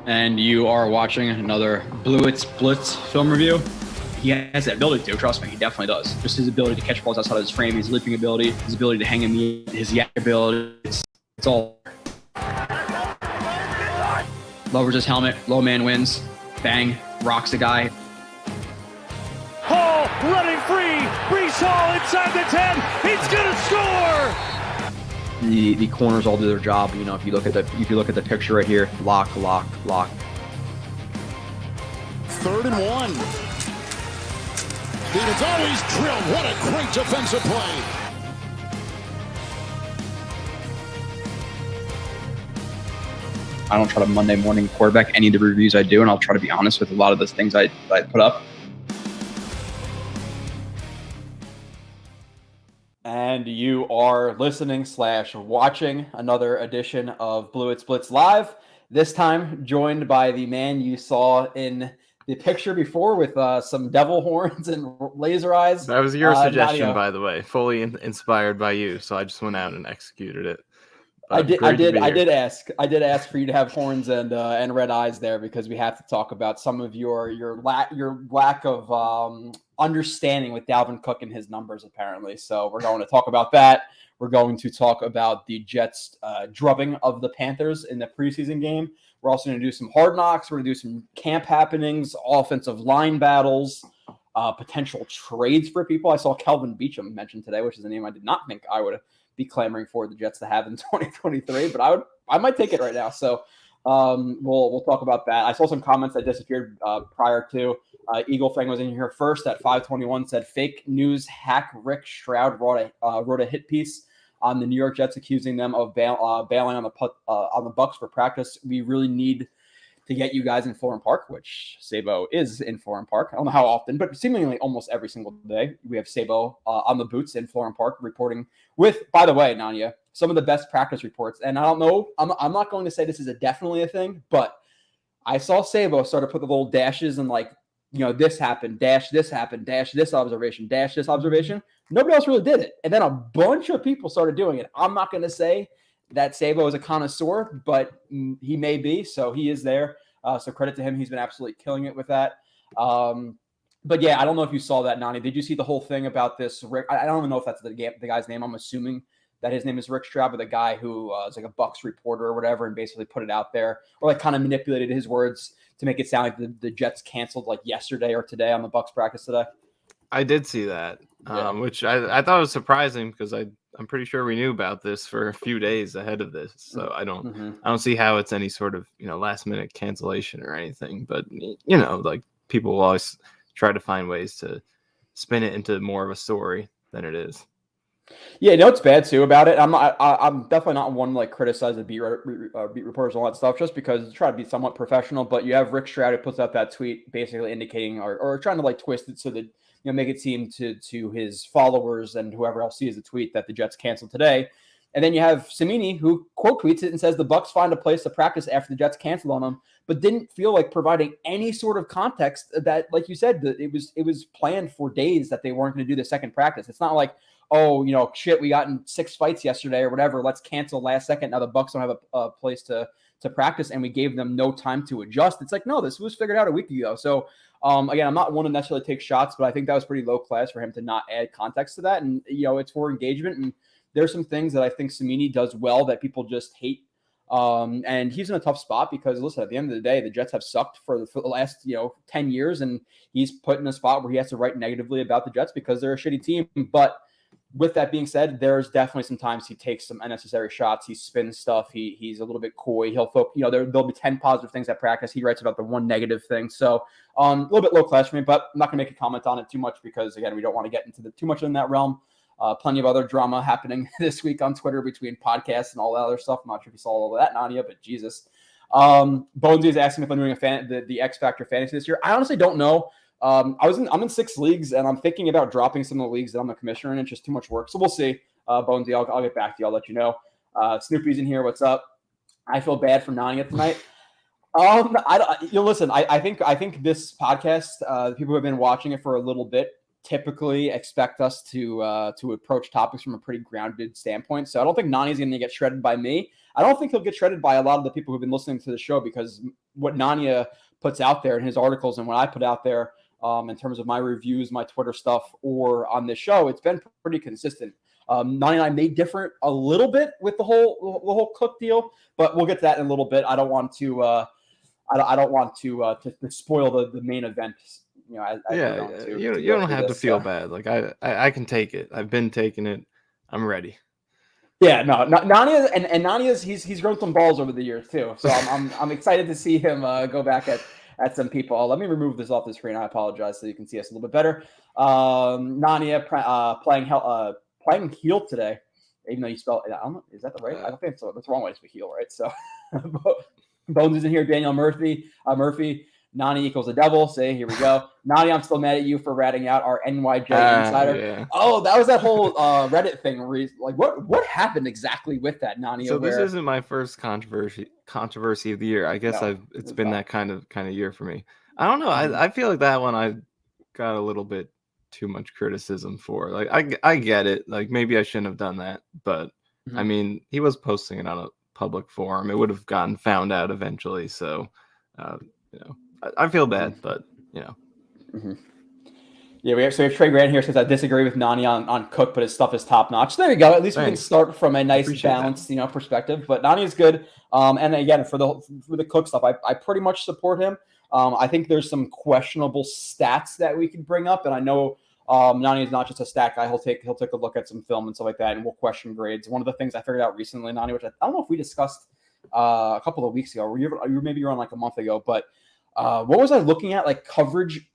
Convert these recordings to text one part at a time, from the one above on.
and you are watching another Blewett Blitz film review. He has that ability to, trust me, he definitely does. Just his ability to catch balls outside of his frame, his leaping ability, his ability to hang in the, his yak ability, it's all. Lowers his helmet, low man wins, bang, rocks the guy. Hall running free, Breece Hall inside the 10, he's gonna score! The corners all do their job. You know, if you look at the picture right here, lock. 3rd and 1. It's always drilled. What a great defensive play. I don't try to Monday morning quarterback any of the reviews I do, and I'll try to be honest with a lot of those things I put up. And you are listening/watching another edition of Blewett Blitz Live. This time joined by the man you saw in the picture before with some devil horns and laser eyes. That was your suggestion, Nania. by the way, fully inspired by you. So I just went out and exeguted it. I did ask for you to have horns and red eyes there because we have to talk about some of your lack of understanding with Dalvin Cook and his numbers apparently. So we're going to talk about that. We're going to talk about the Jets drubbing of the Panthers in the preseason game. We're also going to do some hard knocks. We're going to do some camp happenings, offensive line battles, potential trades for people. I saw Kelvin Beachum mentioned today, which is a name I did not think I would be clamoring for the Jets to have in 2023, but I might take it right now. So we'll talk about that. I saw some comments that disappeared prior to. Eagle Fang was in here first at 521, said fake news hack Rick Stroud wrote a hit piece on the New York Jets accusing them of bailing on the Bucs for practice. We really need to get you guys in Florham Park, which Sabo is in Florham Park. I don't know how often, but seemingly almost every single day we have Sabo on the boots in Florham Park reporting with, by the way, Nania, some of the best practice reports. And I don't know, I'm not going to say this is definitely a thing, but I saw Sabo start to put the little dashes and like, you know, this happened, dash this happened, dash this observation, dash this observation. Nobody else really did it. And then a bunch of people started doing it. I'm not going to say that Sabo is a connoisseur, but he may be, so he is there. So credit to him. He's been absolutely killing it with that. But yeah, I don't know if you saw that, Nani. Did you see the whole thing about this? Rick? I don't even know if that's the guy's name. I'm assuming that his name is Rick Stroud, but the guy who is like a Bucs reporter or whatever and basically put it out there or like kind of manipulated his words to make it sound like the Jets canceled like yesterday or today on the Bucs practice today. I did see that, which I thought was surprising because I'm pretty sure we knew about this for a few days ahead of this. So I don't see how it's any sort of, last minute cancellation or anything, but like people will always try to find ways to spin it into more of a story than it is. Yeah, it's bad too about it. I'm definitely not one to like criticize the beat reporters and all that stuff just because try to be somewhat professional. But you have Rick Stroud who puts out that tweet basically indicating or trying to like twist it so that make it seem to his followers and whoever else sees the tweet that the Jets canceled today. And then you have Samini who quote tweets it and says the Bucs find a place to practice after the Jets canceled on them, but didn't feel like providing any sort of context that, like you said, it was planned for days that they weren't going to do the second practice. It's not like, oh, shit, we got in 6 fights yesterday or whatever. Let's cancel last second. Now the Bucs don't have a place to practice, and we gave them no time to adjust. It's like, no, this was figured out a week ago. So, again, I'm not one to necessarily take shots, but I think that was pretty low class for him to not add context to that. And, it's for engagement. And there's some things that I think Samini does well that people just hate. And he's in a tough spot because, listen, at the end of the day, the Jets have sucked for the last, 10 years. And he's put in a spot where he has to write negatively about the Jets because they're a shitty team. But with that being said, there's definitely some times he takes some unnecessary shots. He spins stuff. He's a little bit coy. He'll focus, there'll be 10 positive things at practice. He writes about the one negative thing. So a little bit low class for me, but I'm not going to make a comment on it too much because, again, we don't want to get into too much in that realm. Plenty of other drama happening this week on Twitter between podcasts and all that other stuff. I'm not sure if you saw all of that, Nania, but Jesus. Bonesy is asking if I'm doing the X Factor fantasy this year. I honestly don't know. I'm in 6 leagues and I'm thinking about dropping some of the leagues that I'm the commissioner in. It's just too much work. So we'll see. Bonesy, I'll get back to you. I'll let you know. Snoopy's in here. What's up? I feel bad for Nania tonight. Listen, I think this podcast, the people who have been watching it for a little bit typically expect us to approach topics from a pretty grounded standpoint. So I don't think Nania's going to get shredded by me. I don't think he'll get shredded by a lot of the people who've been listening to the show, because what Nania puts out there in his articles and what I put out there in terms of my reviews, my Twitter stuff, or on this show, it's been pretty consistent. Nania and I may differ a little bit with the whole Cook deal, but we'll get to that in a little bit. I don't want to to spoil the main event. You don't have to feel bad. Like I can take it. I've been taking it. I'm ready. Yeah, no, Nania and Nania's he's grown some balls over the years too. So I'm excited to see him go back at some people. Let me remove this off the screen. I apologize, so you can see us a little bit better. Nania playing heel today, even though you spell it. I don't know, is that the right? I don't think so. That's the wrong way to speak heel, right? So Bones is in here. Daniel Murphy. Nani equals the devil. Say, here we go. Nani, I'm still mad at you for ratting out our NYJ insider. Yeah. Oh, that was that whole Reddit thing. Where like, what happened exactly with that, Nani? So this isn't my first controversy of the year. I guess it's been that kind of year for me. I don't know. I feel like that one I got a little bit too much criticism for. Like I get it. Like maybe I shouldn't have done that, but I mean, he was posting it on a public forum. It would have gotten found out eventually. So, I feel bad, but Yeah, we have Trey Grant here says, I disagree with Nani on Cook, but his stuff is top notch. There you go. At least we can start from a nice balanced, perspective. But Nani is good. And again, for the Cook stuff, I pretty much support him. I think there's some questionable stats that we can bring up, and I know Nani is not just a stat guy. He'll take a look at some film and stuff like that, and we'll question grades. One of the things I figured out recently, Nani, which I don't know if we discussed a couple of weeks ago, or maybe you're on like a month ago, but what was I looking at? Like coverage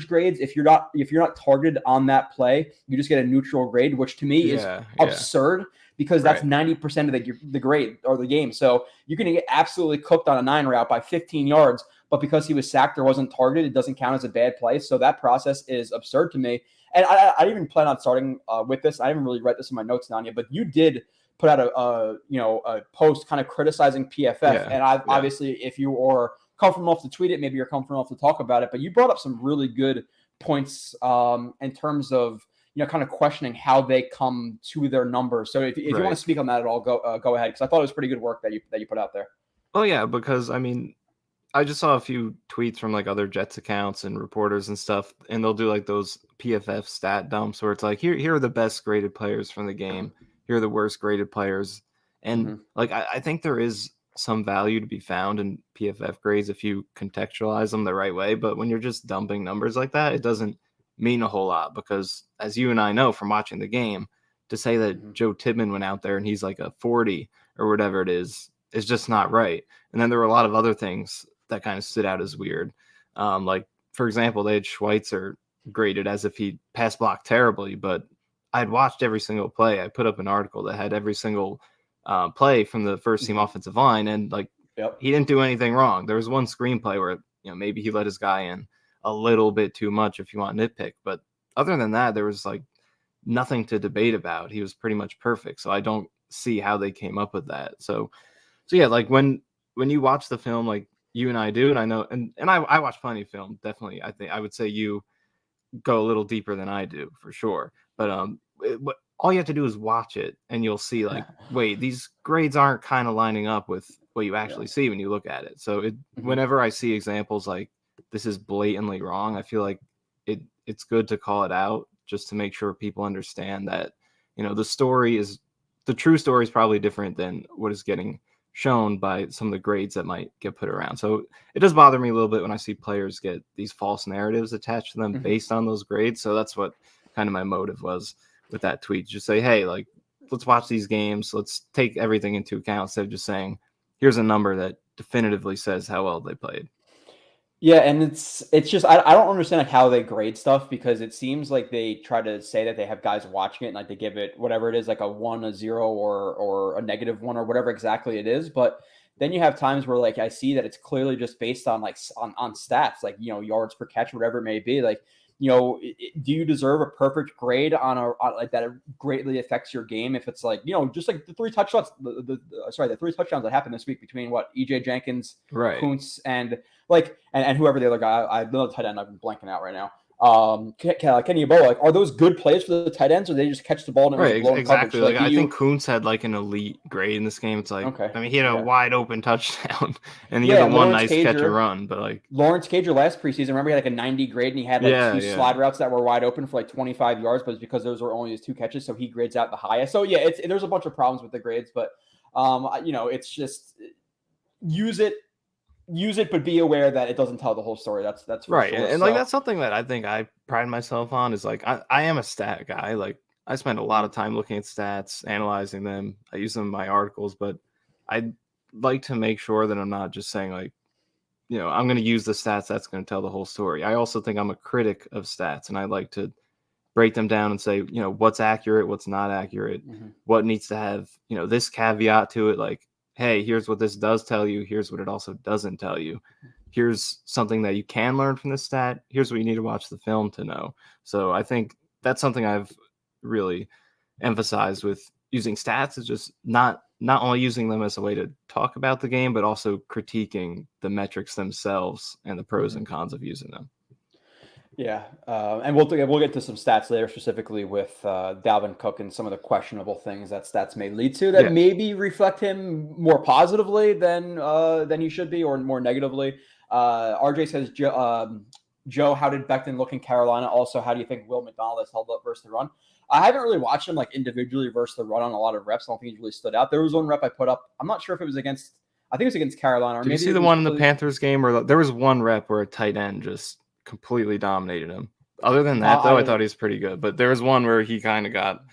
grades. If you're not targeted on that play, you just get a neutral grade, which to me is absurd, because that's 90% of the grade or the game. So you're going to get absolutely cooked on a 9 route by 15 yards, but because he was sacked or wasn't targeted, it doesn't count as a bad play. So that process is absurd to me. And I didn't even plan on starting with this. I haven't really read this in my notes, Nania, but you did put out a post kind of criticizing PFF. And obviously, if you are comfortable enough to tweet it, maybe you're comfortable enough to talk about it, but you brought up some really good points in terms of kind of questioning how they come to their numbers. So if you want to speak on that at all, go ahead, because I thought it was pretty good work that you put out there. Oh yeah, because I mean, I just saw a few tweets from like other Jets accounts and reporters and stuff, and they'll do like those PFF stat dumps where it's like, here are the best graded players from the game, here are the worst graded players, and like I think there is some value to be found in PFF grades if you contextualize them the right way. But when you're just dumping numbers like that, it doesn't mean a whole lot, because as you and I know from watching the game, to say that Joe Tippmann went out there and he's like a 40 or whatever it is just not right. And then there were a lot of other things that kind of stood out as weird. Like, for example, they had Schweitzer graded as if he pass blocked terribly, but I'd watched every single play. I put up an article that had every single play from the first team offensive line, and like he didn't do anything wrong. There was one screenplay where maybe he let his guy in a little bit too much if you want to nitpick, but other than that, there was like nothing to debate about. He was pretty much perfect. So I don't see how they came up with that. So yeah, like when you watch the film, like you and I do, and I know, and I watch plenty of film, definitely. I would say you go a little deeper than I do for sure. But all you have to do is watch it, and you'll see like, wait, these grades aren't kind of lining up with what you actually see when you look at it. So whenever I see examples like this is blatantly wrong, I feel like it's good to call it out, just to make sure people understand that the true story is probably different than what is getting shown by some of the grades that might get put around. So it does bother me a little bit when I see players get these false narratives attached to them based on those grades. So that's what kind of my motive was with that tweet. Just say, hey, like, let's watch these games. Let's take everything into account instead of just saying, here's a number that definitively says how well they played. Yeah, and it's just I don't understand like how they grade stuff, because it seems like they try to say that they have guys watching it and like they give it whatever it is, like a 1, a 0, or a -1 or whatever exactly it is. But then you have times where like I see that it's clearly just based on like on stats, like yards per catch, whatever it may be. Like do you deserve a perfect grade on like that? It greatly affects your game if it's like just like the 3 touchdowns, the 3 touchdowns that happened this week between EJ Jenkins, Kuntz, and whoever the other guy, I know the tight end, I'm blanking out right now. Kenny Yeboah, like, are those good plays for the tight ends, or they just catch the ball and it was Right, blown exactly. coverage? Like I think Kuntz had like an elite grade in this game. It's like, okay, I mean, he had a wide open touchdown, and he had yeah, the one nice catch and run. But like Lawrence Cager last preseason, remember he had like a 90 grade, and he had like two slide routes that were wide open for like 25 yards, but it's because those were only his 2 catches, so he grades out the highest. So yeah, there's a bunch of problems with the grades, but it's just use it, but be aware that it doesn't tell the whole story. That's for right. sure. And like that's something that I think I pride myself on is like I am a stat guy. Like I spend a lot of time looking at stats, analyzing them. I use them in my articles, but I like to make sure that I'm not just saying like, I'm going to use the stats that's going to tell the whole story. I also think I'm a critic of stats, and I like to break them down and say, what's accurate, what's not accurate, what needs to have, this caveat to it. Like, hey, here's what this does tell you. Here's what it also doesn't tell you. Here's something that you can learn from the stat. Here's what you need to watch the film to know. So I think that's something I've really emphasized with using stats, is just not only using them as a way to talk about the game, but also critiquing the metrics themselves and the pros and cons of using them. Yeah, and we'll get to some stats later, specifically with Dalvin Cook and some of the questionable things that stats may lead to that maybe reflect him more positively than he should be, or more negatively. RJ says, Joe, how did Becton look in Carolina? Also, how do you think Will McDonald has held up versus the run? I haven't really watched him like individually versus the run on a lot of reps. I don't think he's really stood out. There was one rep I put up. I'm not sure if it was against. I think it was against Carolina. Or did maybe you see the one in the Panthers game where there was one rep where a tight end just completely dominated him? Other than that, though, I thought he was pretty good. But there was one where he kind of got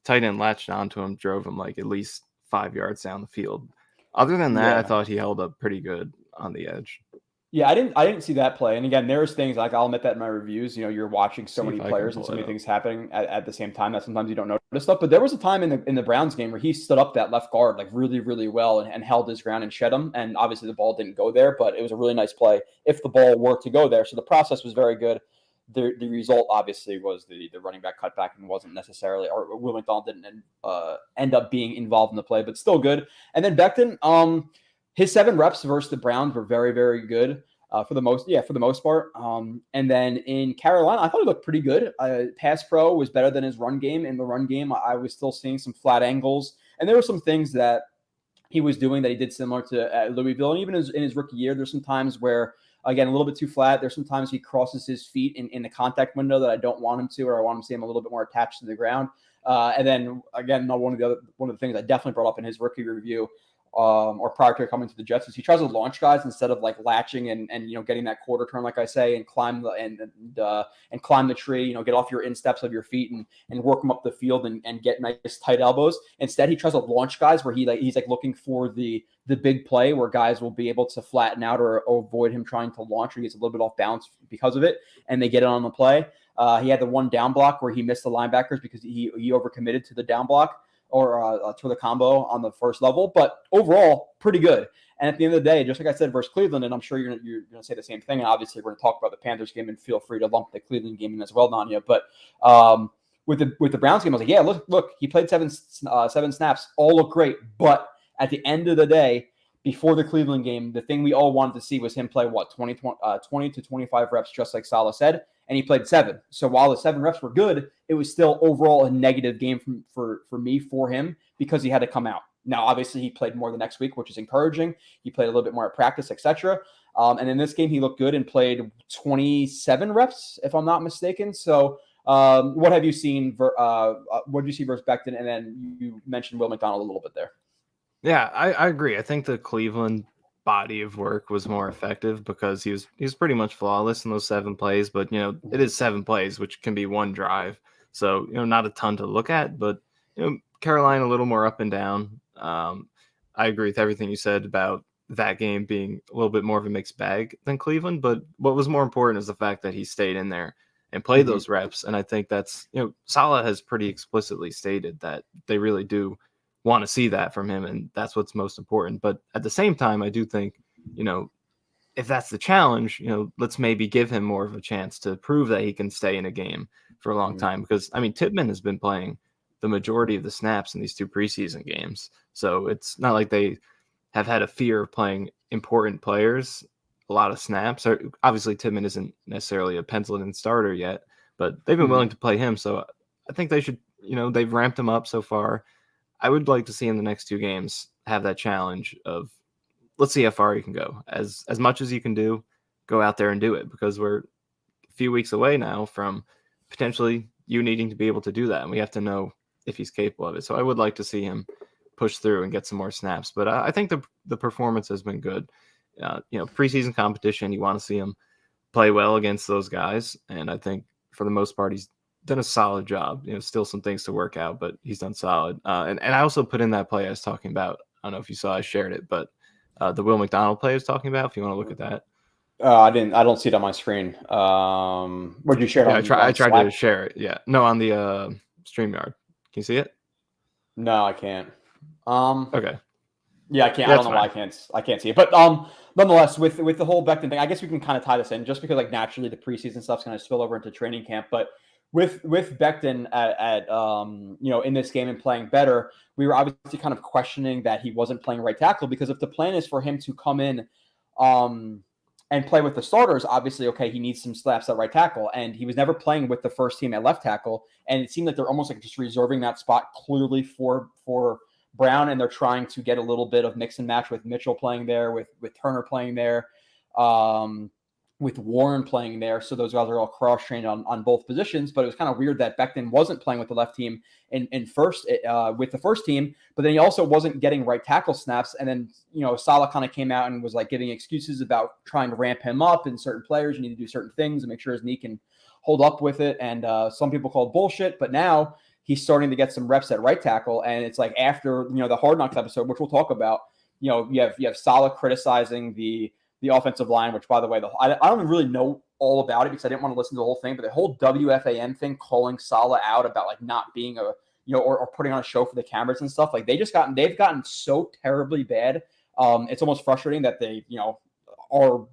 tight end latched onto him, drove him like at least 5 yards down the field. Other than that, I thought he held up pretty good on the edge. Yeah, I didn't see that play. And again, there's things like, I'll admit that in my reviews, you're watching so many players and so many things happening at the same time that sometimes you don't notice stuff. But there was a time in the Browns game where he stood up that left guard like really, really well and held his ground and shed him. And obviously the ball didn't go there, but it was a really nice play if the ball were to go there. So the process was very good. The result obviously was the running back cutback and wasn't necessarily, or Will McDonald didn't end up being involved in the play, but still good. And then Becton, his 7 reps versus the Browns were very, very good for the most part. And then in Carolina, I thought he looked pretty good. Pass pro was better than his run game. In the run game, I was still seeing some flat angles, and there were some things that he was doing that he did similar to Louisville. And even in his rookie year, there's some times where, again, a little bit too flat. There's sometimes he crosses his feet in the contact window that I don't want him to, or I want him to see him a little bit more attached to the ground. And then again, one of the things I definitely brought up in his rookie review, or prior to coming to the Jets, is he tries to launch guys instead of like latching and getting that quarter turn, like I say, and climb the tree, get off your insteps of your feet and work them up the field and get nice tight elbows. Instead, he tries to launch guys where he's looking for the big play where guys will be able to flatten out or avoid him trying to launch, or he gets a little bit off balance because of it, and they get it on the play. He had the one down block where he missed the linebackers because he overcommitted to the down block, or to the combo on the first level, but overall pretty good. And at the end of the day, just like I said versus Cleveland, and I'm sure you're going to say the same thing. And obviously, we're going to talk about the Panthers game, and feel free to lump the Cleveland game in as well, Nania. But with the Browns game, I was like, yeah, look, he played seven snaps, all look great. But at the end of the day, before the Cleveland game, the thing we all wanted to see was him play 20 to 25 reps, just like Salah said. And he played 7. So while the 7 reps were good, it was still overall a negative game for him, because he had to come out. Now, obviously, he played more the next week, which is encouraging. He played a little bit more at practice, etc. And in this game, he looked good and played 27 reps, if I'm not mistaken. So what have you seen? What did you see versus Becton? And then you mentioned Will McDonald a little bit there. Yeah, I agree. I think the Cleveland body of work was more effective because he was pretty much flawless in those 7 plays, but it is 7 plays, which can be one drive, so not a ton to look at. But Carolina a little more up and down. I agree with everything you said about that game being a little bit more of a mixed bag than Cleveland, but what was more important is the fact that he stayed in there and played those reps. And I think that's Salah has pretty explicitly stated that they really do want to see that from him, and that's what's most important. But at the same time, I do think, if that's the challenge, let's maybe give him more of a chance to prove that he can stay in a game for a long time. Because Tippmann has been playing the majority of the snaps in these 2 preseason games, so it's not like they have had a fear of playing important players a lot of snaps. Obviously, Tittman isn't necessarily a penciled-in starter yet, but they've been willing to play him. So I think they should, they've ramped him up so far. I would like to see in the next 2 games have that challenge of, let's see how far you can go. As much as you can do, go out there and do it, because we're a few weeks away now from potentially you needing to be able to do that, and we have to know if he's capable of it. So I would like to see him push through and get some more snaps. But I think the performance has been good. Preseason competition, you want to see him play well against those guys, and I think for the most part he's done a solid job. Still some things to work out, but he's done solid. And I also put in that play I was talking about. I don't know if you saw, I shared it, but the Will McDonald play I was talking about, if you want to look at that. I don't see it on my screen. Where'd you share it? I tried to share it. Yeah. No, on the StreamYard. Can you see it? No, I can't. Okay. Yeah, I can't. I don't know why I can't see it. But nonetheless, with the whole Becton thing, I guess we can kind of tie this in, just because naturally the preseason stuff's going to spill over into training camp. But with Becton at in this game and playing better, we were obviously kind of questioning that he wasn't playing right tackle, because if the plan is for him to come in and play with the starters, obviously, okay, he needs some slaps at right tackle, and he was never playing with the first team at left tackle, and it seemed like they're almost just reserving that spot clearly for Brown, and they're trying to get a little bit of mix and match with Mitchell playing there, with Turner playing there, with Warren playing there. So those guys are all cross-trained on both positions. But it was kind of weird that Becton wasn't playing with the left team in first with the first team, but then he also wasn't getting right tackle snaps. And then Saleh kind of came out and was giving excuses about trying to ramp him up, and certain players, you need to do certain things and make sure his knee can hold up with it. And some people called bullshit, but now he's starting to get some reps at right tackle. And it's after, the Hard Knocks episode, which we'll talk about, you have Saleh criticizing the offensive line, which, by the way, I don't really know all about it because I didn't want to listen to the whole thing, but the whole WFAN thing, calling Saleh out about not being or putting on a show for the cameras and stuff, they've gotten so terribly bad. It's almost frustrating that they, are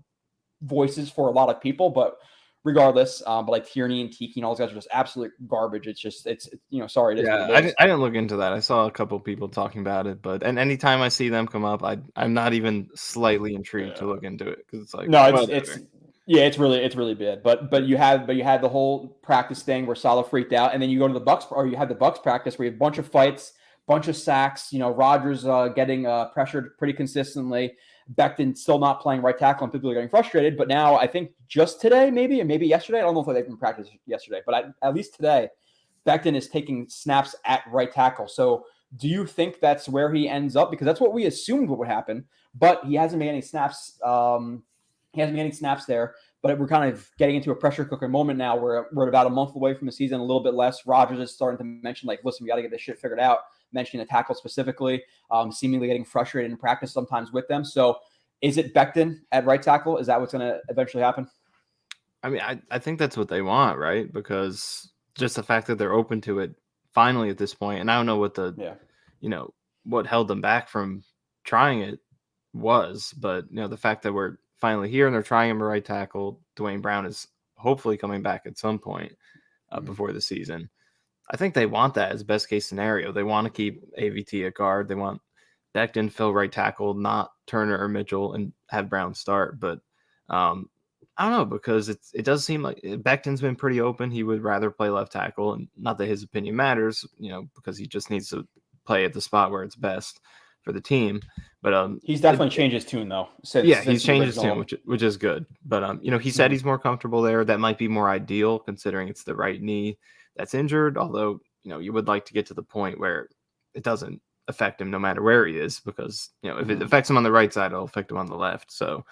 voices for a lot of people, but regardless, but Tierney and Tiki and all those guys are just absolute garbage. It's sorry. It is what it is. I didn't look into that. I saw a couple people talking about it, and anytime I see them come up, I'm not even slightly intrigued to look into it, because it's really bad. But you had the whole practice thing where Saleh freaked out, and then you go to the Bucks, or you had the Bucks practice where you have a bunch of fights, bunch of sacks. Rodgers getting pressured pretty consistently. Becton still not playing right tackle, and people are getting frustrated. But now I think just today, maybe yesterday, I don't know if they've been practiced yesterday, but at least today, Becton is taking snaps at right tackle. So do you think that's where he ends up? Because that's what we assumed would happen, but he hasn't made any snaps. There, but we're kind of getting into a pressure cooker moment now where we're about a month away from the season, a little bit less. Rodgers is starting to mention, listen, we got to get this shit figured out, mentioning the tackle specifically, seemingly getting frustrated in practice sometimes with them. So is it Becton at right tackle? Is that what's going to eventually happen? I mean, I think that's what they want, right? Because just the fact that they're open to it finally at this point, and I don't know what what held them back from trying it was, but the fact that we're finally here and they're trying him at right tackle, Dwayne Brown is hopefully coming back at some point before the season. I think they want that as best case scenario. They want to keep AVT at guard. They want Becton fill right tackle, not Turner or Mitchell, and have Brown start. But I don't know, because it does seem like Becton's been pretty open. He would rather play left tackle, and not that his opinion matters, because he just needs to play at the spot where it's best for the team. But he's definitely changed his tune though. He's changed his tune, which is good. But he said he's more comfortable there. That might be more ideal considering it's the right knee that's injured. Although you would like to get to the point where it doesn't affect him no matter where he is, because if it affects him on the right side, it'll affect him on the left. So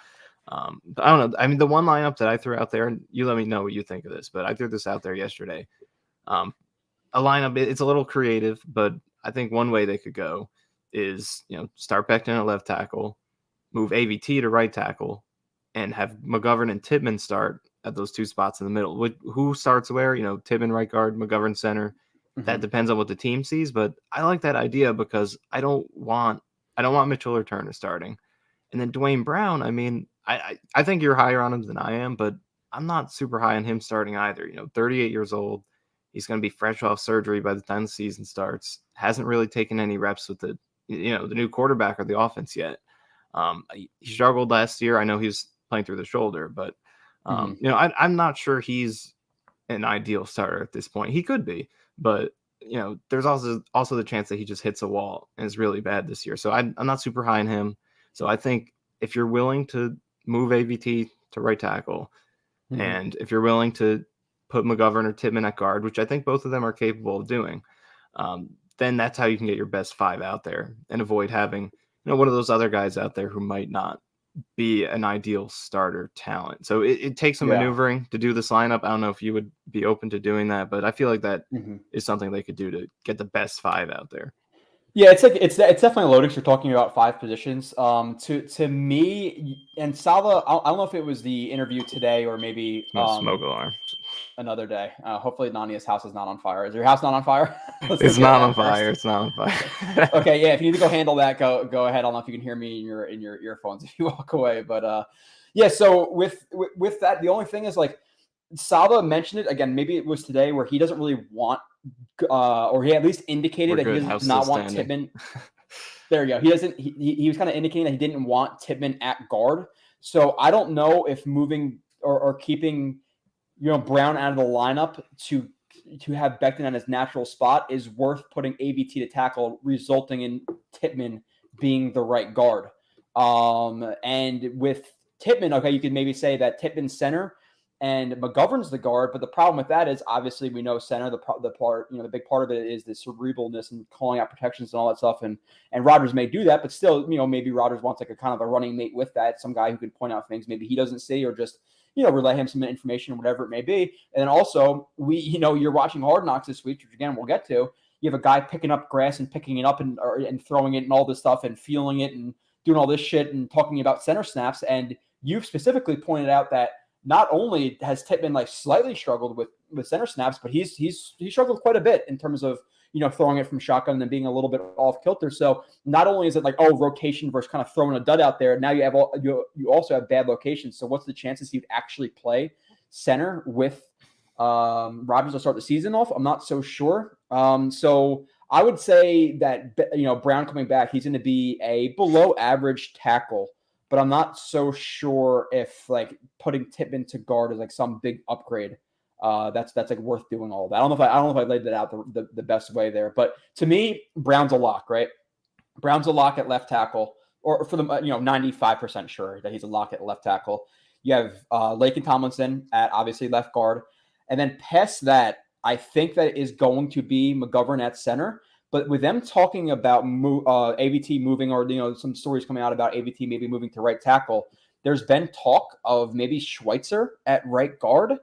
I don't know. I mean, the one lineup that I threw out there, and you let me know what you think of this, but I threw this out there yesterday. A lineup, it's a little creative, but I think one way they could go is, start Becton at left tackle, move AVT to right tackle, and have McGovern and Tittman start at those two spots in the middle. Who starts where? Tittman right guard, McGovern center. Mm-hmm. That depends on what the team sees, but I like that idea because I don't want Mitchell or Turner starting. And then Dwayne Brown, I mean, I think you're higher on him than I am, but I'm not super high on him starting either. 38 years old. He's going to be fresh off surgery by the time the season starts. Hasn't really taken any reps with the new quarterback or the offense yet. He struggled last year. I know he was playing through the shoulder. But I'm not sure he's an ideal starter at this point. He could be, but there's also the chance that he just hits a wall and is really bad this year. So I'm not super high on him. So I think if you're willing to move AVT to right tackle, and if you're willing to put McGovern or Tippmann at guard, which I think both of them are capable of doing, then that's how you can get your best 5 out there and avoid having one of those other guys out there who might not be an ideal starter talent. So it takes some maneuvering to do this lineup. I don't know if you would be open to doing that, but I feel like that is something they could do to get the best 5 out there. Yeah, it's definitely loading. So you're talking about 5 positions. To me and Saleh, I don't know if it was the interview today or maybe smoke alarm another day. Hopefully Nania's house is not on fire. Is your house not on fire? It's not on fire. It's not on fire. Okay, yeah. If you need to go handle that, go ahead. I don't know if you can hear me in your earphones if you walk away, but yeah. So with that, the only thing is like Saleh mentioned it again. Maybe it was today where he doesn't really want. Or he at least indicated that he does not want Tippmann. There you go. He doesn't. He was kind of indicating that he didn't want Tippmann at guard. So I don't know if moving or keeping, Brown out of the lineup to have Becton at his natural spot is worth putting AVT to tackle, resulting in Tippmann being the right guard. And with Tippmann, okay, you could maybe say that Tippmann's center and McGovern's the guard, but the problem with that is obviously we know center, the part, the big part of it is the cerebralness and calling out protections and all that stuff. And Rodgers may do that, but still, maybe Rodgers wants like a kind of a running mate with that, some guy who can point out things maybe he doesn't see, or just, relay him some information or whatever it may be. And then also you're watching Hard Knocks this week, which again, we'll get to. You have a guy picking up grass and picking it up and throwing it and all this stuff and feeling it and doing all this shit and talking about center snaps. And you've specifically pointed out that not only has Tippmann like slightly struggled with center snaps, but he's struggled quite a bit in terms of throwing it from shotgun and then being a little bit off kilter. So not only is it like rotation versus kind of throwing a dud out there, now you also have bad locations. So what's the chances he'd actually play center with Rodgers to start the season off? I'm not so sure. So I would say that Brown coming back, he's going to be a below average tackle. But I'm not so sure if like putting Tippmann to guard is like some big upgrade. That's like worth doing all of that. I don't know if I laid that out the best way there. But to me, Brown's a lock, right? Brown's a lock at left tackle, or for the 95% sure that he's a lock at left tackle. You have Lake and Tomlinson at obviously left guard, and then past that, I think that is going to be McGovern at center. But with them talking about AVT moving, or some stories coming out about AVT maybe moving to right tackle, there's been talk of maybe Schweitzer at right guard.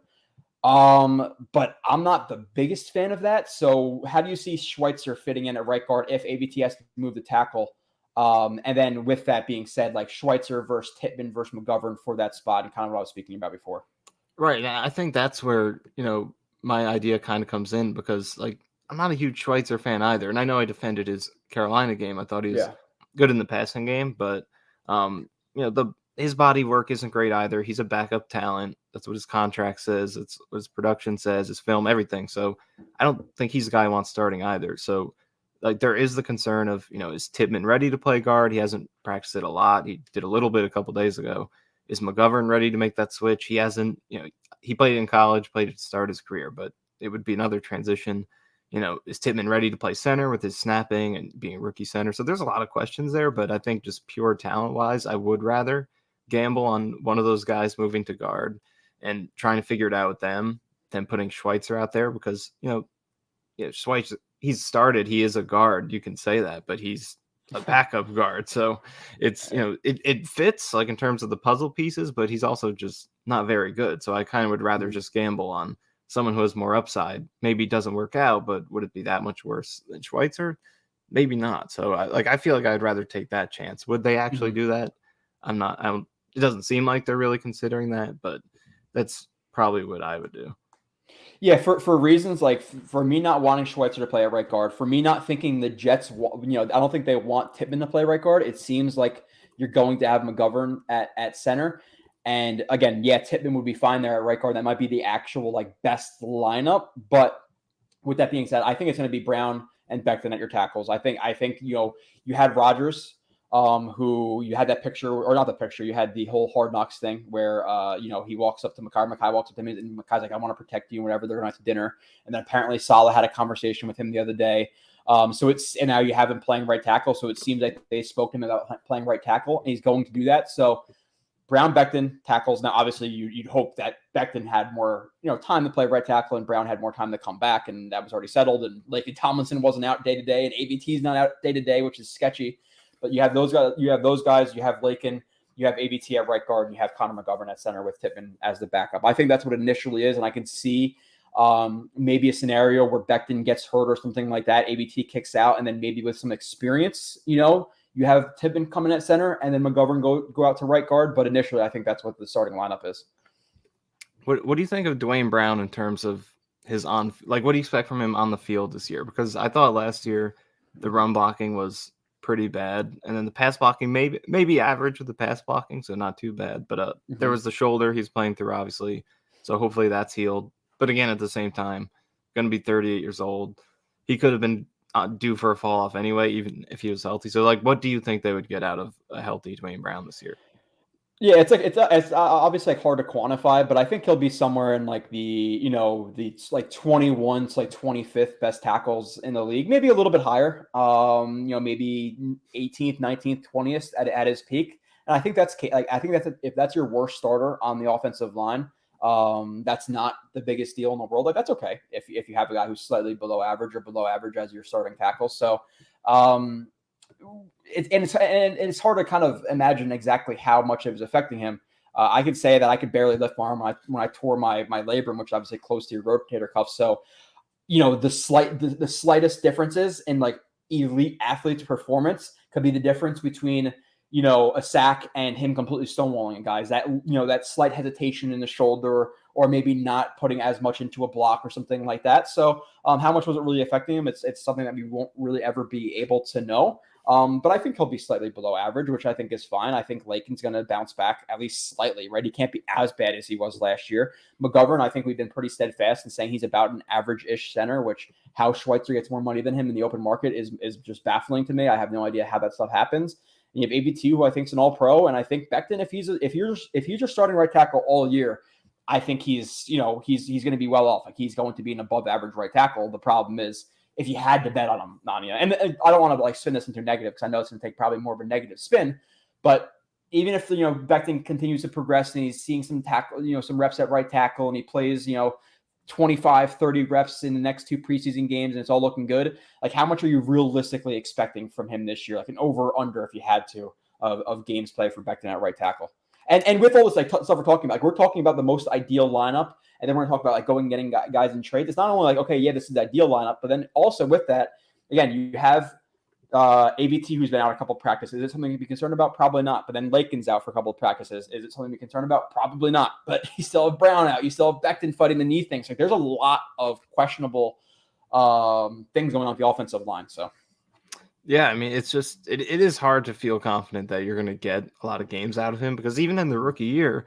But I'm not the biggest fan of that. So how do you see Schweitzer fitting in at right guard if AVT has to move the tackle? And then with that being said, like Schweitzer versus Tippmann versus McGovern for that spot, and kind of what I was speaking about before. Right. I think that's where my idea kind of comes in, because like, I'm not a huge Schweitzer fan either. And I know I defended his Carolina game. I thought he was good in the passing game, but his body work isn't great either. He's a backup talent. That's what his contract says. It's what his production says, his film, everything. So I don't think he's the guy I want starting either. So like there is the concern of, is Tippmann ready to play guard? He hasn't practiced it a lot. He did a little bit a couple days ago. Is McGovern ready to make that switch? He hasn't, he played in college, played to start his career, but it would be another transition. Is Tippmann ready to play center with his snapping and being a rookie center? So there's a lot of questions there, but I think just pure talent-wise, I would rather gamble on one of those guys moving to guard and trying to figure it out with them than putting Schweitzer out there, because, Schweitzer, he's started. He is a guard. You can say that, but he's a backup guard. So it's, it fits like in terms of the puzzle pieces, but he's also just not very good. So I kind of would rather just gamble on someone who has more upside. Maybe doesn't work out, but would it be that much worse than Schweitzer? Maybe not. So I feel like I'd rather take that chance. Would they actually do that? It doesn't seem like they're really considering that, but that's probably what I would do. Yeah, for reasons like for me not wanting Schweitzer to play at right guard, for me not thinking the Jets, I don't think they want Tippmann to play right guard. It seems like you're going to have McGovern at center. And again, yeah, Tippmann would be fine there at right guard. That might be the actual like best lineup. But with that being said, I think it's going to be Brown and Becton at your tackles. I think you had Rodgers who you had that picture, or not the picture, you had the whole Hard Knocks thing where, he walks up to Makai walks up to him, and Makai's like, I want to protect you, whatever, they're going to dinner. And then apparently Saleh had a conversation with him the other day. And now you have him playing right tackle. So it seems like they spoke to him about playing right tackle, and he's going to do that. So Brown, Becton, tackles. Now, obviously, you'd hope that Becton had more, time to play right tackle, and Brown had more time to come back, and that was already settled. And Laken Tomlinson wasn't out day to day, and ABT's not out day to day, which is sketchy. But you have those guys. You have Laken, you have ABT at right guard, and you have Connor McGovern at center with Tippmann as the backup. I think that's what it initially is, and I can see maybe a scenario where Becton gets hurt or something like that. ABT kicks out, and then maybe with some experience, you have Tippmann coming at center, and then McGovern go out to right guard. But initially, I think that's what the starting lineup is. What do you think of Dwayne Brown in terms of his what do you expect from him on the field this year? Because I thought last year the run blocking was pretty bad, and then the pass blocking maybe average with the pass blocking, so not too bad. But there was the shoulder he's playing through, obviously, so hopefully that's healed. But again, at the same time, going to be 38 years old, he could have been due for a fall off anyway, even if he was healthy. So, what do you think they would get out of a healthy Dwayne Brown this year? Yeah, it's obviously hard to quantify, but I think he'll be somewhere in the 21 to 25th best tackles in the league, maybe a little bit higher. Maybe 18th, 19th, 20th at his peak. And I think if that's your worst starter on the offensive line, that's not the biggest deal in the world. That's okay if you have a guy who's slightly below average or below average as your starting tackle. So, it's hard to kind of imagine exactly how much it was affecting him. I could say that I could barely lift my arm when I tore my labrum, which obviously close to your rotator cuff. So, the slightest differences in elite athletes' performance could be the difference between a sack and him completely stonewalling guys. That slight hesitation in the shoulder, or maybe not putting as much into a block or something like that. So, how much was it really affecting him? It's something that we won't really ever be able to know. But I think he'll be slightly below average, which I think is fine. I think Laken's going to bounce back at least slightly, right? He can't be as bad as he was last year. McGovern, I think we've been pretty steadfast in saying he's about an average-ish center, which how Schweitzer gets more money than him in the open market is just baffling to me. I have no idea how that stuff happens. And you have ABT, who I think is an all-pro, and I think Becton, if he's just starting right tackle all year, I think he's going to be well off. He's going to be an above-average right tackle. The problem is, if you had to bet on him, Nania, and I don't want to spin this into negative, because I know it's going to take probably more of a negative spin, but even if Becton continues to progress and he's seeing some tackle, some reps at right tackle, and he plays 25, 30 reps in the next 2 preseason games, and it's all looking good, how much are you realistically expecting from him this year? An over or under, if you had to, of games played for Becton at right tackle. And with all this stuff we're talking about, we're talking about the most ideal lineup. And then we're going to talk about going and getting guys in trades. It's not only this is the ideal lineup, but then also with that, again, you have ABT, who's been out a couple of practices. Is it something to be concerned about? Probably not. But then Laken's out for a couple of practices. Is it something to be concerned about? Probably not. But you still have Brown out. You still have Becton fighting the knee thing. So there's a lot of questionable things going on with the offensive line. So. Yeah, I mean, it's just it is hard to feel confident that you're going to get a lot of games out of him, because even in the rookie year,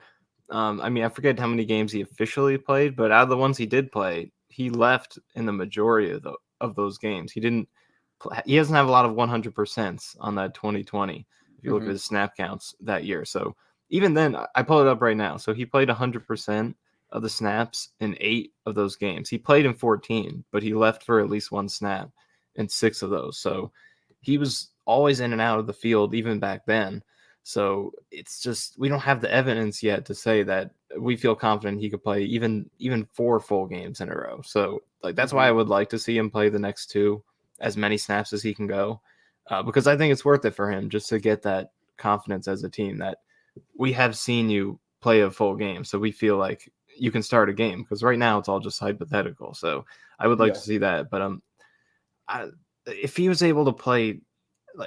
I forget how many games he officially played, but out of the ones he did play, he left in the majority of those games. He doesn't have a lot of 100% on that 2020. If you look at his snap counts that year, so even then, I pull it up right now. So he played 100% of the snaps in 8 of those games. He played in 14, but he left for at least 1 snap in 6 of those. So he was always in and out of the field even back then. So it's just, we don't have the evidence yet to say that we feel confident he could play even 4 full games in a row. So that's why I would like to see him play the next 2, as many snaps as he can go, because I think it's worth it for him just to get that confidence as a team that we have seen you play a full game. So we feel like you can start a game, because right now it's all just hypothetical. So I would like to see that. But if he was able to play,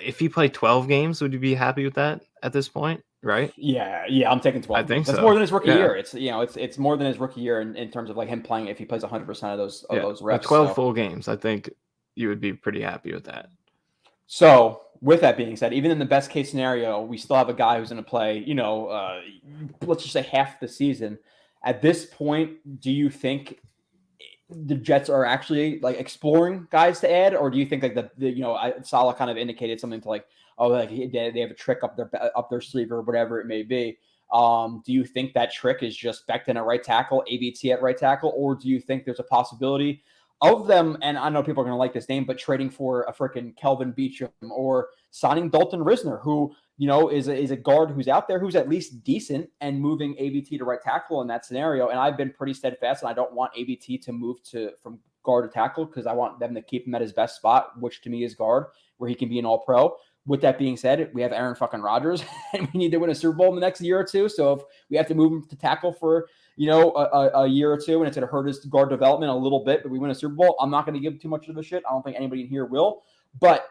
if he played 12 games, would you be happy with that at this point? Right? Yeah, I'm taking 12. I think that's more than his rookie year. It's it's more than his rookie year in terms of him playing, if he plays 100% of those reps. 12 full games, I think you would be pretty happy with that. So with that being said, even in the best case scenario, we still have a guy who's going to play, let's just say half the season. At this point, do you think the Jets are actually exploring guys to add, or do you think Saleh kind of indicated something to like they have a trick up their sleeve or whatever it may be. Do you think that trick is just Becton at right tackle, AVT at right tackle, or do you think there's a possibility of them, and I know people are going to like this name, but trading for a freaking Kelvin Beachum or signing Dalton Risner, who, is a guard who's out there, who's at least decent, and moving AVT to right tackle in that scenario? And I've been pretty steadfast, and I don't want AVT to move from guard to tackle, because I want them to keep him at his best spot, which to me is guard, where he can be an all-pro. With that being said, we have Aaron fucking Rodgers, and we need to win a Super Bowl in the next year or two. So if we have to move him to tackle for, a year or two, and it's going to hurt his guard development a little bit, but we win a Super Bowl, I'm not going to give too much of a shit. I don't think anybody in here will. But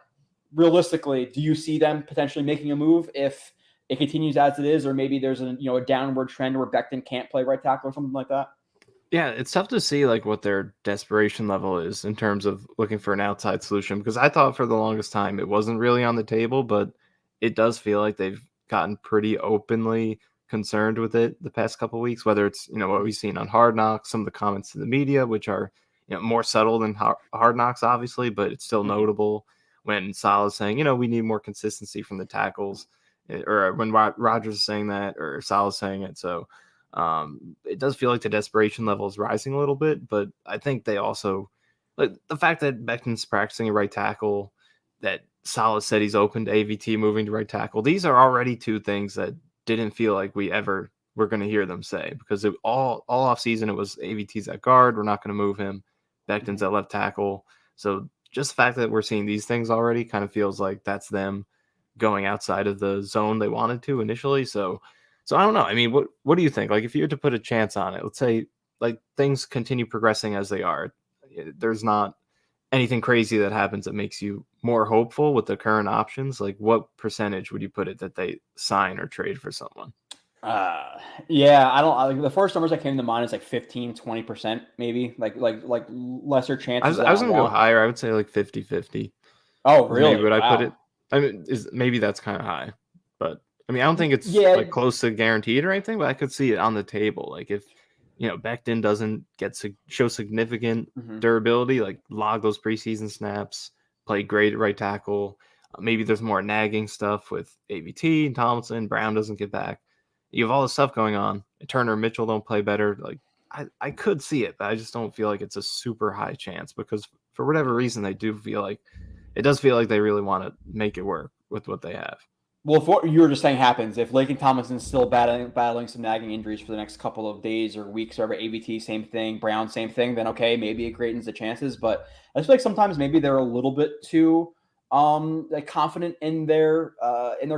realistically, do you see them potentially making a move if it continues as it is, or maybe there's a downward trend where Becton can't play right tackle or something like that? Yeah, it's tough to see like what their desperation level is in terms of looking for an outside solution, because I thought for the longest time it wasn't really on the table, but it does feel like they've gotten pretty openly concerned with it the past couple of weeks, whether it's, what we've seen on Hard Knocks, some of the comments to the media, which are, more subtle than Hard Knocks, obviously, but it's still notable when Salah's saying, we need more consistency from the tackles, or when Rodgers is saying that, or Salah's saying it. So it does feel like the desperation level is rising a little bit, but I think they also, like the fact that Becton's practicing a right tackle, that Salah said he's open to AVT moving to right tackle. These are already two things that didn't feel like we ever were going to hear them say, because all off season it was AVT's at guard, we're not going to move him, Becton's at left tackle. So just the fact that we're seeing these things already kind of feels like that's them going outside of the zone they wanted to initially. So I don't know. I mean, what do you think? Like, if you were to put a chance on it, let's say like things continue progressing as they are, there's not anything crazy that happens that makes you more hopeful with the current options. Like, what percentage would you put it that they sign or trade for someone? Yeah, I don't. The first numbers that came to mind is like 15-20%, maybe like lesser chances. I was gonna go higher. I would say like 50-50. Oh, really? Maybe would I put it? I mean, maybe that's kind of high, but I mean, I don't think it's like close to guaranteed or anything, but I could see it on the table. Like if, Becton doesn't show significant durability, like log those preseason snaps, play great at right tackle. Maybe there's more nagging stuff with AVT and Tomlinson. Brown doesn't get back. You have all this stuff going on. Turner and Mitchell don't play better. Like I could see it, but I just don't feel like it's a super high chance, because for whatever reason, it does feel like they really want to make it work with what they have. Well, if what you were just saying happens, if Laken Tomlinson's still battling some nagging injuries for the next couple of days or weeks, or whatever, AVT, same thing, Brown, same thing, then okay, maybe it greatens the chances. But I just feel like sometimes maybe they're a little bit too like confident in their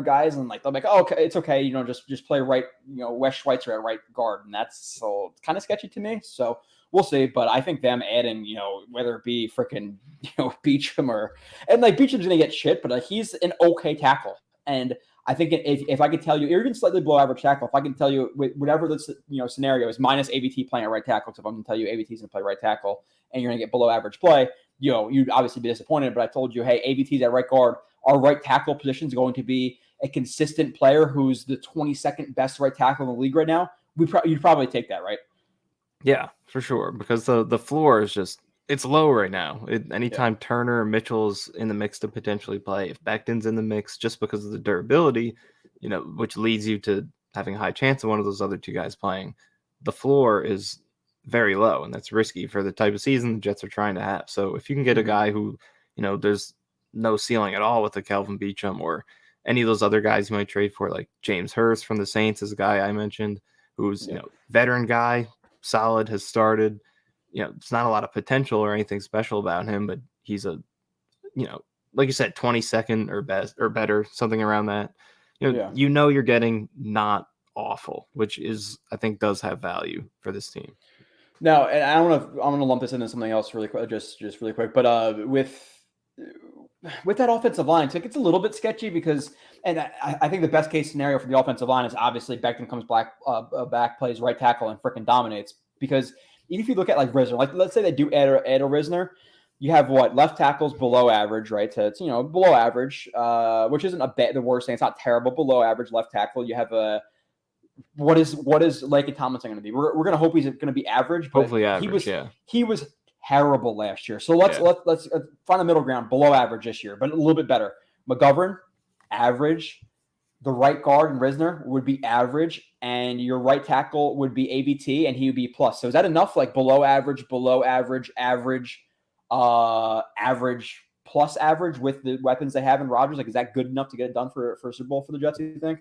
guys, and like they'll be like, oh, okay, it's okay, just play right, Wes Schweitzer at right guard, and that's so kind of sketchy to me. So we'll see. But I think them adding, whether it be freaking Beachum and like Beachum's gonna get shit, but like he's an okay tackle. And I think if I could tell you, or even slightly below average tackle, if I can tell you whatever this scenario is, minus AVT playing at right tackle, because if I'm going to tell you AVT is going to play right tackle and you're going to get below average play, you'd obviously be disappointed. But I told you, hey, AVT's at right guard. Our right tackle position is going to be a consistent player who's the 22nd best right tackle in the league right now. You'd probably take that, right? Yeah, for sure, because the floor is just, it's low right now. Anytime Turner or Mitchell's in the mix to potentially play, if Becton's in the mix, just because of the durability, which leads you to having a high chance of one of those other two guys playing, the floor is very low, and that's risky for the type of season the Jets are trying to have. So if you can get a guy who, there's no ceiling at all with a Kelvin Beachum or any of those other guys you might trade for, like James Hurst from the Saints is a guy I mentioned, who's, veteran guy, solid, has started. It's not a lot of potential or anything special about him, but he's a, like you said, 22nd or best or better, something around that. You're getting not awful, which is, I think, does have value for this team. No, and I'm gonna lump this into something else really quick, just really quick. But with that offensive line, I think it's a little bit sketchy because, and I think the best case scenario for the offensive line is obviously Becton comes back, plays right tackle, and freaking dominates. Because even if you look at like Risner, like let's say they do add a Risner, you have left tackles below average, right? So it's below average, which isn't the worst thing. It's not terrible. Below average left tackle. You have what is Laken Tomlinson going to be? We're going to hope he's going to be average. But hopefully average. He was terrible last year. So let's find a middle ground, below average this year, but a little bit better. McGovern, average. The right guard and Risner would be average, and your right tackle would be AVT, and he would be plus. So is that enough? Like below average, average, plus average with the weapons they have in Rodgers? Like, is that good enough to get it done for a Super Bowl for the Jets, you think?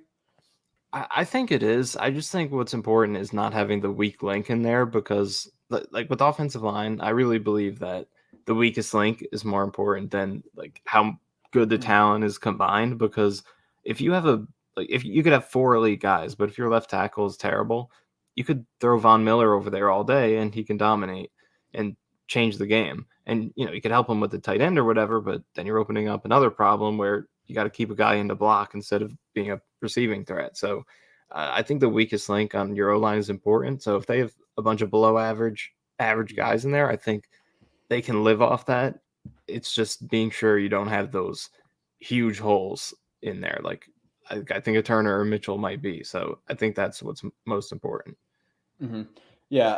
I think it is. I just think what's important is not having the weak link in there, because like with offensive line, I really believe that the weakest link is more important than like how good the talent is combined. Because if you have if you could have 4 elite guys, but if your left tackle is terrible, you could throw Von Miller over there all day and he can dominate and change the game. And, you could help him with the tight end or whatever, but then you're opening up another problem where you got to keep a guy in the block instead of being a receiving threat. So I think the weakest link on your O-line is important. So if they have a bunch of below average guys in there, I think they can live off that. It's just being sure you don't have those huge holes in there. Like I think a Turner or Mitchell might be. So I think that's what's most important. Mm-hmm. Yeah.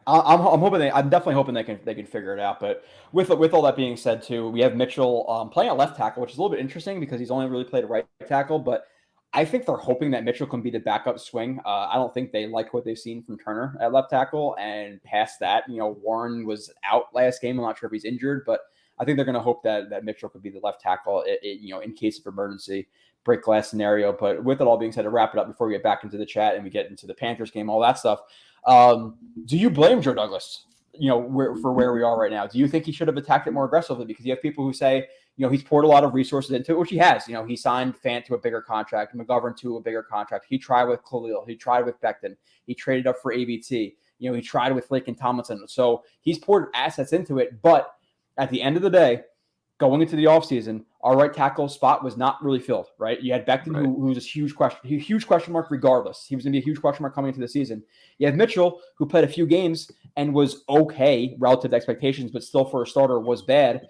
I'm definitely hoping they can figure it out. But with all that being said, too, we have Mitchell playing at left tackle, which is a little bit interesting because he's only really played right tackle. But I think they're hoping that Mitchell can be the backup swing. I don't think they like what they've seen from Turner at left tackle. And past that, Warren was out last game. I'm not sure if he's injured, but I think they're going to hope that Mitchell could be the left tackle, in case of emergency, break glass scenario. But with it all being said, to wrap it up before we get back into the chat and we get into the Panthers game, all that stuff. Do you blame Joe Douglas, for where we are right now? Do you think he should have attacked it more aggressively? Because you have people who say, he's poured a lot of resources into it, which he has. He signed Fant to a bigger contract, McGovern to a bigger contract. He tried with Khalil. He tried with Becton. He traded up for AVT. He tried with Laken Tomlinson. So he's poured assets into it. But at the end of the day, going into the offseason, our right tackle spot was not really filled, right? You had Becton, Right. who was a huge question mark regardless. He was going to be a huge question mark coming into the season. You have Mitchell, who played a few games and was okay relative to expectations, but still for a starter was bad.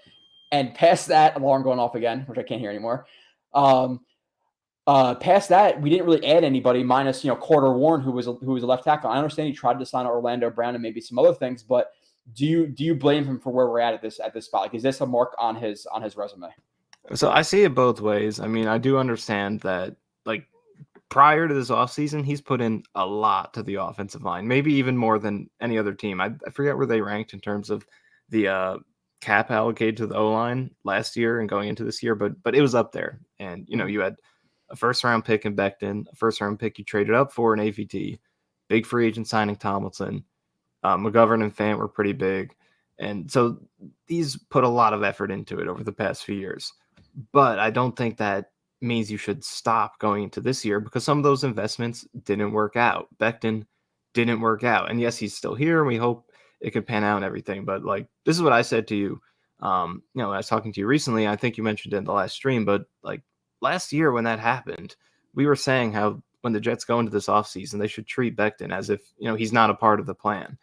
And past that, alarm going off again, which I can't hear anymore. Past that, we didn't really add anybody minus, Carter Warren, who was a left tackle. I understand he tried to sign Orlando Brown and maybe some other things, but do you blame him for where we're at this spot? Like, is this a mark on his resume? So I see it both ways. I mean, I do understand that, like, prior to this offseason, he's put in a lot to the offensive line, maybe even more than any other team. I forget where they ranked in terms of the cap allocated to the O-line last year and going into this year, but it was up there. And, you had a first-round pick in Becton, a first-round pick you traded up for an AVT, big free agent signing Tomlinson, McGovern and Fant were pretty big. And so these put a lot of effort into it over the past few years. But I don't think that means you should stop going into this year, because some of those investments didn't work out. Becton didn't work out. And yes, he's still here, and we hope it could pan out and everything. But, like, this is what I said to you. When I was talking to you recently, I think you mentioned it in the last stream, but, like, last year when that happened, we were saying how when the Jets go into this offseason, they should treat Becton as if, he's not a part of the plan,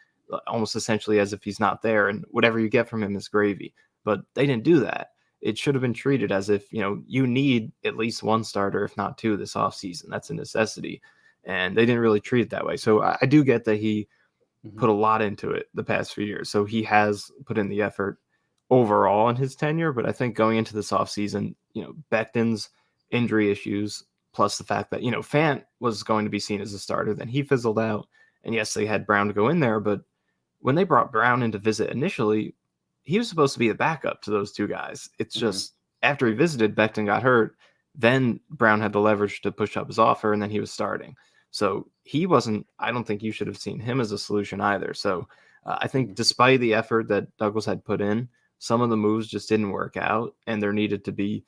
almost essentially as if he's not there, and whatever you get from him is gravy. But they didn't do that. It should have been treated as if, you need at least one starter, if not two, this offseason. That's a necessity. And they didn't really treat it that way. So I do get that he put a lot into it the past few years. So he has put in the effort overall in his tenure. But I think going into this offseason, Becton's injury issues, plus the fact that, Fant was going to be seen as a starter, then he fizzled out. And yes, they had Brown to go in there, but when they brought Brown in to visit initially, he was supposed to be the backup to those two guys. It's just after he visited, Becton got hurt. Then Brown had the leverage to push up his offer, and then he was starting. So he wasn't, I don't think you should have seen him as a solution either. So I think despite the effort that Douglas had put in, some of the moves just didn't work out, and there needed to be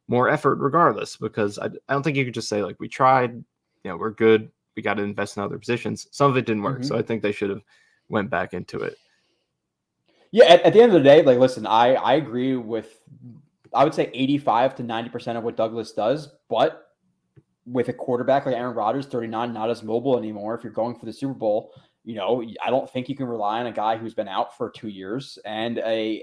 more effort regardless, because I don't think you could just say, like, we tried, we're good, we got to invest in other positions. Some of it didn't work. So I think they should have went back into it. Yeah, at the end of the day, like, listen, I agree with, I would say 85 to 90% of what Douglas does, but with a quarterback like Aaron Rodgers, 39, not as mobile anymore. If you're going for the Super Bowl, I don't think you can rely on a guy who's been out for 2 years and a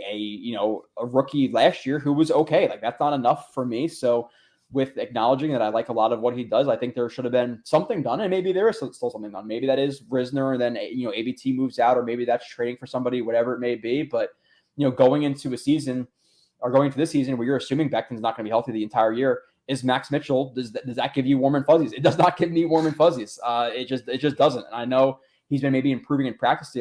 rookie last year who was okay. Like, that's not enough for me. So with acknowledging that I like a lot of what he does, I think there should have been something done, and maybe there is still something done. Maybe that is Risner, and then ABT moves out, or maybe that's trading for somebody, whatever it may be. But going into a season or going into this season where you're assuming Becton's not going to be healthy the entire year, is Max Mitchell. Does that give you warm and fuzzies? It does not give me warm and fuzzies. It just doesn't. And I know he's been maybe improving in practice,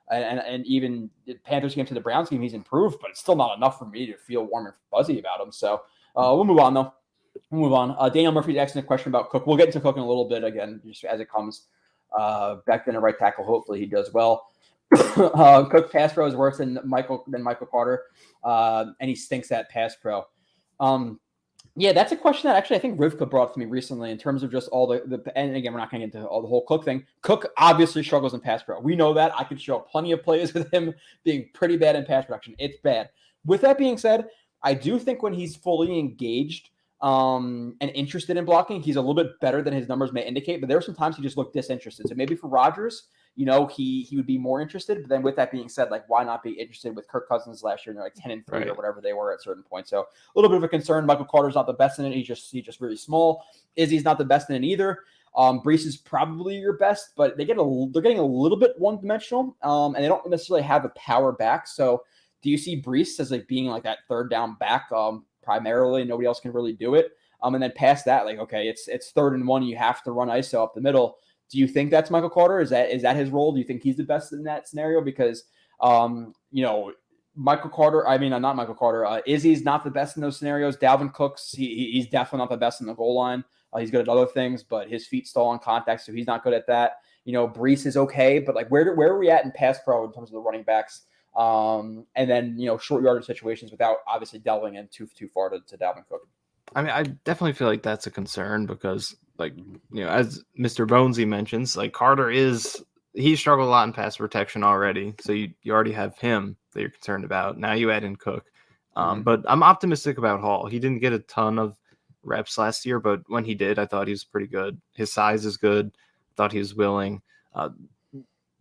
and even the Panthers game to the Browns game, he's improved, but it's still not enough for me to feel warm and fuzzy about him. So we'll move on, though. We'll move on. Daniel Murphy's asking a question about Cook. We'll get into Cook in a little bit again, just as it comes. Becton, a right tackle. Hopefully he does well. Cook pass pro is worse than Michael Carter, and he stinks at pass pro. Yeah, that's a question that actually I think Rivka brought to me recently in terms of just all the and again, we're not going to get into all the whole Cook thing. Cook obviously struggles in pass pro. We know that. I could show plenty of plays with him being pretty bad in pass production. It's bad. With that being said, I do think when he's fully engaged and interested in blocking, he's a little bit better than his numbers may indicate, but there are some times he just looked disinterested. So maybe for Rodgers, he would be more interested. But then with that being said, like, why not be interested with Kirk Cousins last year? And they're like 10-3 or whatever they were at certain points. So a little bit of a concern. Michael Carter's not the best in it. He's just really small. Izzy's not the best in it either. Breece is probably your best, but they're getting a little bit one-dimensional, and they don't necessarily have a power back. So do you see Breece as like being like that third down back primarily? Nobody else can really do it. And then past that, like, okay, it's 3rd and 1. You have to run ISO up the middle. Do you think that's Michael Carter? Is that his role? Do you think he's the best in that scenario? Because, Michael Carter, not Michael Carter, Izzy's not the best in those scenarios. Dalvin Cook's, he's definitely not the best in the goal line. He's good at other things, but his feet stall on contact, so he's not good at that. Breece is okay, but like where are we at in pass pro in terms of the running backs? And then, short yardage situations without obviously delving in too far to Dalvin Cook. I mean, I definitely feel like that's a concern because, like, as Mr. Bonesy mentions, like Carter he struggled a lot in pass protection already. So you already have him that you're concerned about. Now you add in Cook. But I'm optimistic about Hall. He didn't get a ton of reps last year, but when he did, I thought he was pretty good. His size is good. I thought he was willing.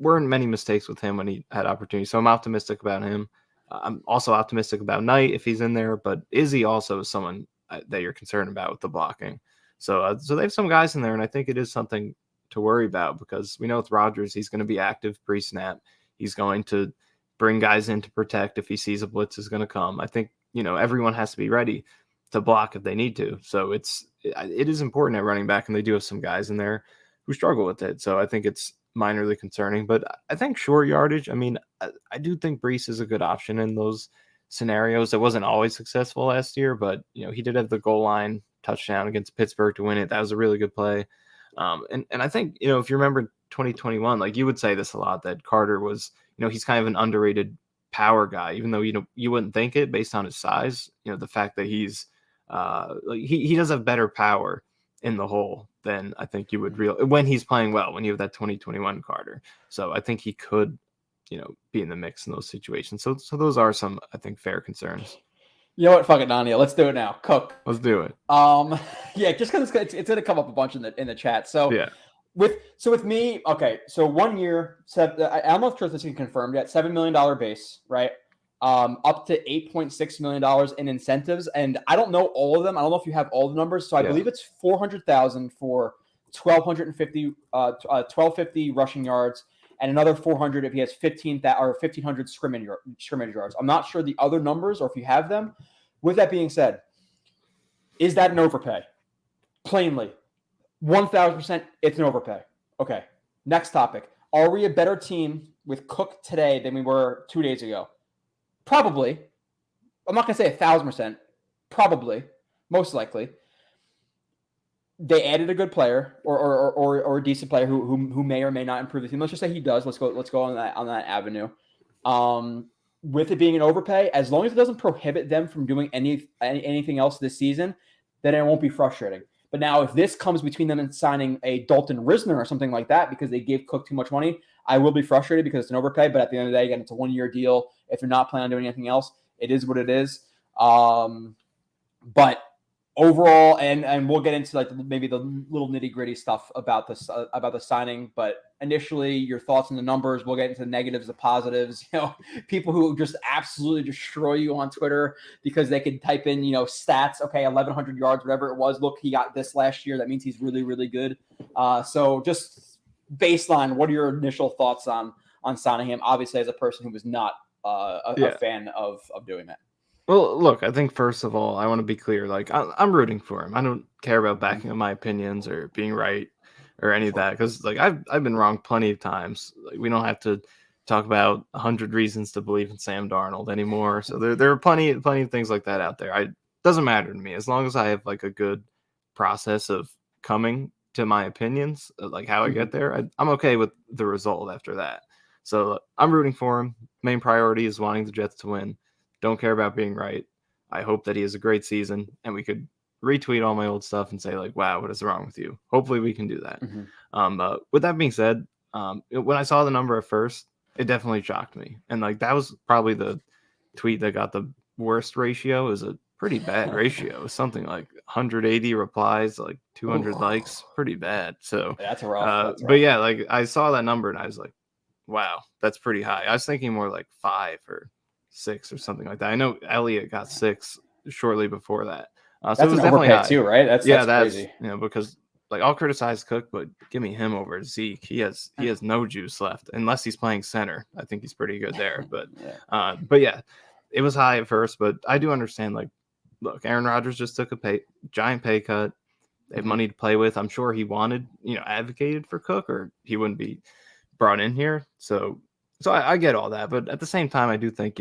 Weren't many mistakes with him when he had opportunity. So I'm optimistic about him. I'm also optimistic about Knight if he's in there, but Izzy also is someone that you're concerned about with the blocking. So they have some guys in there, and I think it is something to worry about because we know with Rodgers, he's going to be active pre-snap. He's going to bring guys in to protect if he sees a blitz is going to come. I think, everyone has to be ready to block if they need to. So it is important at running back, and they do have some guys in there who struggle with it. So I think it's minorly concerning, but I think short yardage, I do think Breece is a good option in those scenarios. It wasn't always successful last year, but he did have the goal line touchdown against Pittsburgh to win it. That was a really good play. And I think, if you remember 2021, like you would say this a lot, that Carter was, he's kind of an underrated power guy, even though, you wouldn't think it based on his size, the fact that he's he does have better power in the hole than I think you would when he's playing well, when you have that 2021 Carter. So I think he could, be in the mix in those situations. So those are some, I think, fair concerns. You know what? Fuck it, Nania. Let's do it now. Cook. Let's do it. Yeah, just because it's going to come up a bunch in the chat. So yeah. With me, okay. So 1 year, I don't know if this is confirmed yet. $7 million base, right? Up to $8.6 million in incentives, and I don't know all of them. I don't know if you have all the numbers. So I believe it's $400,000 for 1,250 rushing yards, and another 400 if he has 1,500 scrimmage yards. I'm not sure the other numbers or if you have them. With that being said, is that an overpay? Plainly, 1,000%, it's an overpay. Okay. Next topic: are we a better team with Cook today than we were 2 days ago? Probably. I'm not going to say 1,000%. Probably. Most likely. They added a good player or a decent player who may or may not improve the team. Let's just say he does. Let's go on that avenue. With it being an overpay, as long as it doesn't prohibit them from doing anything else this season, then it won't be frustrating. But now if this comes between them and signing a Dalton Risner or something like that because they gave Cook too much money, I will be frustrated because it's an overpay. But at the end of the day, again, it's a 1 year deal. If you're not planning on doing anything else, it is what it is. But overall, and we'll get into like maybe the little nitty gritty stuff about the signing. But initially, your thoughts on the numbers. We'll get into the negatives, the positives. People who just absolutely destroy you on Twitter because they could type in stats. Okay, 1,100 yards, whatever it was. Look, he got this last year. That means he's really, really good. So just baseline, what are your initial thoughts on signing him? Obviously, as a person who was not a fan of doing that. Well, look, I think first of all, I want to be clear. Like, I'm rooting for him. I don't care about backing up my opinions or being right or any of that, because like I've been wrong plenty of times. Like, we don't have to talk about 100 reasons to believe in Sam Darnold anymore. So there are plenty of things like that out there. Doesn't matter to me as long as I have like a good process of coming to my opinions, like how I get there. I'm okay with the result after that. So I'm rooting for him. Main priority is wanting the Jets to win. Don't care about being right. I hope that he has a great season, and we could retweet all my old stuff and say like, wow, what is wrong with you? Hopefully we can do that. With that being said, when I saw the number at first, it definitely shocked me. And like, that was probably the tweet that got the worst ratio. It was a pretty bad ratio. It was something like 180 replies, like 200 likes, pretty bad. So that's rough. But yeah, like I saw that number and I was like, wow, that's pretty high. I was thinking more like 5 or 6 or something like that. I know Elliott got 6 shortly before that. So it was definitely high too, right? That's crazy. Because like, I'll criticize Cook, but give me him over Zeke. He has no juice left unless he's playing center. I think he's pretty good there. But yeah, it was high at first. But I do understand. Like, look, Aaron Rodgers just took a giant pay cut. They have money to play with. I'm sure he wanted, advocated for Cook, or he wouldn't be brought in here. So I get all that. But at the same time, I do think,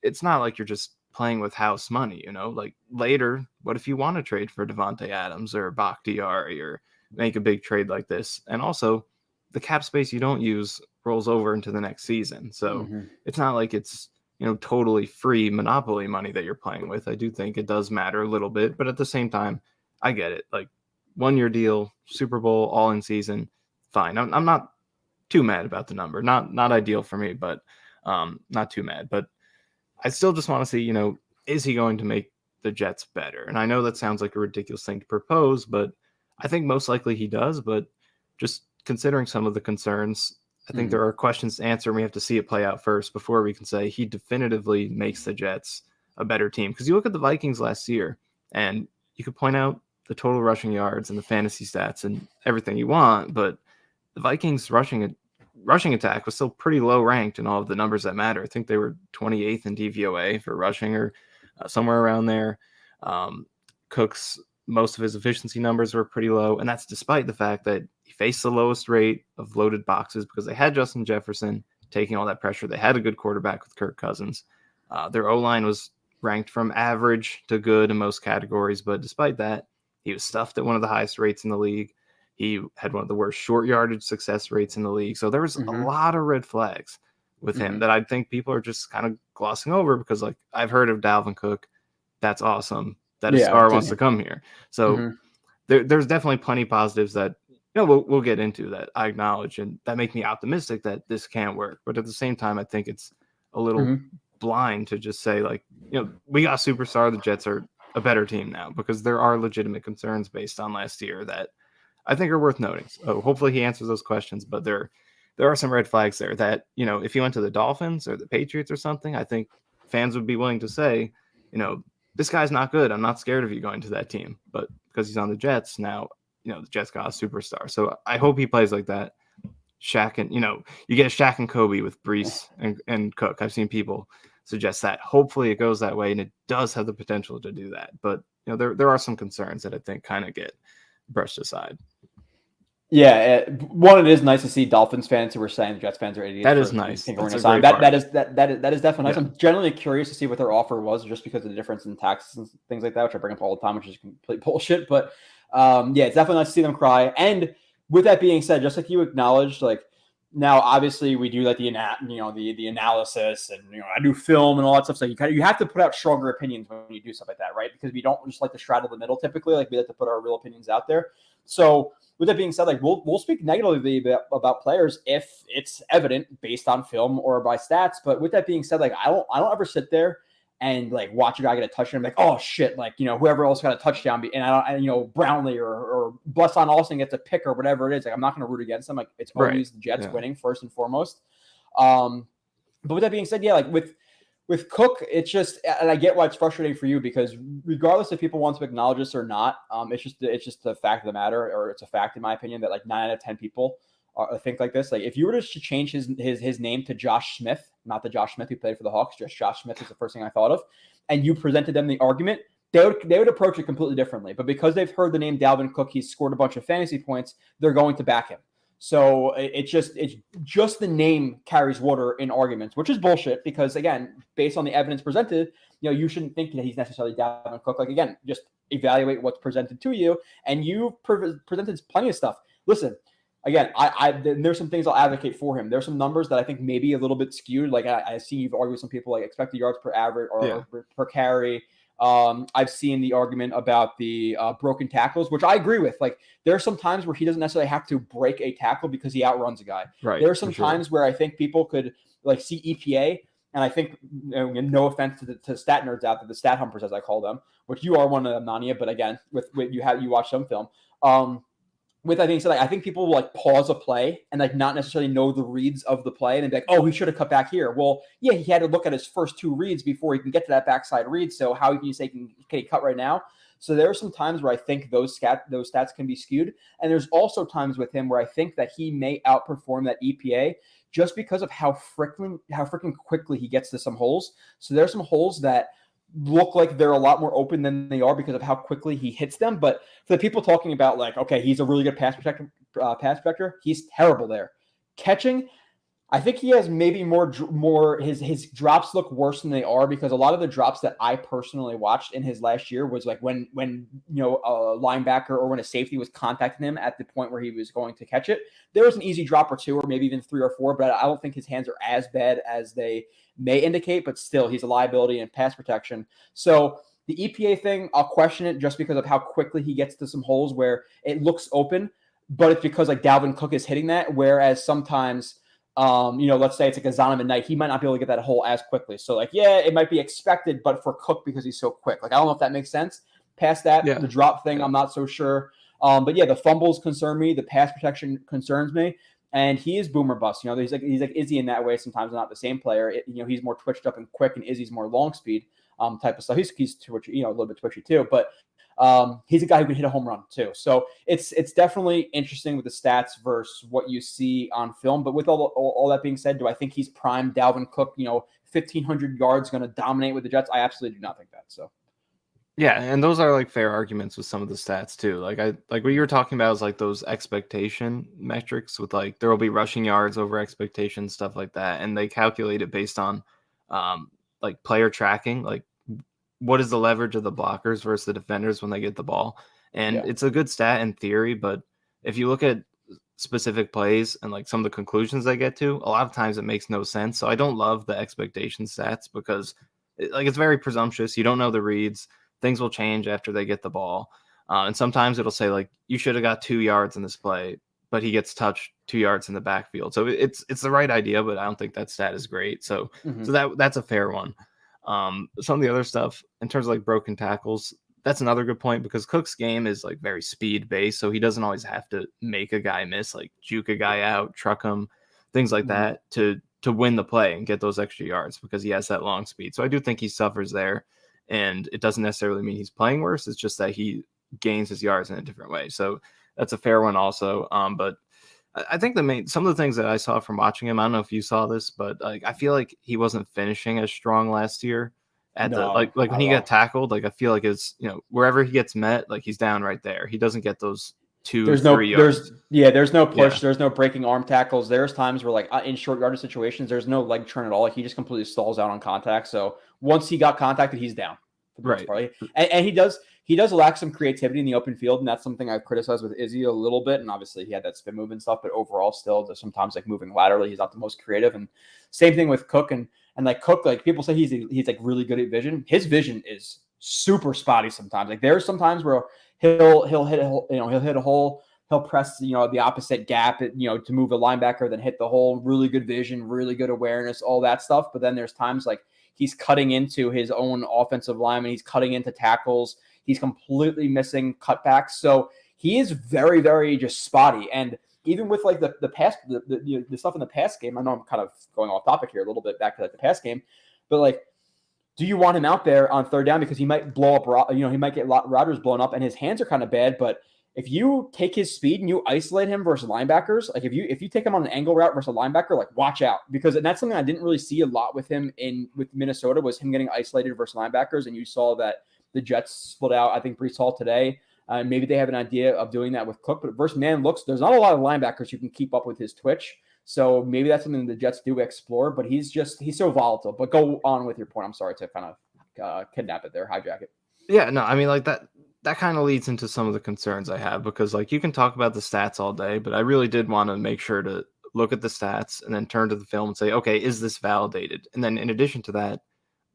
it's not like you're just playing with house money, like later, what if you want to trade for Devontae Adams or Bakhtiari or make a big trade like this? And also the cap space you don't use rolls over into the next season. So it's not like it's, totally free monopoly money that you're playing with. I do think it does matter a little bit, but at the same time, I get it. Like, 1-year deal, Super Bowl, all in season, fine. I'm not too mad about the number. Not ideal for me, but not too mad. But I still just want to see, is he going to make the Jets better? And I know that sounds like a ridiculous thing to propose, but I think most likely he does. But just considering some of the concerns, I think there are questions to answer, and we have to see it play out first before we can say he definitively makes the Jets a better team. Because you look at the Vikings last year, and you could point out the total rushing yards and the fantasy stats and everything you want, but the Vikings rushing attack was still pretty low ranked in all of the numbers that matter. I think they were 28th in DVOA for rushing, or somewhere around there. Cook's, most of his efficiency numbers were pretty low, and that's despite the fact that he faced the lowest rate of loaded boxes because they had Justin Jefferson taking all that pressure. They had a good quarterback with Kirk Cousins. Their O-line was ranked from average to good in most categories, but despite that, he was stuffed at one of the highest rates in the league. He had one of the worst short yardage success rates in the league. So there was a lot of red flags with him that I think people are just kind of glossing over because, like, I've heard of Dalvin Cook. That's awesome. That a star wants to come here. So there's definitely plenty of positives that, we'll get into, that I acknowledge and that make me optimistic that this can work. But at the same time, I think it's a little blind to just say, like, we got a superstar. The Jets are a better team now, because there are legitimate concerns based on last year that I think are worth noting. So hopefully he answers those questions, but there are some red flags there that, if he went to the Dolphins or the Patriots or something, I think fans would be willing to say, this guy's not good. I'm not scared of you going to that team. But because he's on the Jets now, the Jets got a superstar. So I hope he plays like that. Shaq and, you get Shaq and Kobe with Breece and Cook. I've seen people suggest that. Hopefully it goes that way, and it does have the potential to do that. But, there are some concerns that I think kind of get brushed aside. Yeah, it is nice to see Dolphins fans who were saying the Jets fans are idiots. That is nice. That is definitely nice. I'm generally curious to see what their offer was, just because of the difference in taxes and things like that, which I bring up all the time, which is complete bullshit. But it's definitely nice to see them cry. And with that being said, just like you acknowledged, like, now obviously we do like the analysis, and I do film and all that stuff. So you have to put out stronger opinions when you do stuff like that, right? Because we don't just like to straddle the middle typically. Like, we like to put our real opinions out there. So with that being said, like, we'll speak negatively about players if it's evident based on film or by stats. But with that being said, like, I don't ever sit there and like watch a guy get a touchdown and be like, oh shit, like, whoever else got a touchdown, and Brownlee or Blesson Austin gets a pick or whatever it is. Like, I'm not going to root against them. Like, it's always the Jets winning first and foremost. But with that being said, yeah, like with Cook, it's just, and I get why it's frustrating for you, because regardless if people want to acknowledge this or not, it's just the fact of the matter, or it's a fact in my opinion, that like 9 out of 10 people think like this. Like, if you were to change his name to Josh Smith not the Josh Smith who played for the Hawks, just Josh Smith is the first thing I thought of, and you presented them the argument, they would approach it completely differently. But because they've heard the name Dalvin Cook, he's scored a bunch of fantasy points, they're going to back him. So it's just the name carries water in arguments, which is bullshit because, again, based on the evidence presented, you shouldn't think that he's necessarily Dalvin Cook. Like, again, just evaluate what's presented to you, and you presented plenty of stuff. Listen, again, there's some things I'll advocate for him. There's some numbers that I think maybe a little bit skewed. Like I see you've argued with some people like expected yards per average or per carry. I've seen the argument about the broken tackles, which I agree with. Like there are some times where he doesn't necessarily have to break a tackle because he outruns a guy. Right. There are some times where I think people could like see EPA, and I think no offense to the stat nerds out there, the stat humpers as I call them, which you are one of them, Nania. But again, with you watch some film. With that being said, I think people will like pause a play and like not necessarily know the reads of the play and be like, oh, he should have cut back here. Well, yeah, he had to look at his first two reads before he can get to that backside read. So how can you say can he cut right now? So there are some times where I think those stats can be skewed, and there's also times with him where I think that he may outperform that EPA just because of how freaking quickly he gets to some holes. So there are some holes that look like they're a lot more open than they are because of how quickly he hits them. But for the people talking about like, okay, he's a really good pass protector, he's terrible there. Catching, I think he has maybe more his drops look worse than they are because a lot of the drops that I personally watched in his last year was like when a linebacker or when a safety was contacting him at the point where he was going to catch it. There was an easy drop or two or maybe even 3 or 4, but I don't think his hands are as bad as they may indicate, but still he's a liability in pass protection. So the EPA thing, I'll question it just because of how quickly he gets to some holes where it looks open, but it's because like Dalvin Cook is hitting that, whereas sometimes let's say it's like a Zonovan Knight, he might not be able to get that hole as quickly. So like, yeah, it might be expected, but for Cook because he's so quick. Like I don't know if that makes sense. Past that, the drop thing, I'm not so sure. But yeah, the fumbles concern me, the pass protection concerns me. And he is boomer bust. He's like Izzy in that way. Sometimes not the same player. He's more twitched up and quick, and Izzy's more long speed type of stuff. He's twitchy, a little bit twitchy too. But he's a guy who can hit a home run too. So it's definitely interesting with the stats versus what you see on film. But with all that being said, do I think he's prime Dalvin Cook? 1,500 yards, going to dominate with the Jets? I absolutely do not think that. So. Yeah, and those are like fair arguments with some of the stats too. Like what you were talking about is like those expectation metrics with like there will be rushing yards over expectations, stuff like that, and they calculate it based on like player tracking, like what is the leverage of the blockers versus the defenders when they get the ball. And it's a good stat in theory, but if you look at specific plays and like some of the conclusions they get to, a lot of times it makes no sense. So I don't love the expectation stats because it's very presumptuous. You don't know the reads. Things will change after they get the ball. And sometimes it'll say like, you should have got 2 yards in this play, but he gets touched 2 yards in the backfield. So it's the right idea, but I don't think that stat is great. So that's a fair one. Some of the other stuff in terms of like broken tackles, that's another good point because Cook's game is like very speed based. So he doesn't always have to make a guy miss, like juke a guy out, truck him, things like that to win the play and get those extra yards because he has that long speed. So I do think he suffers there. And it doesn't necessarily mean he's playing worse. It's just that he gains his yards in a different way. So that's a fair one also. But I think some of the things that I saw from watching him, I don't know if you saw this, but like I feel like he wasn't finishing as strong last year at when he got tackled. Like I feel like it's wherever he gets met, like he's down right there. He doesn't get those 2-3 yards. There's no push. There's no breaking arm tackles. There's times where like in short yardage situations, there's no leg turn at all. Like he just completely stalls out on contact. So once he got contacted, he's down. Right. And he does lack some creativity in the open field, and that's something I've criticized with Izzy a little bit. And obviously he had that spin move and stuff, but overall still there's sometimes like moving laterally, he's not the most creative. And same thing with Cook and like Cook, like people say he's like really good at vision. His vision is super spotty sometimes. Like there's sometimes where he'll hit a hole, he'll press the opposite gap to move a linebacker, then hit the hole. Really good vision, really good awareness, all that stuff. But then there's times like he's cutting into his own offensive lineman. He's cutting into tackles. He's completely missing cutbacks. So he is very, very just spotty. And even with like the stuff in the pass game, I know I'm kind of going off topic here a little bit back to like the pass game, but like, do you want him out there on third down because he might blow up? He might get Rodgers blown up, and his hands are kind of bad. But if you take his speed and you isolate him versus linebackers, like if you take him on an angle route versus a linebacker, like watch out, because that's something I didn't really see a lot with him with Minnesota, was him getting isolated versus linebackers. And you saw that the Jets split out, I think, Breece Hall today. Maybe they have an idea of doing that with Cook, but versus man looks, there's not a lot of linebackers who can keep up with his twitch. So maybe that's something the Jets do explore, but he's so volatile. But go on with your point. I'm sorry to kind of kidnap it there, hijack it. Yeah, no, I mean, like that kind of leads into some of the concerns I have, because like you can talk about the stats all day, but I really did want to make sure to look at the stats and then turn to the film and say, okay, is this validated? And then in addition to that,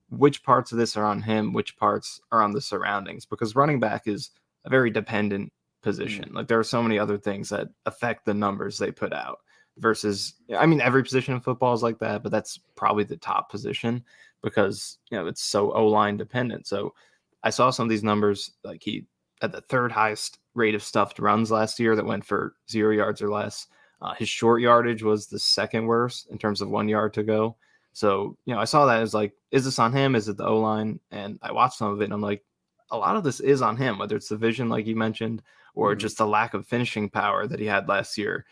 which parts of this are on him, which parts are on the surroundings? Because running back is a very dependent position. Like there are so many other things that affect the numbers they put out versus, I mean, every position in football is like that, but that's probably the top position because, it's so O-line dependent. So I saw some of these numbers, like he had the third highest rate of stuffed runs last year that went for 0 yards or less. His short yardage was the second worst in terms of 1 yard to go. So, I saw that as like, is this on him? Is it the O-line? And I watched some of it and I'm like, a lot of this is on him, whether it's the vision, like you mentioned, or just the lack of finishing power that he had last year.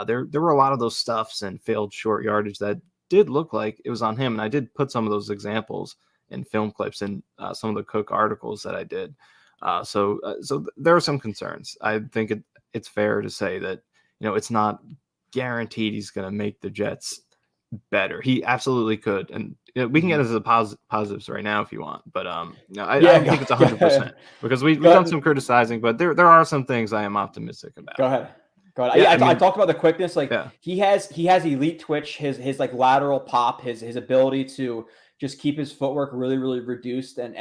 There were a lot of those stuffs and failed short yardage that did look like it was on him. And I did put some of those examples in film clips and some of the Cook articles that I did. So there are some concerns. I think it's fair to say that, it's not guaranteed he's going to make the Jets better. He absolutely could. And we can get into the positives right now if you want. But I don't think it's 100% because we've done some criticizing, but there are some things I am optimistic about. Go ahead. Yeah, I talked about the quickness. Like he has elite twitch, his like lateral pop, his ability to just keep his footwork really, really reduced and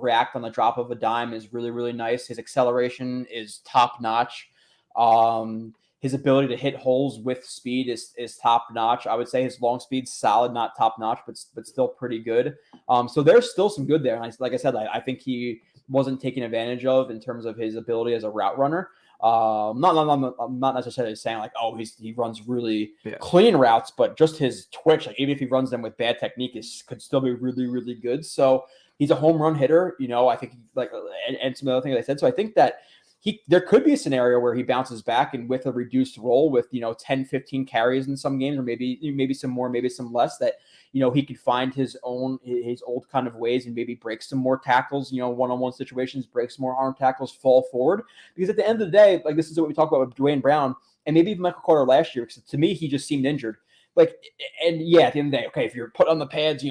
react on the drop of a dime is really, really nice. His acceleration is top notch. His ability to hit holes with speed is top notch. I would say his long speed's solid, not top notch, but still pretty good. So there's still some good there. And like I said, I think he wasn't taken advantage of in terms of his ability as a route runner. I'm not necessarily saying like, oh, he runs really clean routes, but just his twitch, like even if he runs them with bad technique, could still be really, really good. So he's a home run hitter, I think and some other things I said. So I think that there could be a scenario where he bounces back and with a reduced role with 10, 15 carries in some games, or maybe some more, maybe some less, that he could find his old kind of ways and maybe break some more tackles, one-on-one situations, break some more arm tackles, fall forward. Because at the end of the day, like this is what we talk about with Dwayne Brown and maybe even Michael Carter last year, because to me he just seemed injured. Like, and yeah, at the end of the day, okay, if you're put on the pads,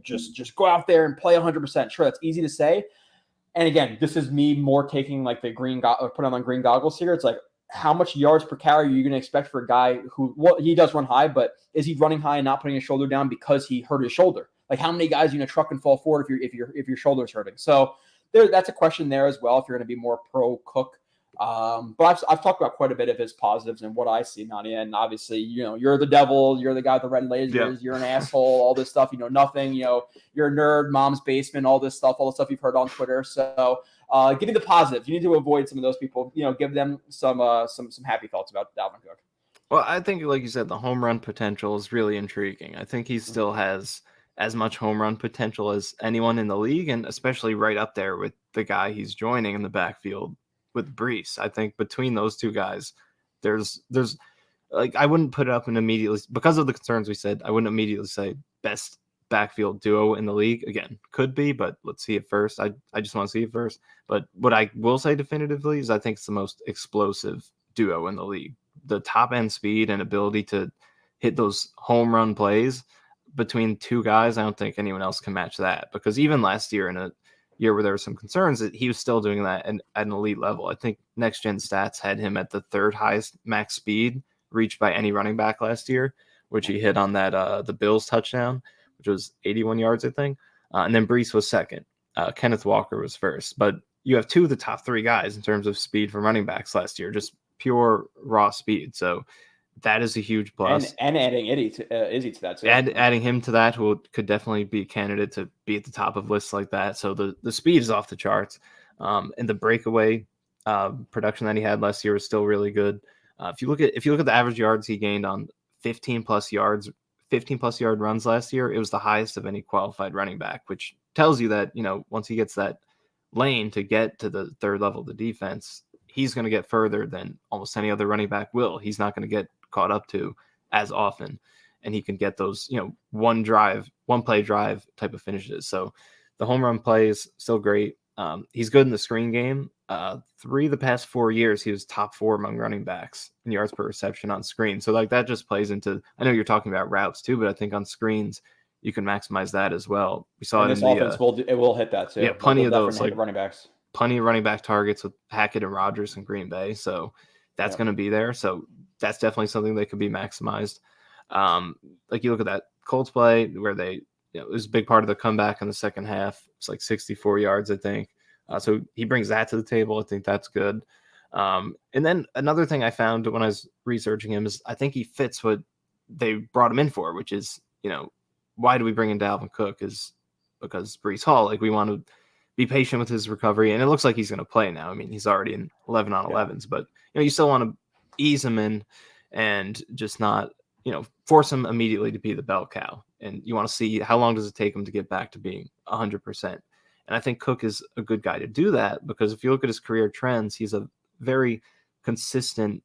just go out there and play 100%. Sure, that's easy to say. And again, this is me more taking like the put on green goggles here. It's like, how much yards per carry are you going to expect for a guy who, well, he does run high, but is he running high and not putting his shoulder down because he hurt his shoulder? Like, how many guys are going to truck and fall forward if your shoulder's hurting? So that's a question there as well, if you're going to be more pro Cook. But I've talked about quite a bit of his positives and what I see, Nania. And obviously, you're the devil, you're the guy with the red lasers, you're an asshole, all this stuff, nothing, you're a nerd, mom's basement, all the stuff you've heard on Twitter. So give me the positives. You need to avoid some of those people, give them some happy thoughts about Dalvin Cook. Well, I think, like you said, the home run potential is really intriguing. I think he still has as much home run potential as anyone in the league, and especially right up there with the guy he's joining in the backfield with Breece. I think between those two guys, there's like, I wouldn't put it up and immediately, because of the concerns we said, I wouldn't immediately say best backfield duo in the league. Again, could be, but let's see it first. I just want to see it first. But what I will say definitively is I think it's the most explosive duo in the league. The top end speed and ability to hit those home run plays between two guys, I don't think anyone else can match that, because even last year, in a year where there were some concerns, that he was still doing that at an elite level. I think Next Gen Stats had him at the third highest max speed reached by any running back last year, which he hit on that the Bills touchdown, which was 81 yards, I think. And then Breece was second. Kenneth Walker was first. But you have two of the top three guys in terms of speed for running backs last year, just pure raw speed. So that is a huge plus. And adding Izzy to that. So. Adding him to that could definitely be a candidate to be at the top of lists like that. So the speed is off the charts. And the breakaway production that he had last year was still really good. If you look at the average yards he gained on 15 plus yard runs last year, it was the highest of any qualified running back, which tells you that, once he gets that lane to get to the third level of the defense, he's going to get further than almost any other running back will. He's not going to get caught up to as often, and he can get those, one play drive type of finishes. So the home run play is still great. He's good in the screen game. 3 of the past 4 years, he was top 4 among running backs in yards per reception on screen. So like that just plays into, I know you're talking about routes too, but I think on screens you can maximize that as well. We saw and it this in offense will hit that too. Yeah, plenty of those like running backs. Plenty of running back targets with Hackett and Rodgers in Green Bay. So that's going to be there. So that's definitely something that could be maximized. Like you look at that Colts play where they, it was a big part of the comeback in the second half. It's like 64 yards, I think. So he brings that to the table. I think that's good. And then another thing I found when I was researching him is I think he fits what they brought him in for, which is, why do we bring in Dalvin Cook? Is because Breece Hall, like we want to be patient with his recovery. And it looks like he's going to play now. I mean, he's already in 11 on 11s, but you still want to ease him in and just not, force him immediately to be the bell cow. And you want to see how long does it take him to get back to being 100%. And I think Cook is a good guy to do that, because if you look at his career trends, he's a very consistent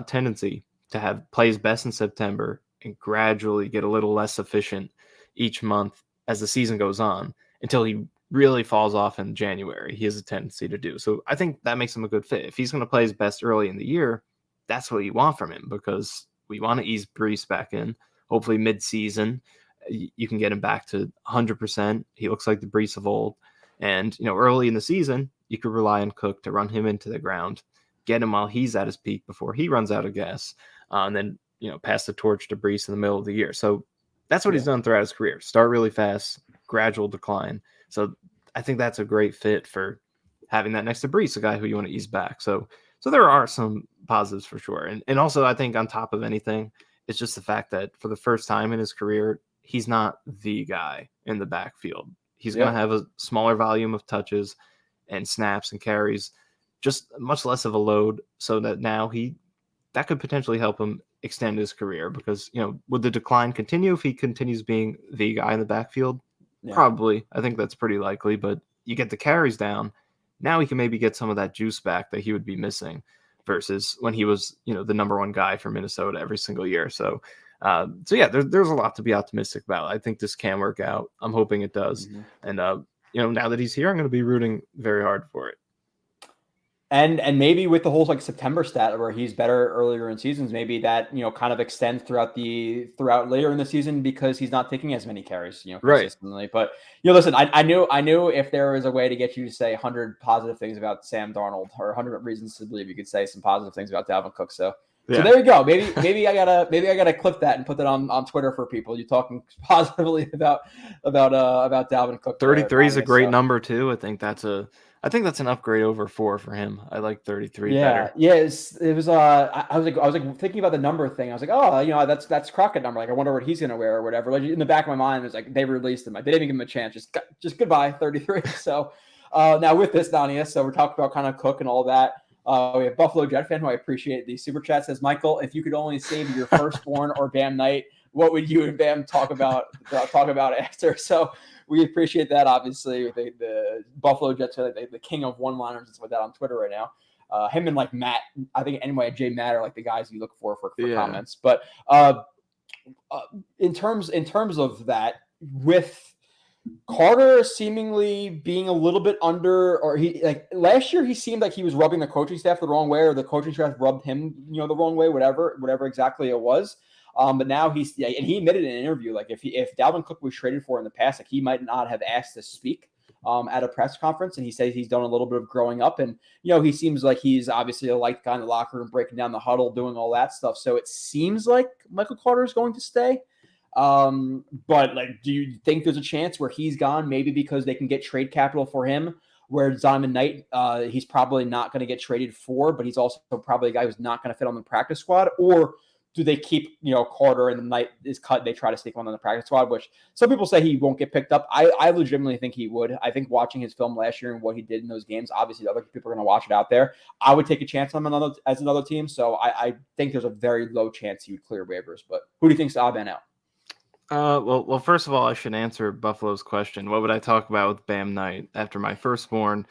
tendency to have plays best in September and gradually get a little less efficient each month as the season goes on until he really falls off in January. He has a tendency to do. So I think that makes him a good fit. If he's going to play his best early in the year, that's what you want from him, because we want to ease Breece back in. Hopefully mid-season, you can get him back to 100%. He looks like the Breece of old. And, early in the season, you could rely on Cook to run him into the ground, get him while he's at his peak before he runs out of gas, and then, pass the torch to Breece in the middle of the year. So that's what he's done throughout his career. Start really fast, gradual decline. So I think that's a great fit for having that next to Breece, a guy who you want to ease back. So there are some positives for sure. And also I think on top of anything, it's just the fact that for the first time in his career, he's not the guy in the backfield. He's going to have a smaller volume of touches and snaps and carries, just much less of a load, so that now that could potentially help him extend his career, because, would the decline continue if he continues being the guy in the backfield? Yeah. Probably. I think that's pretty likely, but you get the carries down. Now he can maybe get some of that juice back that he would be missing versus when he was, the number one guy for Minnesota every single year. So yeah, there's a lot to be optimistic about. I think this can work out. I'm hoping it does. Mm-hmm. And, now that he's here, I'm going to be rooting very hard for it. And maybe with the whole September stat where he's better earlier in seasons, maybe that, kind of extends throughout later in the season, because he's not taking as many carries, consistently. Right. But, listen, I knew if there was a way to get you to say 100 positive things about Sam Darnold, or 100 reasons to believe you could say some positive things about Dalvin Cook. So there you go. Maybe I gotta clip that and put that on Twitter for people. You talking positively about Dalvin Cook. 33 is a great number too. I think that's an upgrade over 4 for him. I like 33 better. Yeah, it was. I was thinking about the number thing. I was like, oh, that's Crockett number. Like, I wonder what he's gonna wear or whatever. Like, in the back of my mind, it was like they released him. They didn't even give him a chance. Just goodbye, 33. So now with this, Nania. So we're talking about kind of Cook and all that. We have Buffalo Jet fan, who I appreciate the super chat, says, Michael, if you could only save your firstborn or Bam Knight, what would you and Bam talk about after? So we appreciate that. Obviously, the Buffalo Jets are the king of one-liners and stuff like that on Twitter right now. Him and Matt, I think anyway, Jay Matt are the guys you look for comments. But in terms of that, with Carter seemingly being a little bit under, or he last year he seemed like he was rubbing the coaching staff the wrong way, or the coaching staff rubbed him, the wrong way, whatever exactly it was. But now and he admitted in an interview, if Dalvin Cook was traded for in the past, he might not have asked to speak at a press conference. And he said he's done a little bit of growing up, and he seems like he's obviously a light guy in the locker room, breaking down the huddle, doing all that stuff. So it seems like Michael Carter is going to stay. But do you think there's a chance where he's gone, maybe because they can get trade capital for him, where Donovan Knight, he's probably not going to get traded for, but he's also probably a guy who's not going to fit on the practice squad? Or do they keep, Carter, and the Knight is cut, they try to stick one on the practice squad, which some people say he won't get picked up. I legitimately think he would. I think watching his film last year and what he did in those games, obviously other people are going to watch it out there. I would take a chance on him as another team. So I think there's a very low chance he would clear waivers. But who do you think's odd man out? Well, first of all, I should answer Buffalo's question. What would I talk about with Bam Knight after my firstborn?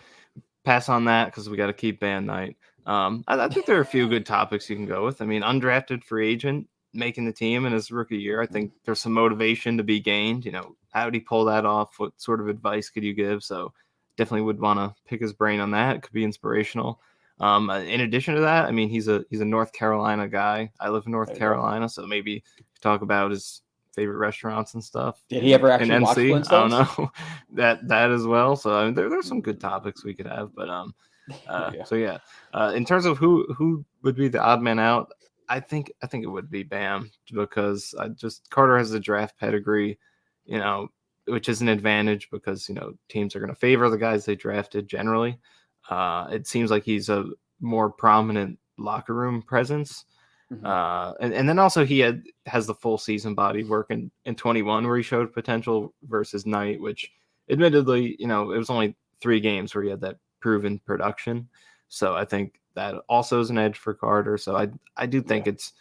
Pass on that because we got to keep Bam Knight. I think there are a few good topics you can go with. I mean, undrafted free agent making the team in his rookie year. I think there's some motivation to be gained. How did he pull that off? What sort of advice could you give? So definitely would want to pick his brain on that. It could be inspirational. In addition to that, I mean, he's a North Carolina guy. I live in North Carolina, so maybe talk about his favorite restaurants and stuff. Did he ever actually watch Flintstones? I don't know that as well. So I mean, there's some good topics we could have, but So yeah, in terms of who would be the odd man out, I think it would be Bam, because Carter has a draft pedigree, which is an advantage because teams are going to favor the guys they drafted generally. It seems like he's a more prominent locker room presence. And then also he has the full season body work in 21 where he showed potential versus Knight, which admittedly, it was only 3 games where he had that proven production. So I think that also is an edge for Carter. So I do think it's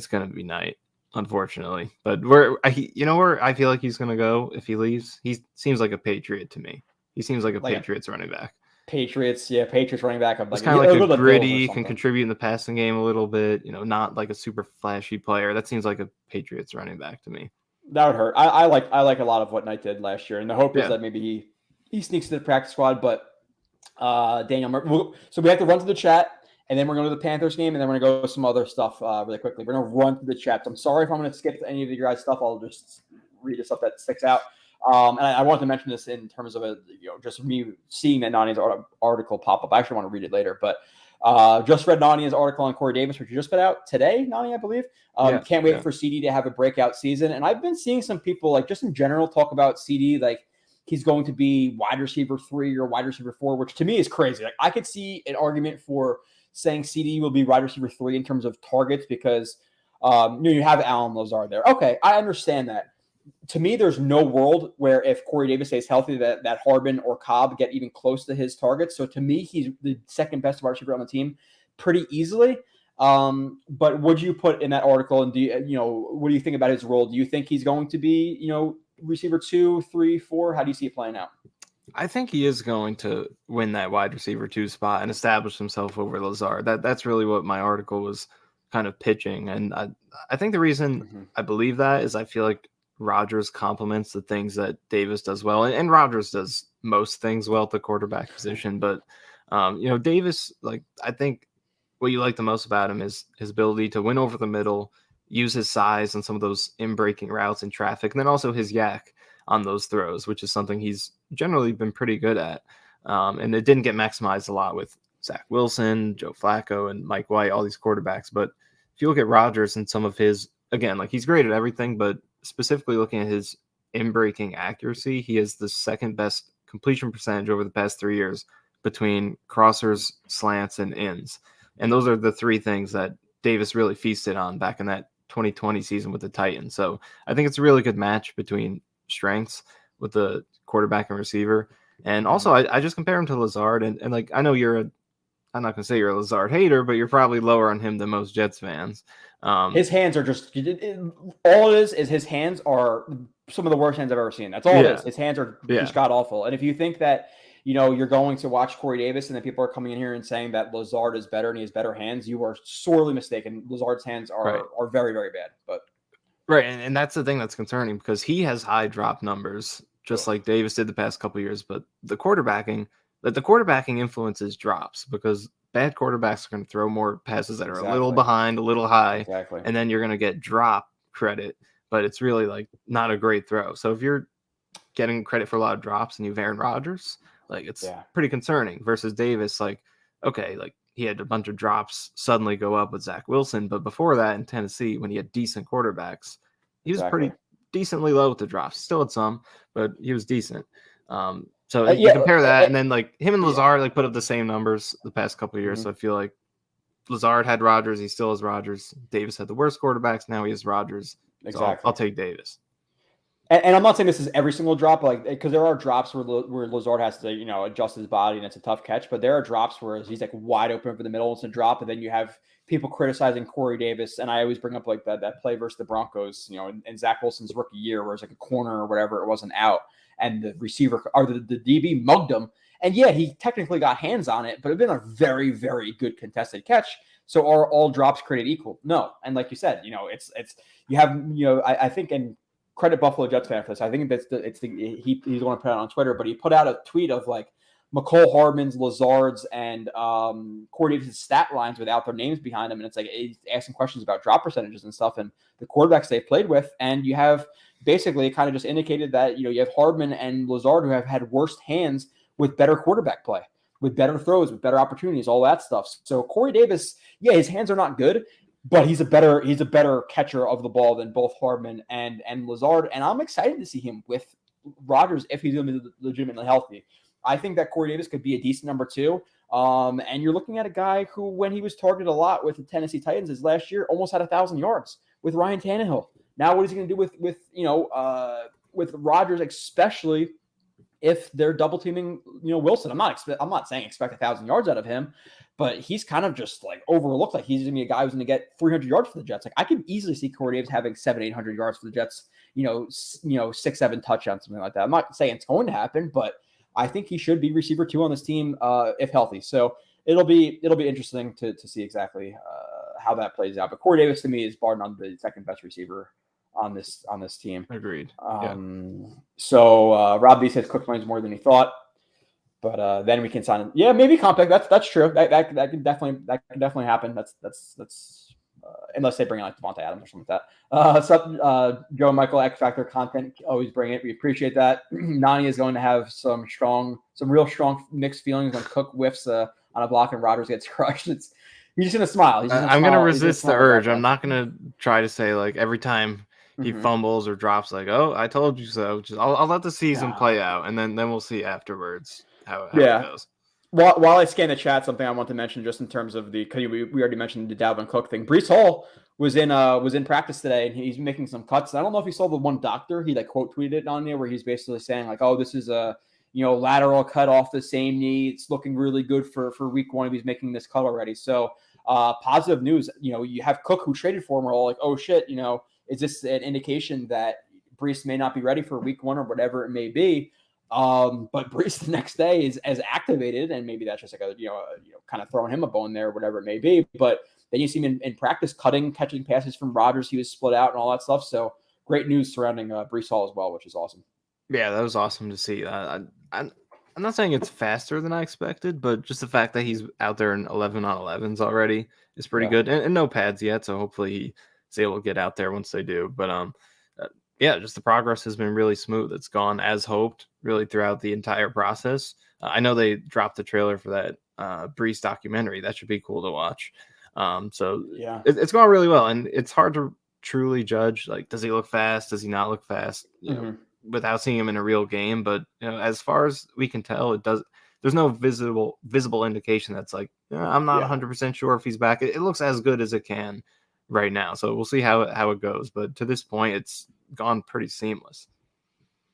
going to be Knight, unfortunately. But where I feel like he's going to go if he leaves, he seems like a Patriot to me. He seems like a Patriots running back. Patriots running back. It's kind of like a gritty, can contribute in the passing game a little bit, not like a super flashy player. That seems like a Patriots running back to me. That would hurt. I like a lot of what Knight did last year, and the hope is that maybe he sneaks to the practice squad. But Daniel, so we have to run to the chat, and then we're going to the Panthers game, and then we're going to go with some other stuff really quickly. We're going to run through the chat. So I'm sorry if I'm going to skip any of you guys' stuff. I'll just read the stuff that sticks out. And I wanted to mention this in terms of just me seeing that Nania's article pop up. I actually want to read it later, but just read Nania's article on Corey Davis, which you just put out today, Nania, I believe. Can't wait for CD to have a breakout season. And I've been seeing some people, just in general, talk about CD, he's going to be wide receiver 3 or wide receiver 4, which to me is crazy. I could see an argument for saying CD will be wide receiver 3 in terms of targets because you have Allen Lazard there. Okay, I understand that. To me, there's no world where if Corey Davis stays healthy, that Harbin or Cobb get even close to his targets. So to me, he's the second best wide receiver on the team pretty easily. But would you put in that article, and what do you think about his role? Do you think he's going to be, receiver 2, 3, 4? How do you see it playing out? I think he is going to win that wide receiver 2 spot and establish himself over Lazard. That's really what my article was kind of pitching. And I think the reason I believe that is I feel like Rodgers complements the things that Davis does well, and Rodgers does most things well at the quarterback position. But Davis, I think what you like the most about him is his ability to win over the middle, use his size on some of those in-breaking routes in traffic, and then also his yak on those throws, which is something he's generally been pretty good at. And it didn't get maximized a lot with Zach Wilson, Joe Flacco, and Mike White, all these quarterbacks. But if you look at Rodgers and some of his, again, he's great at everything, but specifically looking at his in-breaking accuracy, he has the second best completion percentage over the past 3 years between crossers, slants, and ins. And those are the 3 things that Davis really feasted on back in that 2020 season with the Titans. So I think it's a really good match between strengths with the quarterback and receiver. And also I just compare him to Lazard, and I know I'm not going to say you're a Lazard hater, but you're probably lower on him than most Jets fans. His hands are just all it is his hands are some of the worst hands I've ever seen. That's all it is. His hands are just god awful. And if you think that, you're going to watch Corey Davis and then people are coming in here and saying that Lazard is better and he has better hands, you are sorely mistaken. Lazard's hands are very, very bad. But and that's the thing that's concerning because he has high drop numbers, just like Davis did the past couple of years. But the quarterbacking influences drops because bad quarterbacks are going to throw more passes that are a little behind, a little high, and then you're going to get drop credit, but it's really not a great throw. So if you're getting credit for a lot of drops and you have Aaron Rodgers, it's pretty concerning versus Davis. He had a bunch of drops suddenly go up with Zach Wilson, but before that in Tennessee, when he had decent quarterbacks, he was pretty decently low with the drops. Still had some, but he was decent. So you compare that, and then him and Lazard put up the same numbers the past couple of years. So I feel like Lazard had Rodgers, he still has Rodgers. Davis had the worst quarterbacks, now he has Rodgers. So I'll take Davis. And I'm not saying this is every single drop, because there are drops where Lazard has to adjust his body and it's a tough catch. But there are drops where he's wide open over the middle, it's a drop, and then you have people criticizing Corey Davis. And I always bring up that play versus the Broncos, in Zach Wilson's rookie year, where it's a corner or whatever, it wasn't out. And the receiver or the DB mugged him, And yeah, he technically got hands on it, but it'd been a very, very good contested catch. So are all drops created equal? No. And like you said, it's you have, I think, and credit Buffalo Jets fan for this. I think he's the one to put it on Twitter, but he put out a tweet of like McCole Hardman's, Lazard's, and Corey Davis' stat lines without their names behind them. And it's like he's asking questions about drop percentages and stuff and the quarterbacks they've played with. And you have basically kind of just indicated that, you have Hardman and Lazard who have had worse hands with better quarterback play, with better throws, with better opportunities, all that stuff. So Corey Davis, yeah, his hands are not good, but he's a better catcher of the ball than both Hardman and Lazard. And I'm excited to see him with Rodgers if he's going to be legitimately healthy. I think that Corey Davis could be a decent number 2. And you're looking at a guy who, when he was targeted a lot with the Tennessee Titans his last year, almost had 1,000 yards with Ryan Tannehill. Now, what is he going to do with Rodgers, especially if they're double teaming, Wilson? I'm not saying expect 1,000 yards out of him, but he's kind of just like overlooked. Like he's going to be a guy who's going to get 300 yards for the Jets. Like I could easily see Corey Davis having 700-800 yards for the Jets. 6-7 touchdowns, something like that. I'm not saying it's going to happen, but I think he should be receiver 2 on this team if healthy. So it'll be interesting to see exactly how that plays out. But Corey Davis to me is bar none the second best receiver on this team. Agreed. So Rob B says Cook wins more than he thought, but then we can sign him. Yeah, maybe compact. That's true. That can definitely happen. That's unless they bring in like Devontae Adams or something like that. Joe Michael X Factor content, always bring it. We appreciate that. Nania is going to have some real strong mixed feelings when Cook whiffs on a block and Rodgers gets crushed. He's just gonna smile. I'm gonna resist the urge. I'm not gonna try to say like every time he fumbles or drops like, oh, I told you so. I'll let the season play out, and then we'll see afterwards how it goes. While I scan the chat, something I want to mention just in terms of we already mentioned the Dalvin Cook thing. Breece Hall was in practice today, and he's making some cuts. I don't know if you saw the one doctor. He like quote tweeted it on there where he's basically saying like, "Oh, this is a lateral cut off the same knee. It's looking really good for week 1 if he's making this cut already." So positive news. You have Cook who traded for him. We're all like, "Oh shit," is this an indication that Breece may not be ready for week 1 or whatever it may be? But Breece the next day is as activated, and maybe that's just like a kind of throwing him a bone there, whatever it may be. But then you see him in practice catching passes from Rodgers. He was split out and all that stuff. So great news surrounding Breece Hall as well, which is awesome. Yeah, that was awesome to see. I'm not saying it's faster than I expected, but just the fact that he's out there in 11 on 11s already is pretty good, and no pads yet. So hopefully he's able to get out there once they do. But yeah, just the progress has been really smooth. It's gone as hoped really throughout the entire process. I know they dropped the trailer for that Breece documentary. That should be cool to watch. So yeah, it's gone really well, and it's hard to truly judge. Like, does he look fast? Does he not look fast? You know, without seeing him in a real game. But as far as we can tell, it does. There's no visible indication that's like, I'm not 100% sure if he's back. It looks as good as it can right now. So we'll see how it goes. But to this point, it's gone pretty seamless.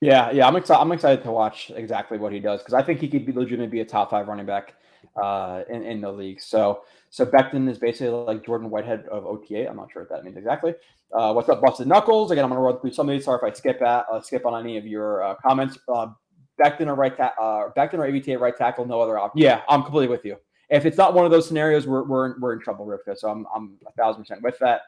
Yeah, I'm excited to watch exactly what he does because I think he could legitimately be a top 5 running back in the league. So Becton is basically like Jordan Whitehead of OTA. I'm not sure what that means exactly. What's up, Busted Knuckles? Again, I'm going to run through some of these. Sorry if I skip on any of your comments. Becton or Becton or AVT at right tackle, no other option. Yeah, I'm completely with you. If it's not one of those scenarios, we're in trouble, Rivka. So I'm 1,000% with that.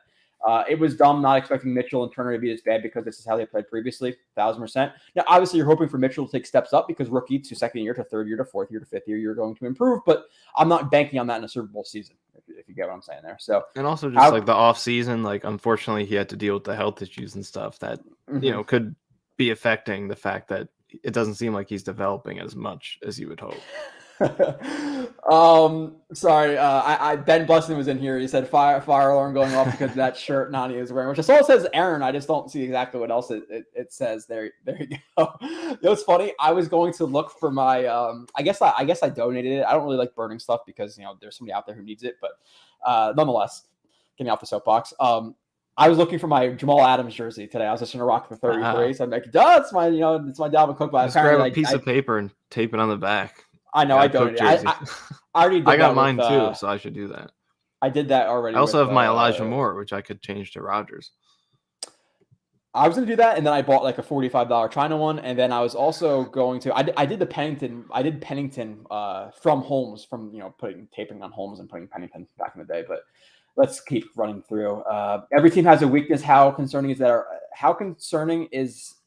It was dumb not expecting Mitchell and Turner to be this bad because this is how they played previously, 1,000%. Now, obviously, you're hoping for Mitchell to take steps up because rookie to second year to third year to fourth year to fifth year, you're going to improve. But I'm not banking on that in a Super Bowl season, if you get what I'm saying there. So, and also just like the off season, like unfortunately, he had to deal with the health issues and stuff that could be affecting the fact that it doesn't seem like he's developing as much as you would hope. Sorry, Ben Buston was in here. He said fire alarm going off because of that shirt Nania is wearing, which I saw it says Aaron. I just don't see exactly what else it says. There you go. It's funny. I was going to look for my I guess I donated it. I don't really like burning stuff because there's somebody out there who needs it, but nonetheless, getting off the soapbox. I was looking for my Jamal Adams jersey today. I was just gonna rock the 33. So I'm like, it's my Dalvin Cook. But just grab a piece of paper and tape it on the back. I know I donated. I already did. I got mine too, so I should do that. I did that already. I also have my Elijah Moore, which I could change to Rodgers. I was going to do that, and then I bought like a $45 China one, and then I was also going to I did Pennington from Holmes, from putting taping on Holmes and putting Pennington back in the day. But let's keep running through. Every team has a weakness. How concerning is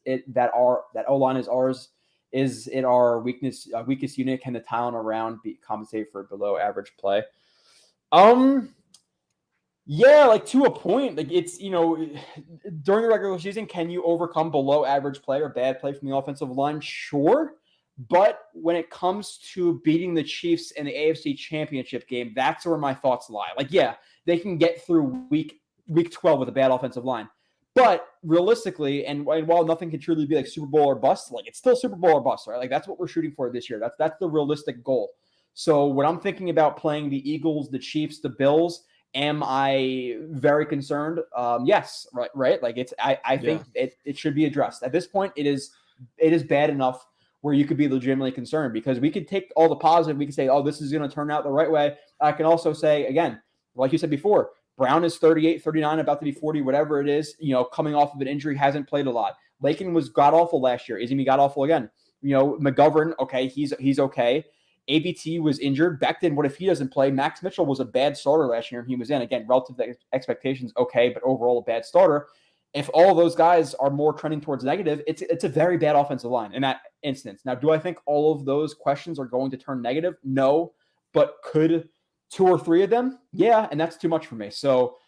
it that O-line is ours? Is it our weakest unit? Can the talent around compensate for below average play? Yeah, like to a point. Like it's during the regular season, can you overcome below average play or bad play from the offensive line? Sure. But when it comes to beating the Chiefs in the AFC Championship game, that's where my thoughts lie. Like, yeah, they can get through week 12 with a bad offensive line. But realistically, and while nothing can truly be like Super Bowl or bust, like it's still Super Bowl or bust, right? Like that's what we're shooting for this year. That's the realistic goal. So when I'm thinking about playing the Eagles, the Chiefs, the Bills, am I very concerned? Yes, right. Like I think it should be addressed. At this point, it is bad enough where you could be legitimately concerned, because we could take all the positive. We can say, oh, this is going to turn out the right way. I can also say, again, like you said before, Brown is 38, 39, about to be 40, whatever it is, coming off of an injury, hasn't played a lot. Lakin was god-awful last year. Is he god-awful again? McGovern, okay, he's okay. ABT was injured. Becton, what if he doesn't play? Max Mitchell was a bad starter last year, and he was in. Again, relative to expectations, okay, but overall a bad starter. If all of those guys are more trending towards negative, it's a very bad offensive line in that instance. Now, do I think all of those questions are going to turn negative? No, but could 2 or 3 of them? Yeah, and that's too much for me. So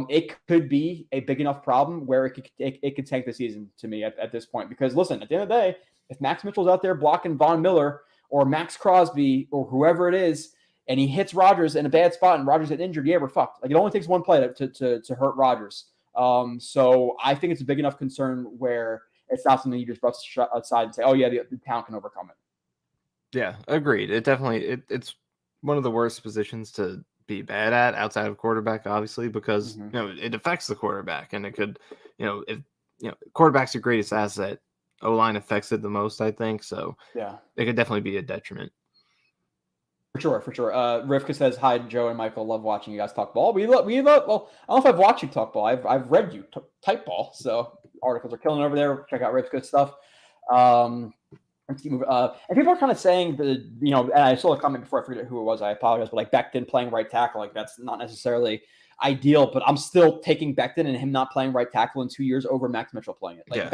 it could be a big enough problem where it could tank the season to me at this point. Because listen, at the end of the day, if Max Mitchell's out there blocking Von Miller or Max Crosby or whoever it is, and he hits Rodgers in a bad spot and Rodgers gets injured, yeah, we're fucked. Like it only takes one play to hurt Rodgers. So I think it's a big enough concern where it's not something you just brush aside and say, oh yeah, the talent can overcome it. Yeah, agreed. It definitely it's one of the worst positions to be bad at outside of quarterback, obviously, because it affects the quarterback, and it could, if quarterback's your greatest asset, O-line affects it the most, I think. So yeah, it could definitely be a detriment. For sure. Rivka says, hi, Joe and Michael. Love watching you guys talk ball. We love, well, I don't know if I've watched you talk ball. I've read you type ball. So articles are killing over there. Check out Rivka's stuff. And people are kind of saying and I saw a comment before, I forget who it was. I apologize, but like Becton playing right tackle, like that's not necessarily ideal, but I'm still taking Becton and him not playing right tackle in 2 years over Max Mitchell playing it. Like yeah.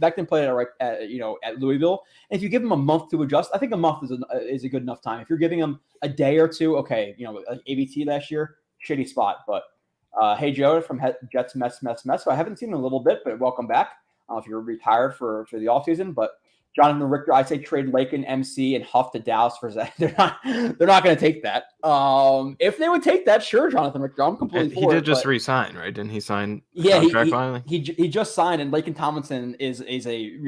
Becton played at Louisville, and if you give him a month to adjust, I think a month is a good enough time. If you're giving him a day or two, okay, like ABT last year, shitty spot. But hey Joe from Jets mess. So I haven't seen him in a little bit, but welcome back. I don't know if you're retired for the offseason, but Jonathan Richter, I say trade Lakin, MC, and Huff to Dallas for Zach. They're not going to take that. If they would take that, sure, Jonathan Richter, I'm completely for it. He did just resign, right? Didn't he sign? Yeah, finally. He just signed, and Lakin Tomlinson is a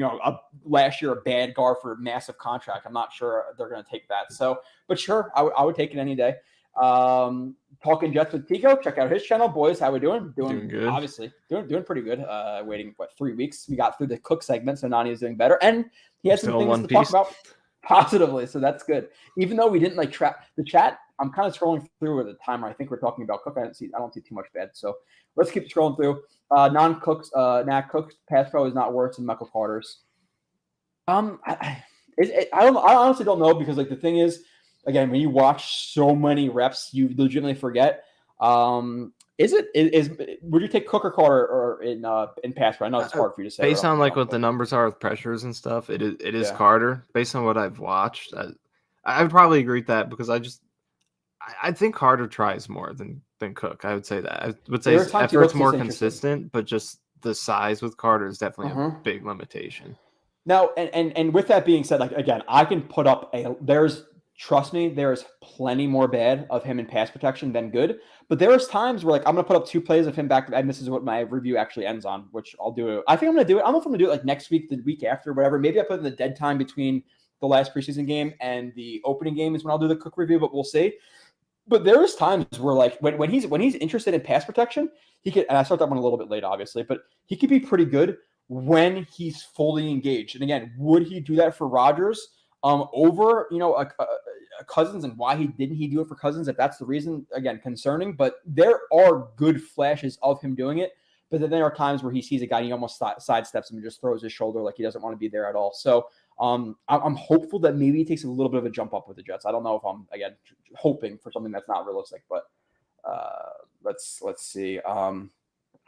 last year a bad guard for a massive contract. I'm not sure they're going to take that. So, but sure, I would take it any day. Talking Jets with Tico. Check out his channel, boys. How we doing? Doing good. Obviously, doing pretty good. Waiting 3 weeks. We got through the Cook segment, so Nania is doing better, and he has some things to talk about positively. So that's good. Even though we didn't track the chat, I'm kind of scrolling through at the timer. I think we're talking about Cook. I don't see too much bad. So let's keep scrolling through. Non-Cooks, Cook's pass pro is not worse than Michael Carter's. I honestly don't know, because like the thing is, again, when you watch so many reps, you legitimately forget. Would you take Cook or Carter or in pass pro? I know it's hard for you to say. Based on like what the numbers are with pressures and stuff, it is Carter. Based on what I've watched, I would probably agree with that, because I think Carter tries more than Cook. I would say that. I would say his effort's more consistent, but just the size with Carter is definitely a big limitation. Now, and with that being said, like again, I can put up trust me, there's plenty more bad of him in pass protection than good. But there's times where, like, I'm going to put up 2 plays of him back, and this is what my review actually ends on, which I'll do. I think I'm going to do it. I don't know if I'm going to do it, like, next week, the week after, whatever. Maybe I put in the dead time between the last preseason game and the opening game is when I'll do the Cook review, but we'll see. But there's times where, like, when he's interested in pass protection, he could – and I start that one a little bit late, obviously, but he could be pretty good when he's fully engaged. And, again, would he do that for Rodgers over, Cousins, and why didn't he do it for Cousins? If that's the reason, again, concerning, but there are good flashes of him doing it. But then there are times where he sees a guy and he almost sidesteps him and just throws his shoulder like he doesn't want to be there at all. So I'm hopeful that maybe he takes a little bit of a jump up with the Jets. I don't know if I'm, again, hoping for something that's not realistic, but let's see.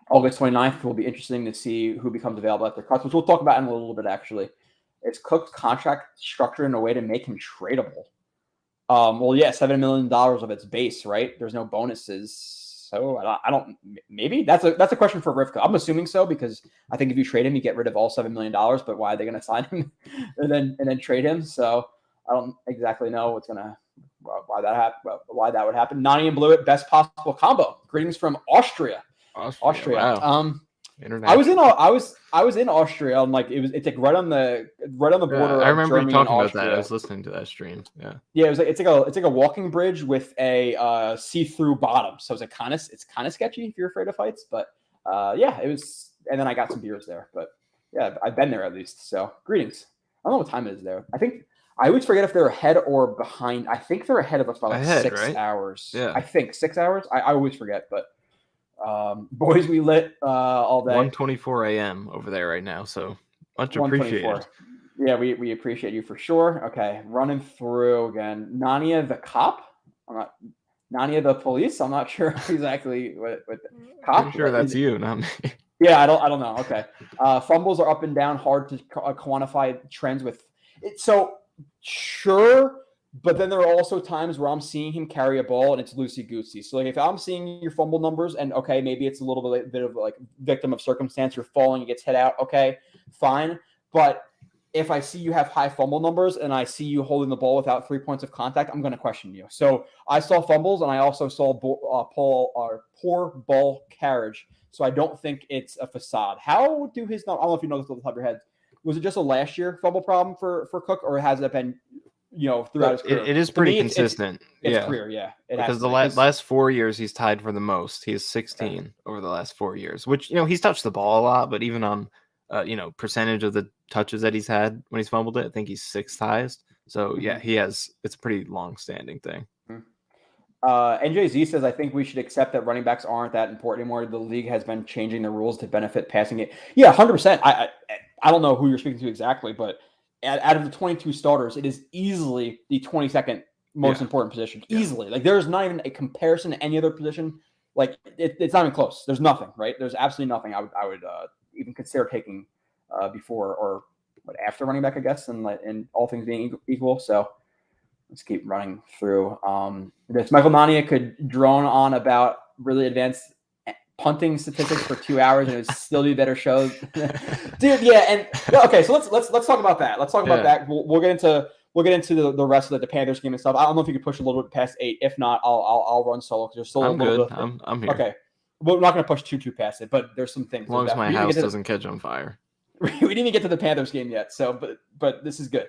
August 29th will be interesting to see who becomes available after cuts, which we'll talk about in a little bit, actually. Is Cook's contract structured in a way to make him tradable? Well, yeah, $7 million of its base, right? There's no bonuses. So I don't. Maybe that's a question for Rivka. I'm assuming so because I think if you trade him, you get rid of all $7 million. But why are they going to sign him and then trade him? So I don't exactly know why that would happen. Nania and Blewett, best possible combo. Greetings from Austria. Austria. Wow. I was in Austria. I'm like it's like right on the border. I remember Germany you talking and about that. Austria. I was listening to that stream. Yeah. Yeah, it's like a walking bridge with a see-through bottom. So it's kind of sketchy if you're afraid of heights. But yeah, it was. And then I got some beers there. But yeah, I've been there at least. So greetings. I don't know what time it is there. I think I always forget if they're ahead or behind. I think they're ahead of us by like 6 hours. Yeah. I think 6 hours. I always forget, but. Boys, we lit all day. 1:24 a.m. over there right now, so much appreciated. Yeah, we appreciate you for sure. Okay, running through again. Nania the cop. Nania the police. I'm not sure exactly what the cop. I'm sure that's you, not me. Yeah, I don't know. Okay, fumbles are up and down. Hard to quantify trends with it. So sure. But then there are also times where I'm seeing him carry a ball and it's loosey-goosey. So like if I'm seeing your fumble numbers and okay, maybe it's a little bit of like victim of circumstance, you're falling, it gets hit out. Okay, fine. But if I see you have high fumble numbers and I see you holding the ball without 3 points of contact, I'm going to question you. So I saw fumbles and I also saw poor ball carriage. So I don't think it's a facade. How do his numbers? I don't know if you know this off the top of your head. Was it just a last year fumble problem for Cook, or has it been? Throughout his career. It is pretty consistent. It's career, yeah. Because the last 4 years, he's tied for the most. He has 16 over the last 4 years, which, he's touched the ball a lot, but even on, percentage of the touches that he's had when he's fumbled it, I think he's 6th highest. So, yeah, it's a pretty long-standing thing. NJZ says, I think we should accept that running backs aren't that important anymore. The league has been changing the rules to benefit passing it. Yeah, 100%. I don't know who you're speaking to exactly, but out of the 22 starters, it is easily the 22nd most important position. Easily. Like, there's not even a comparison to any other position. Like, it's not even close. There's nothing, right? There's absolutely nothing I would even consider taking before or after running back, I guess, and all things being equal. So let's keep running through. This Michael Nania could drone on about really advanced punting statistics for 2 hours and it would still be better shows. Dude, yeah, and okay, so let's talk about that. Let's talk about that. We'll get into the rest of the Panthers game and stuff. I don't know if you could push a little bit past 8. If not, I'll run solo because there's still a little bit. I'm here. Okay. We're not going to push too past it, but there's some things. As long as my house doesn't catch on fire. We didn't even get to the Panthers game yet, so but this is good.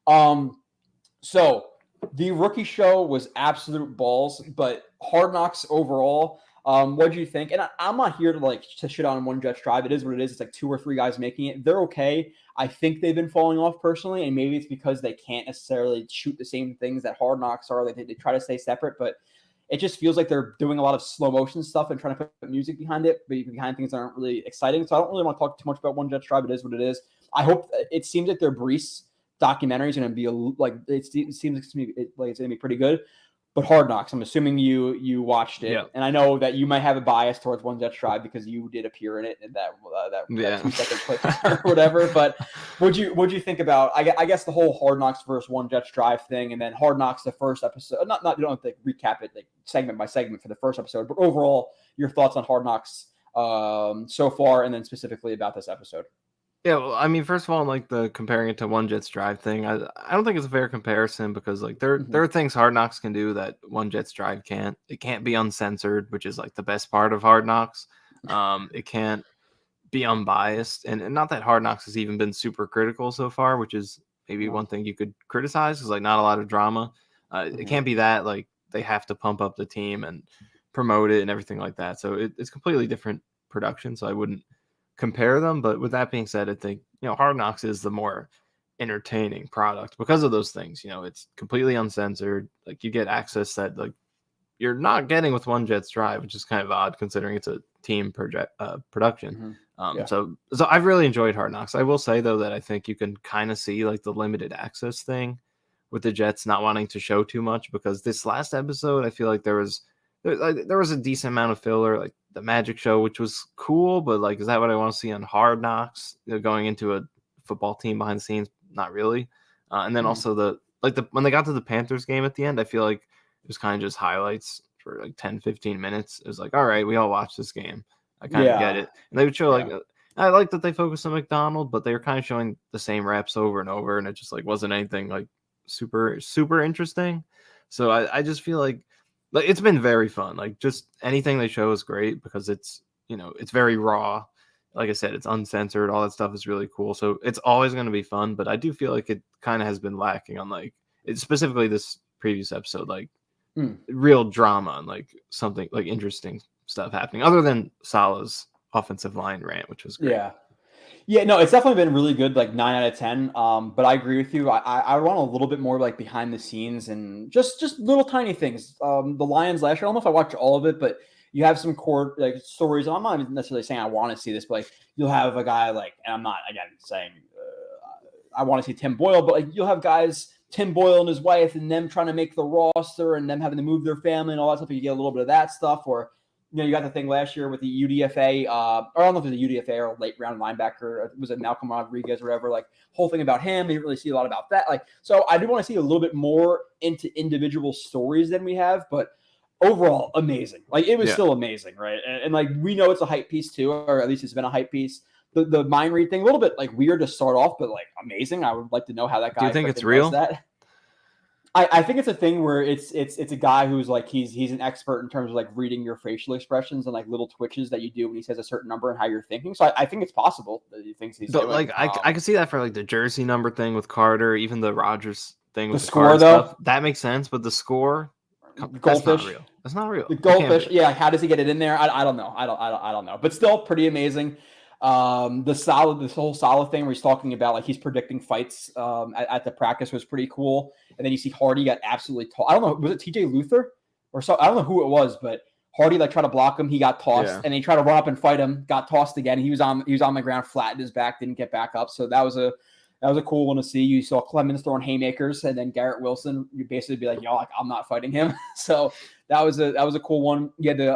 So the rookie show was absolute balls, but Hard Knocks overall. What do you think? And I'm not here to shit on one Jets drive. It is what it is. It's like 2 or 3 guys making it. They're okay. I think they've been falling off personally, and maybe it's because they can't necessarily shoot the same things that Hard Knocks are. They try to stay separate, but it just feels like they're doing a lot of slow motion stuff and trying to put music behind it, but behind things that aren't really exciting. So I don't really want to talk too much about one Jets drive. It is what it is. I hope it seems like their Breece documentary is going to be it seems to me like it's going to be pretty good. But Hard Knocks, I'm assuming you watched it, and I know that you might have a bias towards one Jets tribe because you did appear in it in that 2-second clip or whatever. But what'd you think about? I guess the whole Hard Knocks versus one Jets drive thing, and then Hard Knocks the first episode. Not you don't have to recap it like segment by segment for the first episode, but overall your thoughts on Hard Knocks so far, and then specifically about this episode. Yeah, well, I mean, first of all, like the comparing it to one Jets drive thing, I don't think it's a fair comparison because like there are things Hard Knocks can do that one Jets drive can't. It can't be uncensored, which is like the best part of Hard Knocks. It can't be unbiased, and not that Hard Knocks has even been super critical so far, which is maybe one thing you could criticize because like not a lot of drama. It can't be that like they have to pump up the team and promote it and everything like that. So it's completely different production. So I wouldn't compare them, but with that being said, I think Hard Knocks is the more entertaining product because of those things. It's completely uncensored. Like you get access that like you're not getting with one Jets drive, which is kind of odd considering it's a team production. So I've really enjoyed Hard Knocks. I will say though that I think you can kind of see like the limited access thing with the Jets not wanting to show too much, because this last episode I feel like there was a decent amount of filler, like the Magic Show, which was cool, but like, is that what I want to see on Hard Knocks? Going into a football team behind the scenes, not really. And then also when they got to the Panthers game at the end, I feel like it was kind of just highlights for like 10-15 minutes. It was like, all right, we all watched this game. I kind of get it. And they would show like, I like that they focused on McDonald, but they were kind of showing the same reps over and over, and it just like wasn't anything like super, super interesting. So I just feel like it's been very fun. Like just anything they show is great because it's, it's very raw. Like I said, it's uncensored. All that stuff is really cool. So it's always going to be fun, but I do feel like it kind of has been lacking on like, specifically this previous episode, like real drama and like something like interesting stuff happening other than Salah's offensive line rant, which was great. Yeah, no, it's definitely been really good, like 9 out of 10. But I agree with you. I want a little bit more like behind the scenes and just little tiny things. The Lions last year, I don't know if I watched all of it, but you have some core like stories. I'm not necessarily saying I want to see this, but like you'll have a guy like, and I'm not again saying I want to see Tim Boyle, but like you'll have guys, Tim Boyle and his wife, and them trying to make the roster and them having to move their family and all that stuff. You get a little bit of that stuff, or you got the thing last year with the UDFA, or I don't know if it was a UDFA or a late round linebacker. Was it Malcolm Rodriguez or whatever? Like whole thing about him. You didn't really see a lot about that. Like, so I do want to see a little bit more into individual stories than we have, but overall amazing. Like it was still amazing, right? And like we know it's a hype piece too, or at least it's been a hype piece. The mind read thing, a little bit like weird to start off, but like amazing. I would like to know how that guy. Do you think it's real? That. I think it's a thing where it's a guy who's like he's an expert in terms of like reading your facial expressions and like little twitches that you do when he says a certain number and how you're thinking. So I think it's possible that he thinks he's doing. Like I can see that for like the jersey number thing with Carter, even the Rodgers thing with the score Carter though. Stuff, that makes sense, but the score, goldfish, that's not real. That's not real. The goldfish, yeah. How does he get it in there? I don't know. I don't know. But still, pretty amazing. This whole Salah thing where he's talking about like he's predicting fights at the practice was pretty cool. And then you see Hardy got absolutely I don't know, was it TJ Luther or so? I don't know who it was, but Hardy like tried to block him, he got tossed, and he tried to run up and fight him, got tossed again. He was on the ground, flattened his back, didn't get back up. So that was a cool one to see. You saw Clemens throwing haymakers, and then Garrett Wilson, you basically be like, yo, like, I'm not fighting him. So that was a cool one. You had the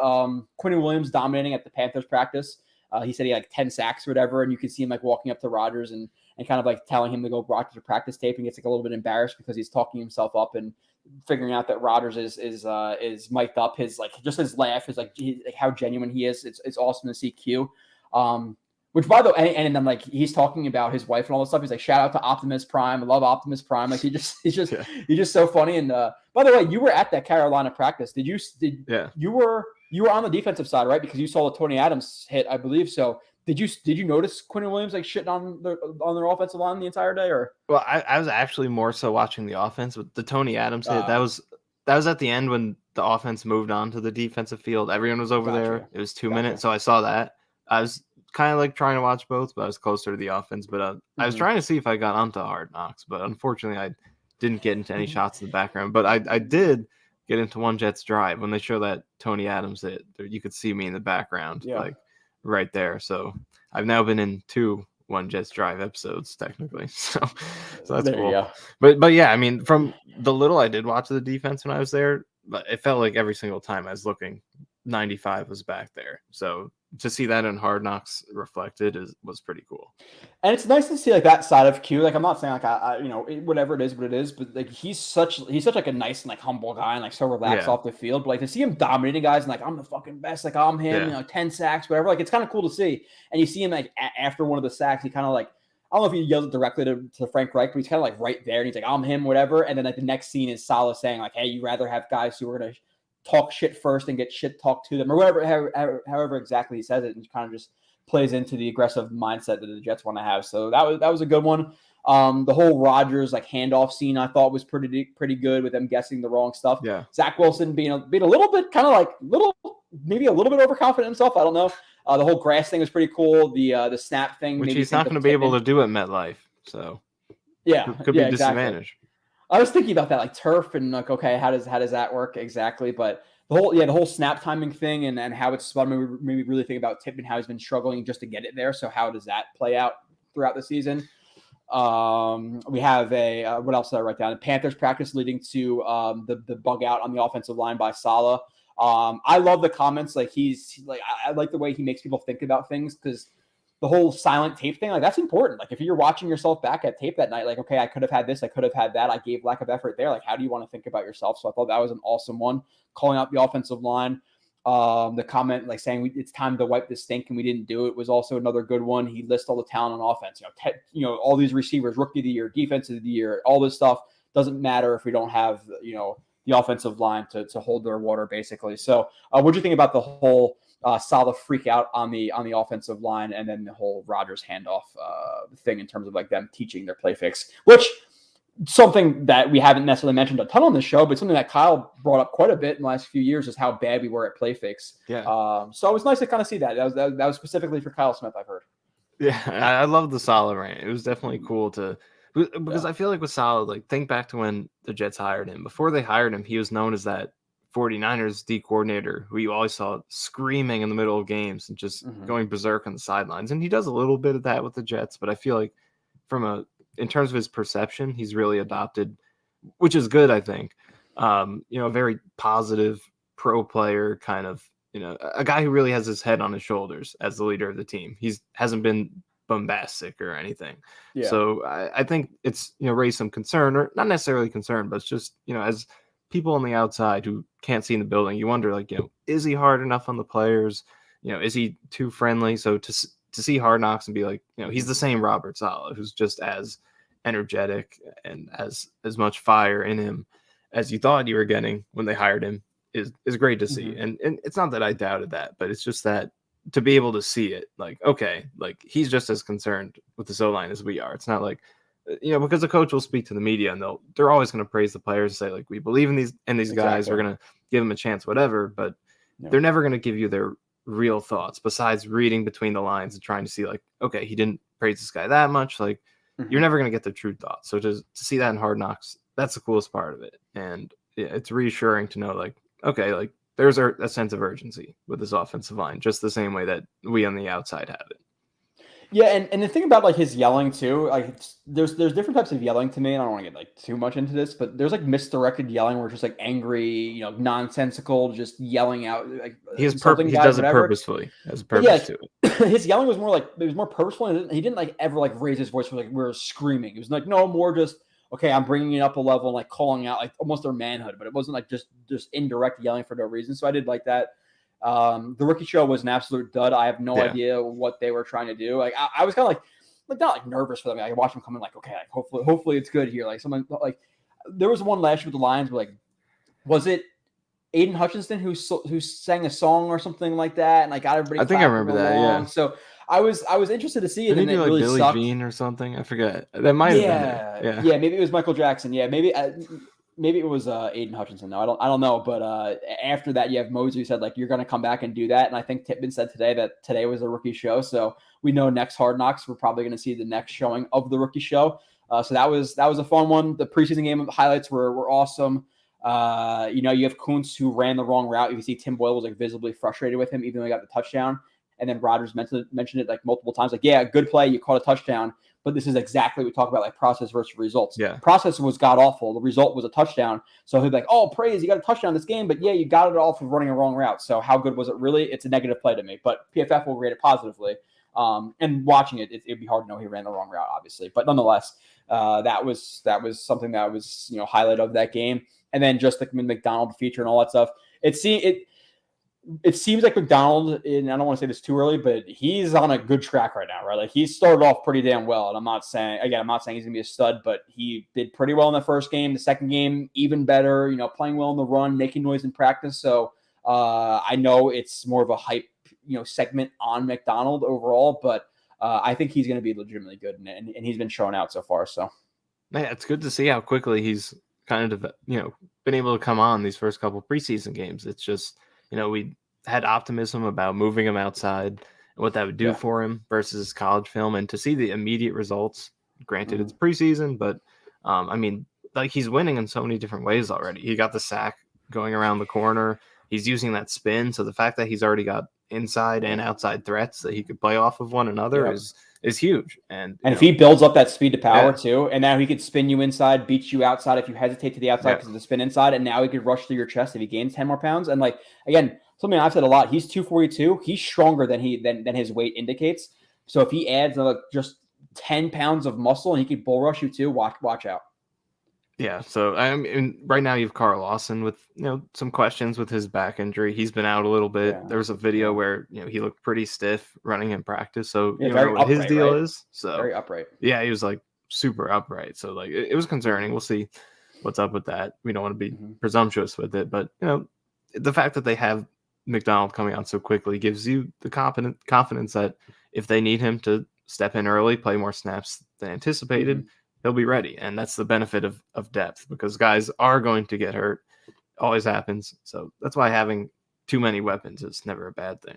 Quinnen Williams dominating at the Panthers practice. He said he had like 10 sacks or whatever, and you could see him like walking up to Rodgers and kind of like telling him to go watch the practice tape, and gets like a little bit embarrassed because he's talking himself up and figuring out that Rodgers is mic'd up. His like just his laugh is like how genuine he is. It's awesome to see Q. Which by the way, and then like he's talking about his wife and all this stuff. He's like, shout out to Optimus Prime. I love Optimus Prime. Like he's just so funny. And by the way, you were at that Carolina practice. You were on the defensive side, right? Because you saw the Tony Adams hit, I believe. So did you notice Quinnen Williams like shitting on their offensive line the entire day? Or well, I was actually more so watching the offense with the Tony Adams hit. That was at the end when the offense moved on to the defensive field. Everyone was over there. It was 2 minutes, so I saw that. I was kind of like trying to watch both, but I was closer to the offense. But I was trying to see if I got onto Hard Knocks, but unfortunately I didn't get into any shots in the background. But I did get into one Jets drive when they show that Tony Adams hit. You could see me in the background, like right there. So I've now been in 2 One Jets Drive episodes technically. So that's there cool. But yeah, I mean, from the little I did watch the defense when I was there, but it felt like every single time I was looking, 95 was back there. So to see that in Hard Knocks reflected was pretty cool. And it's nice to see like that side of Q. Like I'm not saying like I whatever it is, what it is, but like he's such like a nice and like humble guy and like so relaxed off the field. But like to see him dominating guys and like I'm the fucking best, like I'm him, 10 sacks, whatever. Like it's kind of cool to see. And you see him like after one of the sacks, he kind of like I don't know if he yells it directly to Frank Reich, but he's kind of like right there and he's like I'm him, whatever. And then like the next scene is Salah saying like, hey, you rather have guys who are gonna talk shit first and get shit talked to them or whatever, however exactly he says it, and kind of just plays into the aggressive mindset that the Jets want to have. So that was a good one. The whole Rodgers like handoff scene I thought was pretty good with them guessing the wrong stuff. Yeah. Zach Wilson being a little bit kind of like maybe a little bit overconfident himself. I don't know. The whole grass thing was pretty cool. The snap thing, which he's not going to be able to do at MetLife. So could be disadvantage. I was thinking about that, like turf and like, okay, how does that work exactly? But the whole snap timing thing and how it's spun made me really think about Tippmann, how he's been struggling just to get it there. So how does that play out throughout the season? We have what else did I write down? Panthers practice leading to the bug out on the offensive line by Saleh. I love the comments. Like I like the way he makes people think about things, because the whole silent tape thing, like that's important. Like if you're watching yourself back at tape that night, like, okay, I could have had this, I could have had that, I gave lack of effort there. Like, how do you want to think about yourself? So I thought that was an awesome one. Calling out the offensive line. The comment like saying it's time to wipe this stink and we didn't do it was also another good one. He lists all the talent on offense. All these receivers, rookie of the year, defensive of the year, all this stuff doesn't matter if we don't have the offensive line to hold their water, basically. So what do you think about the whole Saleh freak out on the offensive line, and then the whole Rodgers handoff thing in terms of like them teaching their play fix, which something that we haven't necessarily mentioned a ton on the show, but something that Kyle brought up quite a bit in the last few years is how bad we were at play fix. Yeah. So it was nice to kind of see that. That was specifically for Kyle Smith, I've heard. Yeah, I love the Saleh rant. It was definitely cool because I feel like with Saleh, like think back to when the Jets hired him. Before they hired him, he was known as that 49ers D coordinator who you always saw screaming in the middle of games and just going berserk on the sidelines. And he does a little bit of that with the Jets, but I feel like in terms of his perception, he's really adopted, which is good, I think. A very positive pro player, kind of, a guy who really has his head on his shoulders as the leader of the team. Hasn't been bombastic or anything. Yeah. So I think it's, raised some concern, or not necessarily concern, but it's just, as people on the outside who can't see in the building, you wonder, like, is he hard enough on the players? Is he too friendly? So to see Hard Knocks and be like, he's the same Robert Saleh, who's just as energetic and as much fire in him as you thought you were getting when they hired him is great to see. And it's not that I doubted that, but it's just that to be able to see it, like, okay, like he's just as concerned with the O-line as we are. It's not like, because the coach will speak to the media and they're always going to praise the players and say, like, we believe in these guys, we're going to give them a chance, whatever, but they're never going to give you their real thoughts besides reading between the lines and trying to see, like, okay, he didn't praise this guy that much. Like, you're never going to get the true thoughts. So to see that in Hard Knocks, that's the coolest part of it. And it's reassuring to know, like, okay, like there's a sense of urgency with this offensive line, just the same way that we on the outside have it. Yeah, and the thing about like his yelling too, like there's different types of yelling to me, and I don't want to get like too much into this, but there's like misdirected yelling where it's just like angry, nonsensical, just yelling out. Like he does it purposefully. Has a purpose to it. His yelling was more purposeful. And he didn't like ever like raise his voice for like we were screaming. It was like no more just okay, I'm bringing it up a level and like calling out like almost their manhood, but it wasn't like just indirect yelling for no reason. So I did like that. The rookie show was an absolute dud. I have no idea what they were trying to do. Like I was kind of like not like nervous for them. I watched them come in like, okay, like hopefully it's good here. Like someone like there was one last year with the Lions where like was it Aiden Hutchinson who sang a song or something like that and like got everybody. I think I remember that. Yeah. So I was interested to see it. Did he do like really Billie sucked. Jean or something? I forget. That might have been it. Yeah. Maybe it was Michael Jackson. Yeah, maybe it was Aiden Hutchinson. No, I don't know. But after that, you have Mosley who said like you're going to come back and do that. And I think Tippmann said today that today was a rookie show. So we know next Hard Knocks we're probably going to see the next showing of the rookie show. So that was a fun one. The preseason game highlights were awesome. You have Kuntz who ran the wrong route. You can see Tim Boyle was like visibly frustrated with him, even though he got the touchdown. And then Rodgers mentioned it like multiple times, like, yeah, good play, you caught a touchdown, but this is exactly what we talk about, like process versus results. Yeah. Process was god awful. The result was a touchdown. So he'd be like, oh, praise, you got a touchdown this game, but yeah, you got it off of running a wrong route. So how good was it really? It's a negative play to me, but PFF will rate it positively. And watching it'd be hard to know he ran the wrong route, obviously, but nonetheless, that was something that was highlight of that game. And then just like McDonald feature and all that stuff. It seems like McDonald, and I don't want to say this too early, but he's on a good track right now, right? Like he started off pretty damn well. And I'm not saying he's going to be a stud, but he did pretty well in the first game. The second game, even better, playing well in the run, making noise in practice. So I know it's more of a hype, segment on McDonald overall, but I think he's going to be legitimately good. And he's been showing out so far. So yeah, it's good to see how quickly he's kind of, been able to come on these first couple preseason games. It's just, we had optimism about moving him outside and what that would do for him versus college film. And to see the immediate results, granted it's preseason, but like he's winning in so many different ways already. He got the sack going around the corner. he's using that spin. So the fact that he's already got inside and outside threats that he could play off of one another is huge. And if he builds up that speed to power too, and now he could spin you inside, beat you outside if you hesitate to the outside because of the spin inside, and now he could rush through your chest if he gains 10 more pounds. And like, again, something I've said a lot, he's 242. He's stronger than his weight indicates. So if he adds just 10 pounds of muscle and he could bull rush you too, watch out. Yeah, so I mean, right now you have Carl Lawson with some questions with his back injury. He's been out a little bit. Yeah. There was a video where he looked pretty stiff running in practice. So you know what his deal is. So very upright. Yeah, he was like super upright. So like it was concerning. We'll see what's up with that. We don't want to be presumptuous with it, but the fact that they have McDonald coming out so quickly gives you the confidence that if they need him to step in early, play more snaps than anticipated. He'll be ready. And that's the benefit of depth, because guys are going to get hurt. Always happens. So that's why having too many weapons is never a bad thing.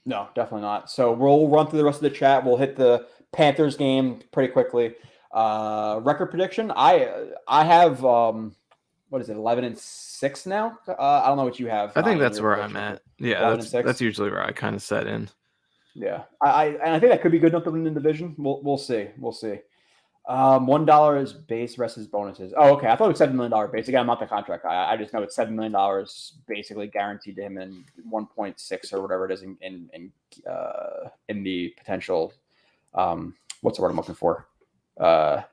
No, definitely not. So we'll run through the rest of the chat. We'll hit the Panthers game pretty quickly. Record prediction. I have, 11-6 now? I don't know what you have. I think that's where I'm at. Yeah, that's usually where I kind of set in. Yeah. I think that could be good enough to win the division. We'll see. We'll see. $1 is base, rest is bonuses. Oh, okay. I thought it was $7 million base. Again, I'm not the contract guy. I just know it's $7 million basically guaranteed to him, and 1.6 or whatever it is in the potential. What's the word I'm looking for?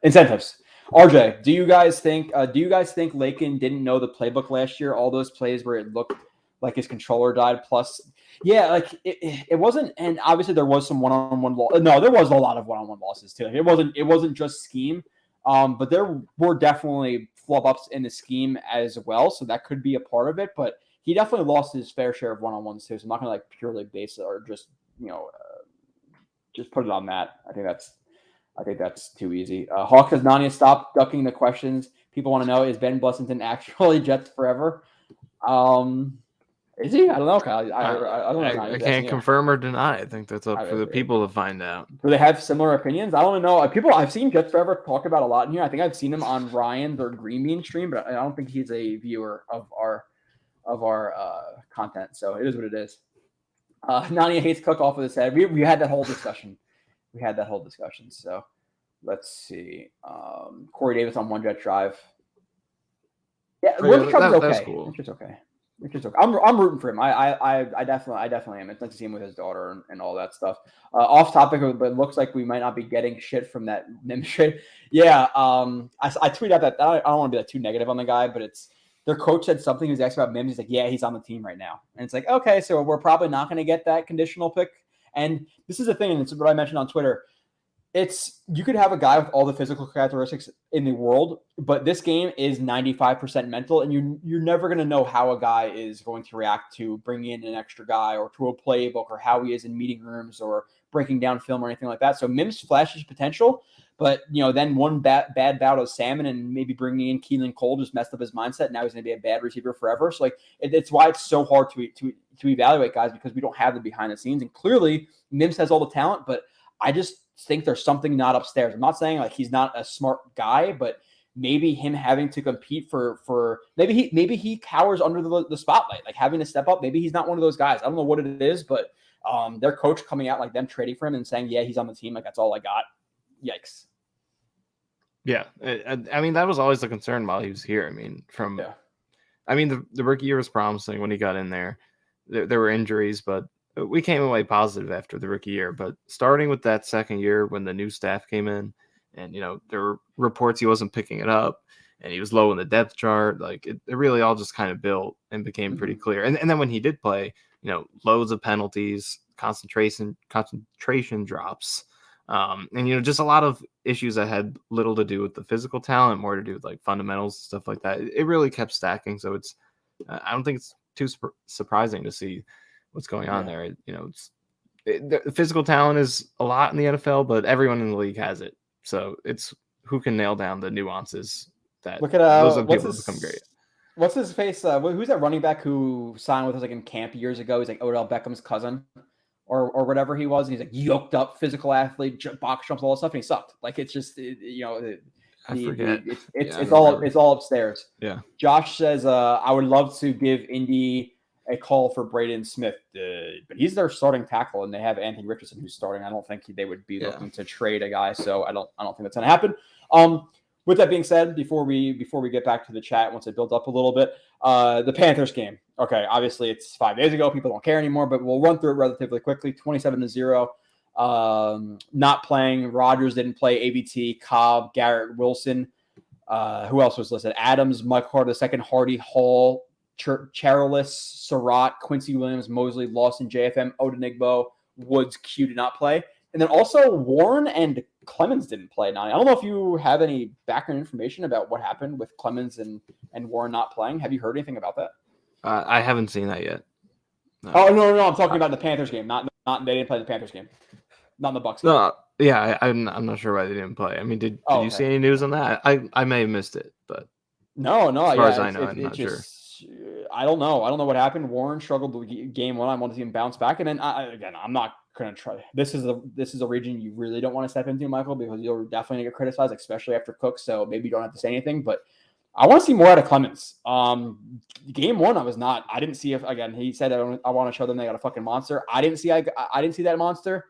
Incentives. RJ, do you guys think Lakin didn't know the playbook last year? All those plays where it looked like his controller died. Plus, like it wasn't, and obviously there was some one-on-one loss. No, there was a lot of one-on-one losses too. It wasn't just scheme, but there were definitely flub-ups in the scheme as well. So that could be a part of it. But he definitely lost his fair share of one-on-ones too. So I'm not gonna purely base it or just just put it on that. I think that's too easy. Hawk says, Nania, stop ducking the questions. People want to know, is Ben Blessington actually Jets forever? Is he? I don't know, Kyle. I don't know. I can't confirm or deny. I think that's up for the people to find out. Do they have similar opinions? I don't know. I've seen Jets forever talk about a lot in here. I think I've seen him on Ryan's or Green Bean stream, but I don't think he's a viewer of our content. So it is what it is. Nania hates Cook off of his head. We had that whole discussion. So let's see. Corey Davis on One Jet Drive. Yeah, that's cool. It's just okay. I'm rooting for him. I definitely am. It's nice to see him with his daughter and all that stuff. Off topic, but it looks like we might not be getting shit from that Mims trade. Yeah. I tweeted out that I don't want to be too negative on the guy, but their coach said something. He was asked about Mims. He's like, yeah, he's on the team right now. And it's like, okay, so we're probably not going to get that conditional pick. And this is the thing, and it's what I mentioned on Twitter. You could have a guy with all the physical characteristics in the world, but this game is 95% mental, and you're never going to know how a guy is going to react to bringing in an extra guy or to a playbook or how he is in meeting rooms or breaking down film or anything like that. So Mims flashes potential, but then one bad bout of salmon and maybe bringing in Keelan Cole just messed up his mindset. Now he's going to be a bad receiver forever. So it's why it's so hard to evaluate guys, because we don't have the behind the scenes. And clearly Mims has all the talent, but I just think there's something not upstairs. I'm not saying he's not a smart guy, but maybe him having to compete for maybe he cowers under the spotlight, having to step up. Maybe he's not one of those guys. I don't know what it is, but their coach coming out them trading for him and saying, yeah, he's on the team. That's all I got. Yikes. Yeah. I mean, that was always the concern while he was here. The rookie year was promising when he got in there. There were injuries, but we came away positive after the rookie year. But starting with that second year when the new staff came in and, there were reports he wasn't picking it up and he was low in the depth chart, it really all just kind of built and became pretty clear. And then when he did play, loads of penalties, concentration drops, and, just a lot of issues that had little to do with the physical talent, more to do with fundamentals, stuff like that. It really kept stacking. So I don't think it's too surprising to see what's going on there. The physical talent is a lot in the NFL, but everyone in the league has it. So it's who can nail down the nuances that look at those are people become great. What's his face? Who's that running back who signed with us in camp years ago? He's Odell Beckham's cousin or whatever he was. And he's yoked up physical athlete, box jumps, all that stuff. And he sucked. It's just, I forget. It's all upstairs. Yeah. Josh says, I would love to give Indy a call for Braden Smith, but he's their starting tackle, and they have Anthony Richardson who's starting. I don't think they would be looking to trade a guy, so I don't think that's going to happen. With that being said, before we get back to the chat, once it builds up a little bit, the Panthers game. Okay, obviously it's 5 days ago. People don't care anymore, but we'll run through it relatively quickly. 27-0. Not playing. Rodgers didn't play. ABT, Cobb, Garrett Wilson. Who else was listed? Adams, Mike Carter II, Hardy, Hall, Charles, Surratt, Quincy Williams, Mosley, Lawson, JFM, Odenigbo, Woods, Q did not play. And then also Warren and Clemens didn't play. Now, I don't know if you have any background information about what happened with Clemens and Warren not playing. Have you heard anything about that? I haven't seen that yet. No. Oh, no. I'm talking about the Panthers game. Not they didn't play the Panthers game. Not in the Bucs game. No, yeah, I'm not sure why they didn't play. I mean, did you see any news on that? I may have missed it, but no. As far as I know, I'm not sure. I don't know. I don't know what happened. Warren struggled with game one. I want to see him bounce back, and then I'm not going to try. This is a region you really don't want to step into, Michael, because you'll definitely get criticized, especially after Cook. So maybe you don't have to say anything, but I want to see more out of Clemens. Game one, I didn't see if, again, he said, I want to show them they got a fucking monster. I didn't see that monster.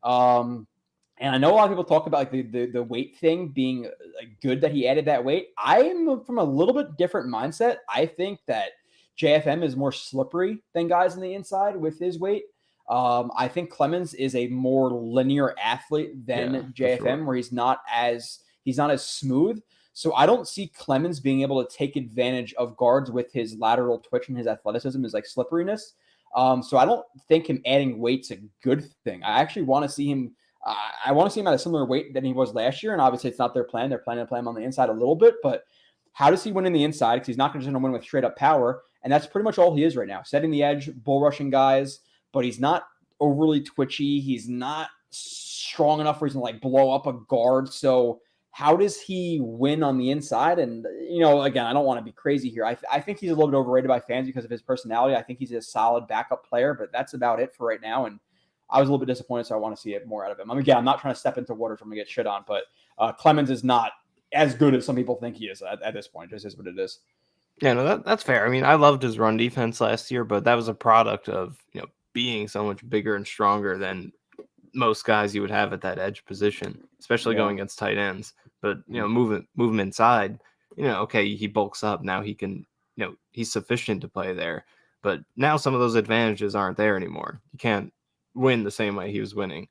And I know a lot of people talk about like the weight thing being like good that he added that weight. I'm from a little bit different mindset. I think that JFM is more slippery than guys on the inside with his weight. I think Clemens is a more linear athlete than JFM, sure, where he's not as smooth. So I don't see Clemens being able to take advantage of guards with his lateral twitch and his athleticism, his like slipperiness. So I don't think him adding weight's a good thing. I actually want to see him. I want to see him at a similar weight than he was last year. And obviously it's not their plan. They're planning to play him on the inside a little bit, but how does he win in the inside? Because he's not just going to win with straight up power. And that's pretty much all he is right now. Setting the edge, bull rushing guys, but he's not overly twitchy. He's not strong enough where he's going to like blow up a guard. So how does he win on the inside? And, again, I don't want to be crazy here. I think he's a little bit overrated by fans because of his personality. I think he's a solid backup player, but that's about it for right now. And I was a little bit disappointed, so I want to see it more out of him. Again, I'm not trying to step into waters I'm going to get shit on, but Clemens is not as good as some people think he is at this point. It just is what it is. Yeah, no, that's fair. I mean, I loved his run defense last year, but that was a product of, being so much bigger and stronger than most guys you would have at that edge position, especially going against tight ends. But, move him inside, okay, he bulks up. Now he can, he's sufficient to play there. But now some of those advantages aren't there anymore. You can't win the same way he was winning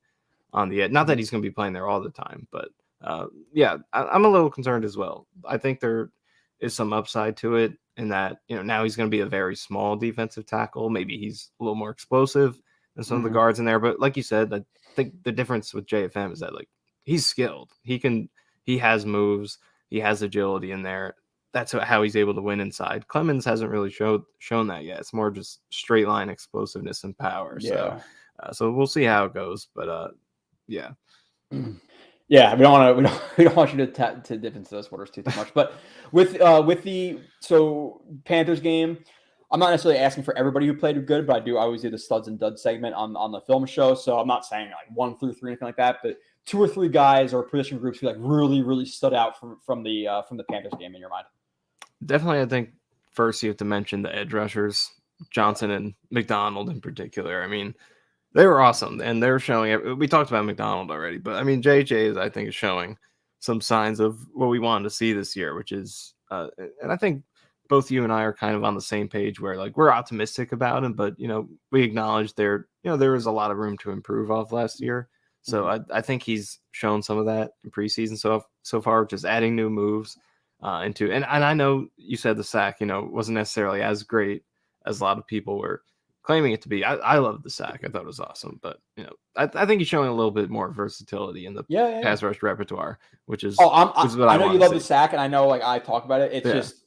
on the edge. Not that he's going to be playing there all the time, but I'm a little concerned as well. I think there is some upside to it in that, now he's going to be a very small defensive tackle. Maybe he's a little more explosive than some of the guards in there. But like you said, I think the difference with JFM is that like he's skilled. He has moves. He has agility in there. That's how he's able to win inside. Clemens hasn't really shown that yet. It's more just straight line explosiveness and power. Yeah. So we'll see how it goes. But yeah. Yeah, we don't want you to dip into those waters too much. But with the Panthers game, I'm not necessarily asking for everybody who played good, but I always do the studs and duds segment on the film show. So I'm not saying like 1 through 3 or anything like that, but 2 or 3 guys or position groups who like really, really stood out from the Panthers game in your mind. Definitely, I think first you have to mention the edge rushers, Johnson and McDonald in particular. I mean, they were awesome, and they're showing. We talked about McDonald already, but I mean, JJ I think is showing some signs of what we wanted to see this year, which is, and I think both you and I are kind of on the same page where like we're optimistic about him, but we acknowledge there was a lot of room to improve off last year. So I think he's shown some of that in preseason so far, just adding new moves into, and I know you said the sack, wasn't necessarily as great as a lot of people were claiming it to be. I love the sack. I thought it was awesome, but I think he's showing a little bit more versatility in the pass rush repertoire, which is I know you love the sack, and I know like I talk about it. It's just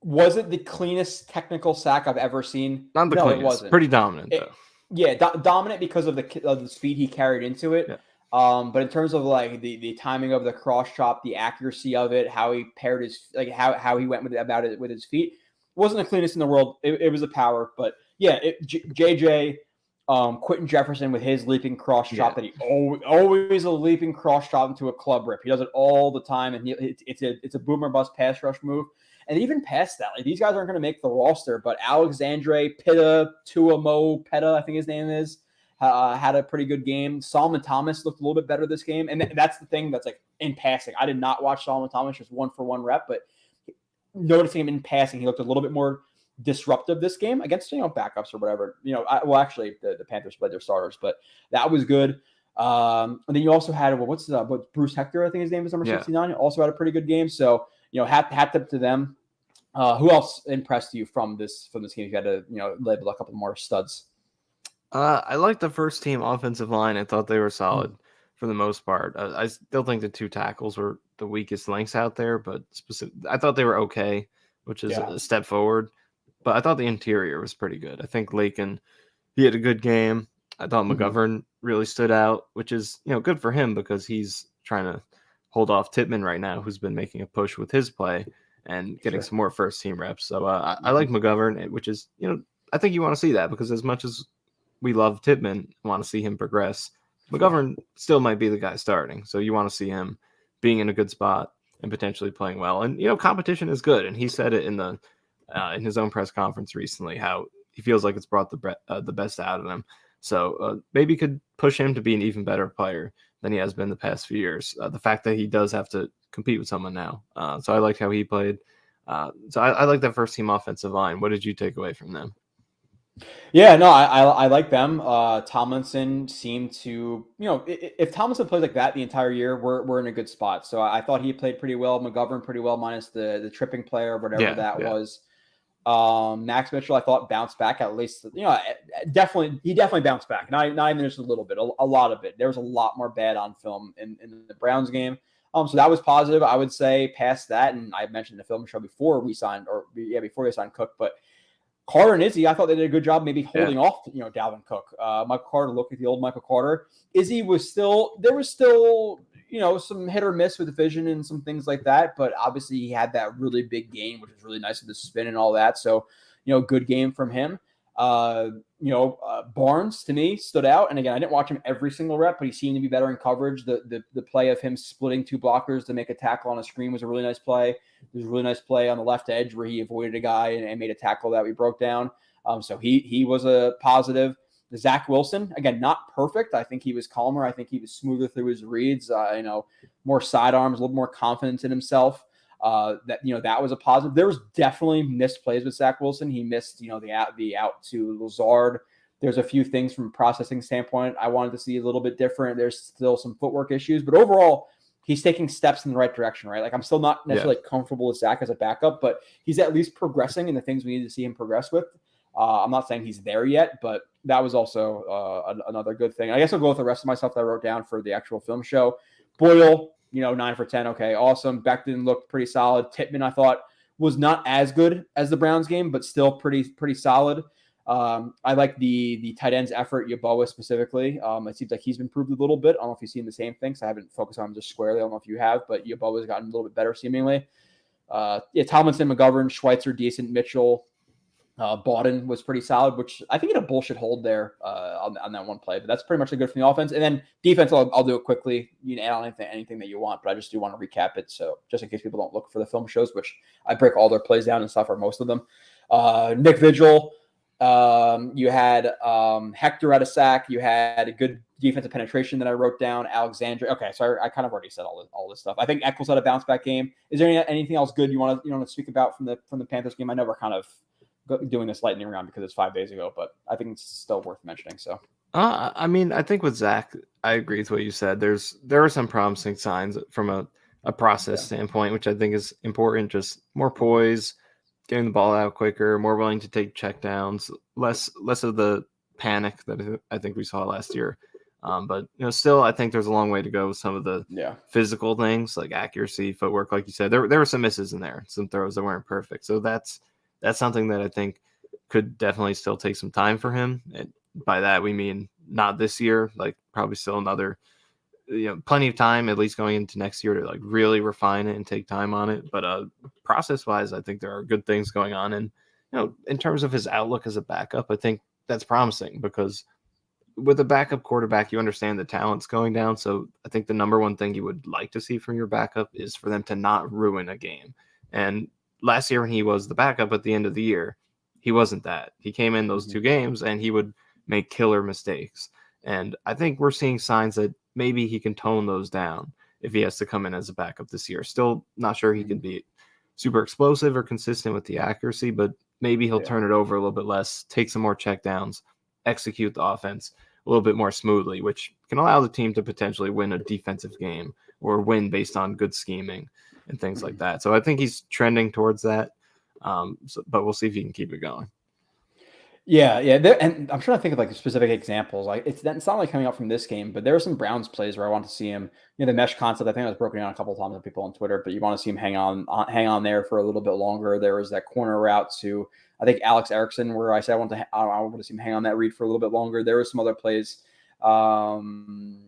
wasn't the cleanest technical sack I've ever seen. Not the cleanest. It wasn't. Pretty dominant though. Yeah, dominant because of the speed he carried into it. Yeah. But in terms of like the timing of the cross chop, the accuracy of it, how he paired his how he went with his feet, wasn't the cleanest in the world. It was a power, but yeah, JJ, Quentin Jefferson with his leaping cross chop that he always a leaping cross chop into a club rip. He does it all the time, and it's a boomer bust pass rush move. And even past that, like these guys aren't going to make the roster, but Alexandre Tuamo-Peta, I think his name is, had a pretty good game. Solomon Thomas looked a little bit better this game. And that's the thing that's like in passing. I did not watch Solomon Thomas just 1-for-1 rep, but noticing him in passing, he looked a little bit more disruptive this game against, backups or whatever. Actually the Panthers played their starters, but that was good. And then you also had, Bruce Hector, I think his name is number 69, also had a pretty good game. So, hat tip to them. Who else impressed you from this game? If you had to, label a couple more studs. I like the first team offensive line. I thought they were solid for the most part. I still think the 2 tackles were the weakest links out there, but I thought they were okay, which is a step forward. But I thought the interior was pretty good. I think Lakin, he had a good game. I thought McGovern really stood out, which is, good for him because he's trying to hold off Tippmann right now, who's been making a push with his play and getting some more first team reps. So I like McGovern, which is, I think you want to see that because as much as we love Tippmann, want to see him progress, McGovern still might be the guy starting. So you want to see him being in a good spot and potentially playing well. And, competition is good. And he said it in his own press conference recently, how he feels like it's brought the best out of him. So maybe could push him to be an even better player than he has been the past few years. The fact that he does have to compete with someone now. So I liked how he played. So I like that first team offensive line. What did you take away from them? Yeah, no, I like them. Tomlinson seemed to, if Tomlinson plays like that the entire year, we're in a good spot. So I thought he played pretty well. McGovern pretty well, minus the tripping player or whatever that was. Max Mitchell, I thought bounced back at least. He definitely bounced back. Not even just a little bit, a lot of it. There was a lot more bad on film in the Browns game. So that was positive. I would say past that, and I mentioned the film show before we signed Cook, but Carter and Izzy, I thought they did a good job maybe holding off, Dalvin Cook. Michael Carter looked like the old Michael Carter. Izzy was still, some hit or miss with the vision and some things like that. But obviously he had that really big game, which was really nice with the spin and all that. So, good game from him. Barnes to me stood out. And again, I didn't watch him every single rep, but he seemed to be better in coverage. The play of him splitting 2 blockers to make a tackle on a screen was a really nice play. There's a really nice play on the left edge where he avoided a guy and made a tackle that we broke down. So he was a positive. Zach Wilson, again, not perfect. I think he was calmer. I think he was smoother through his reads, more sidearms, a little more confidence in himself. That was a positive. There was definitely missed plays with Zach Wilson. He missed, the out to Lazard. There's a few things from a processing standpoint I wanted to see a little bit different. There's still some footwork issues, but overall, he's taking steps in the right direction, right? Like I'm still not necessarily comfortable with Zach as a backup, but he's at least progressing in the things we need to see him progress with. I'm not saying he's there yet, but that was also another good thing. I guess I'll go with the rest of my stuff that I wrote down for the actual film show. Boyle, 9 for 10. Okay, awesome. Becton looked pretty solid. Tippmann, I thought, was not as good as the Browns game, but still pretty solid. I like the tight ends effort, Yeboah specifically. It seems like he's improved a little bit. I don't know if you've seen the same thing, so I haven't focused on him just squarely. I don't know if you have, but Yeboah has gotten a little bit better seemingly. Tomlinson, McGovern, Schweitzer, decent. Mitchell, Bawden was pretty solid, which I think he had a bullshit hold there on that one play, but that's pretty much good from the offense. And then defense, I'll do it quickly. You can add on anything that you want, but I just do want to recap it. So just in case people don't look for the film shows, which I break all their plays down and stuff, or most of them. Nick Vigil, you had Hector at a sack. You had a good defensive penetration that I wrote down. Alexandre. Okay, so I kind of already said all this stuff. I think Eccles had a bounce back game. Is there anything else good you want to speak about from the Panthers game? I know we're kind of doing this lightning round because it's 5 days ago, but I think it's still worth mentioning. So, I think with Zach, I agree with what you said. There are some promising signs from a process standpoint, which I think is important. Just more poise, getting the ball out quicker, more willing to take checkdowns, less of the panic that I think we saw last year. But still, I think there's a long way to go with some of the physical things like accuracy, footwork, like you said. There were some misses in there, some throws that weren't perfect. So that's something that I think could definitely still take some time for him. And by that, we mean not this year, like probably still another, plenty of time, at least going into next year to like really refine it and take time on it. But process wise, I think there are good things going on. And, in terms of his outlook as a backup, I think that's promising because with a backup quarterback, you understand the talent's going down. So I think the number one thing you would like to see from your backup is for them to not ruin a game. And last year when he was the backup at the end of the year, he wasn't that. He came in those 2 games and he would make killer mistakes. And I think we're seeing signs that maybe he can tone those down if he has to come in as a backup this year. Still not sure he can be super explosive or consistent with the accuracy, but maybe he'll turn it over a little bit less, take some more checkdowns, execute the offense a little bit more smoothly, which can allow the team to potentially win a defensive game or win based on good scheming and things like that. So I think he's trending towards that, but we'll see if he can keep it going. Yeah. And I'm trying to think of like specific examples. Like it's not like coming up from this game, but there are some Browns plays where I want to see him. The mesh concept. I think that was broken down a couple of times with people on Twitter, but you want to see him hang on there for a little bit longer. There was that corner route to I think Alex Erickson, where I said I want to see him hang on that read for a little bit longer. There were some other plays, in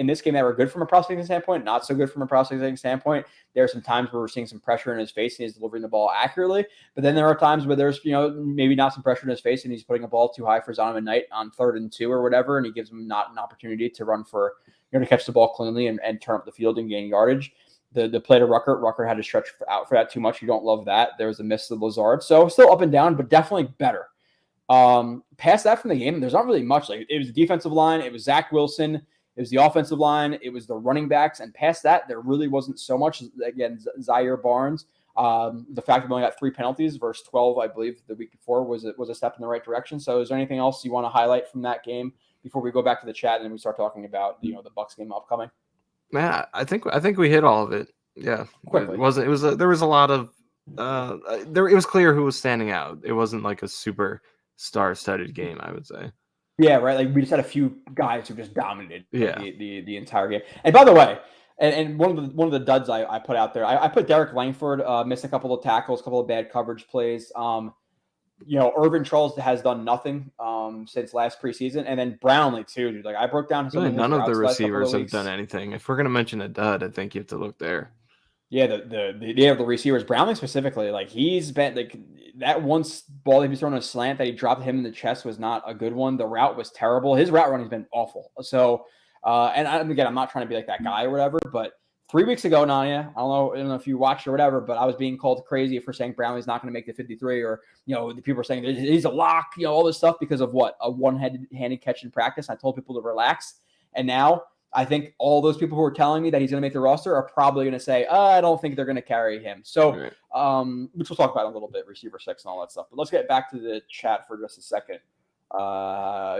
this game that were good from a prospecting standpoint, not so good from a prospecting standpoint. There are some times where we're seeing some pressure in his face and he's delivering the ball accurately. But then there are times where there's, maybe not some pressure in his face and he's putting a ball too high for Zonovan Knight on 3rd and 2 or whatever. And he gives him not an opportunity to run for, to catch the ball cleanly and turn up the field and gain yardage. The play to Rucker had to stretch out for that too much. You don't love that. There was a miss to Lazard. So still up and down, but definitely better. Past that from the game, there's not really much. Like it was the defensive line. It was Zach Wilson. It was the offensive line. It was the running backs. And past that, there really wasn't so much. Again, Zaire Barnes, the fact that we only got 3 penalties versus 12, I believe, the week before was a step in the right direction. So is there anything else you want to highlight from that game before we go back to the chat and we start talking about, the Bucs game upcoming? Man, I think we hit all of it. Yeah. Quickly. There was a lot of it was clear who was standing out. It wasn't like a super star-studded game, I would say. Yeah, right. Like we just had a few guys who just dominated the entire game. And by the way, and one of the duds I put out there, I put Derek Langford missed a couple of tackles, a couple of bad coverage plays. Irvin Charles has done nothing since last preseason, and then Brownlee too, dude. Like I broke down really none of the receivers have done anything. If we're gonna mention a dud, I think you have to look there. Yeah, the receivers, Brownlee specifically, like he's been like that once ball he was throwing a slant that he dropped him in the chest was not a good one. The route was terrible. His route running has been awful. So, and I'm not trying to be like that guy or whatever, but 3 weeks ago, Nania, I don't know if you watched or whatever, but I was being called crazy for saying Brownlee's not going to make the 53, or the people are saying that he's a lock, all this stuff because of what a one-handed catch in practice. I told people to relax, and now I think all those people who are telling me that he's going to make the roster are probably going to say, I don't think they're going to carry him. So, which we'll talk about in a little bit, receiver 6 and all that stuff. But let's get back to the chat for just a second.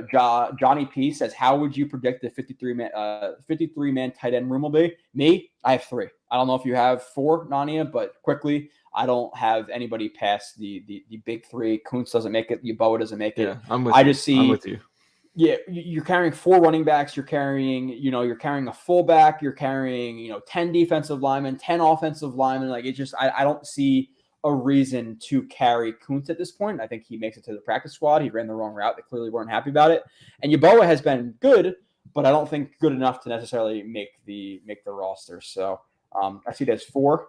Johnny P says, how would you predict the 53-man tight end room will be? Me, I have 3. I don't know if you have 4, Nania, but quickly, I don't have anybody past the big 3. Kuntz doesn't make it. Yeboah doesn't make it. Yeah, I'm with you. Yeah, you're carrying 4 running backs. You're carrying a fullback. You're carrying, 10 defensive linemen, 10 offensive linemen. Like it just, I don't see a reason to carry Kuntz at this point. I think he makes it to the practice squad. He ran the wrong route. They clearly weren't happy about it. And Yeboah has been good, but I don't think good enough to necessarily make the roster. So I see that's 4.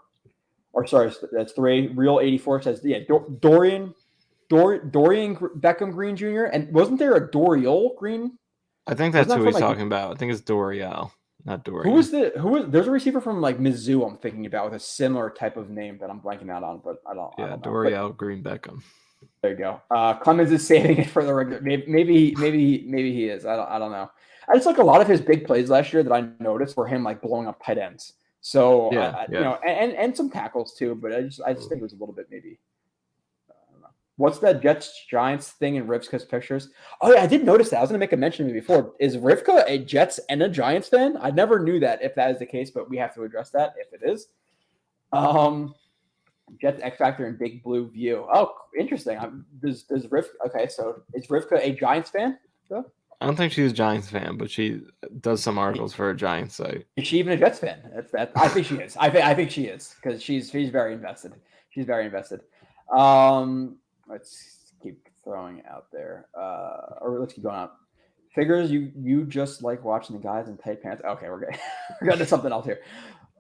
Or sorry, that's 3. Real 84 says, Dorian Beckham Green Jr. And wasn't there a Dorial Green? I think that's who he's talking about. I think it's Dorial, not Dorian. There's a receiver from like Mizzou I'm thinking about with a similar type of name that I'm blanking out on, but I don't know. Dorial Green Beckham. There you go. Clemens is saving it for the regular. Maybe he is. I don't know. I just like a lot of his big plays last year that I noticed were him like blowing up tight ends. So and some tackles too, but I just think it was a little bit maybe. What's that Jets-Giants thing in Rivka's pictures? Oh, yeah, I did notice that. I was going to make a mention of it before. Is Rivka a Jets and a Giants fan? I never knew that if that is the case, but we have to address that if it is. Jets X Factor and Big Blue View. Oh, interesting. Does Rivka – okay, so is Rivka a Giants fan? So? I don't think she's a Giants fan, but she does some articles for a Giants site. Is she even a Jets fan? I think she is. I think she is because she's very invested. She's very invested. Let's keep throwing out there. Or let's keep going out. Figures you just like watching the guys in tight pants. Okay, we're good. We're going to something else here.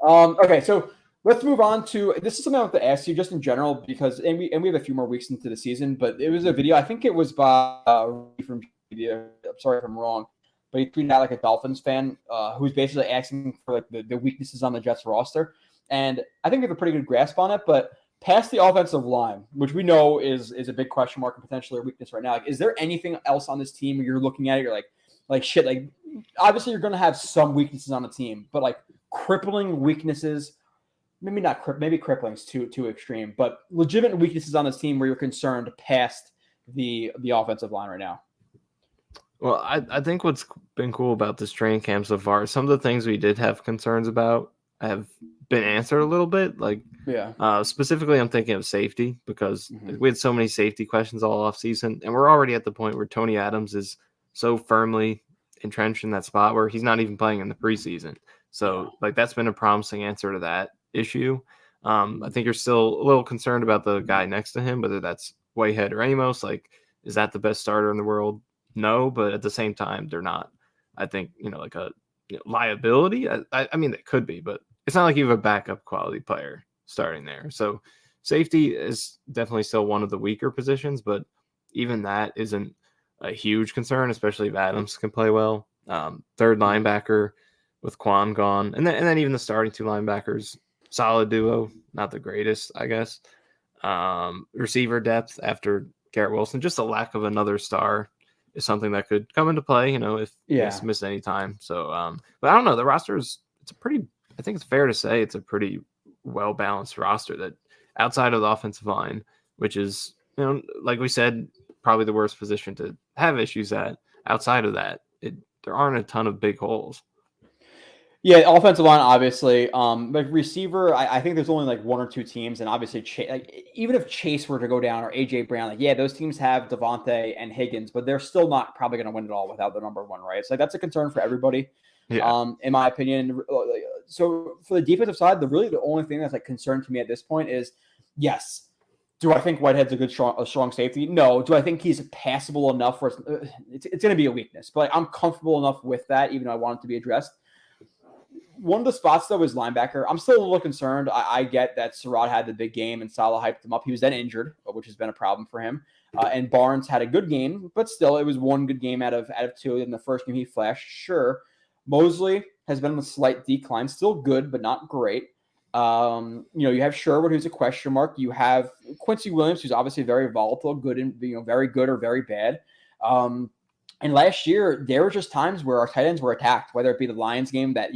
Okay, so let's move on to this is something I want to ask you just in general because and we have a few more weeks into the season, but it was a video. I think it was by from media. I'm sorry if I'm wrong, but he tweeted out like a Dolphins fan who's basically asking for like the weaknesses on the Jets roster, and I think we have a pretty good grasp on it, but past the offensive line, which we know is a big question mark and potentially a weakness right now, like, is there anything else on this team where you're looking at it, you're like shit, like obviously you're going to have some weaknesses on the team, but like crippling weaknesses, maybe crippling is too extreme, but legitimate weaknesses on this team where you're concerned past the offensive line right now? Well, I think what's been cool about this training camp so far, some of the things we did have concerns about have been answered a little bit. Like, specifically, I'm thinking of safety because we had so many safety questions all off season, and we're already at the point where Tony Adams is so firmly entrenched in that spot where he's not even playing in the preseason. So, like, that's been a promising answer to that issue. I think you're still a little concerned about the guy next to him, whether that's Whitehead or Amos. Like, is that the best starter in the world? No, but at the same time, they're not. I think, like a liability. I mean, it could be, but it's not like you have a backup quality player starting there. So safety is definitely still one of the weaker positions, but even that isn't a huge concern, especially if Adams can play well. Third linebacker with Quan gone, and then even the starting two linebackers, solid duo, not the greatest, I guess. Receiver depth after Garrett Wilson, just a lack of another star is something that could come into play, if he's missed any time. So, but I don't know. The roster I think it's fair to say it's a pretty well-balanced roster that outside of the offensive line, which is, like we said, probably the worst position to have issues at. Outside of that, there aren't a ton of big holes. Yeah, offensive line, obviously. Like receiver, I think there's only like one or two teams, and obviously, even if Chase were to go down or AJ Brown, those teams have Devontae and Higgins, but they're still not probably going to win it all without the number one, right? So that's a concern for everybody, in my opinion. So for the defensive side, the only thing that's like concern to me at this point is, yes, do I think Whitehead's a strong safety? No. Do I think he's passable enough where it's going to be a weakness? But like, I'm comfortable enough with that, even though I want it to be addressed. One of the spots, though, is linebacker. I'm still a little concerned. I get that Surratt had the big game and Salah hyped him up. He was then injured, which has been a problem for him. And Barnes had a good game, but still, it was one good game out of two. In the first game, he flashed. Sure. Mosley has been on a slight decline. Still good, but not great. You have Sherwood, who's a question mark. You have Quincy Williams, who's obviously very volatile, good and very good or very bad. And last year, there were just times where our tight ends were attacked, whether it be the Lions game that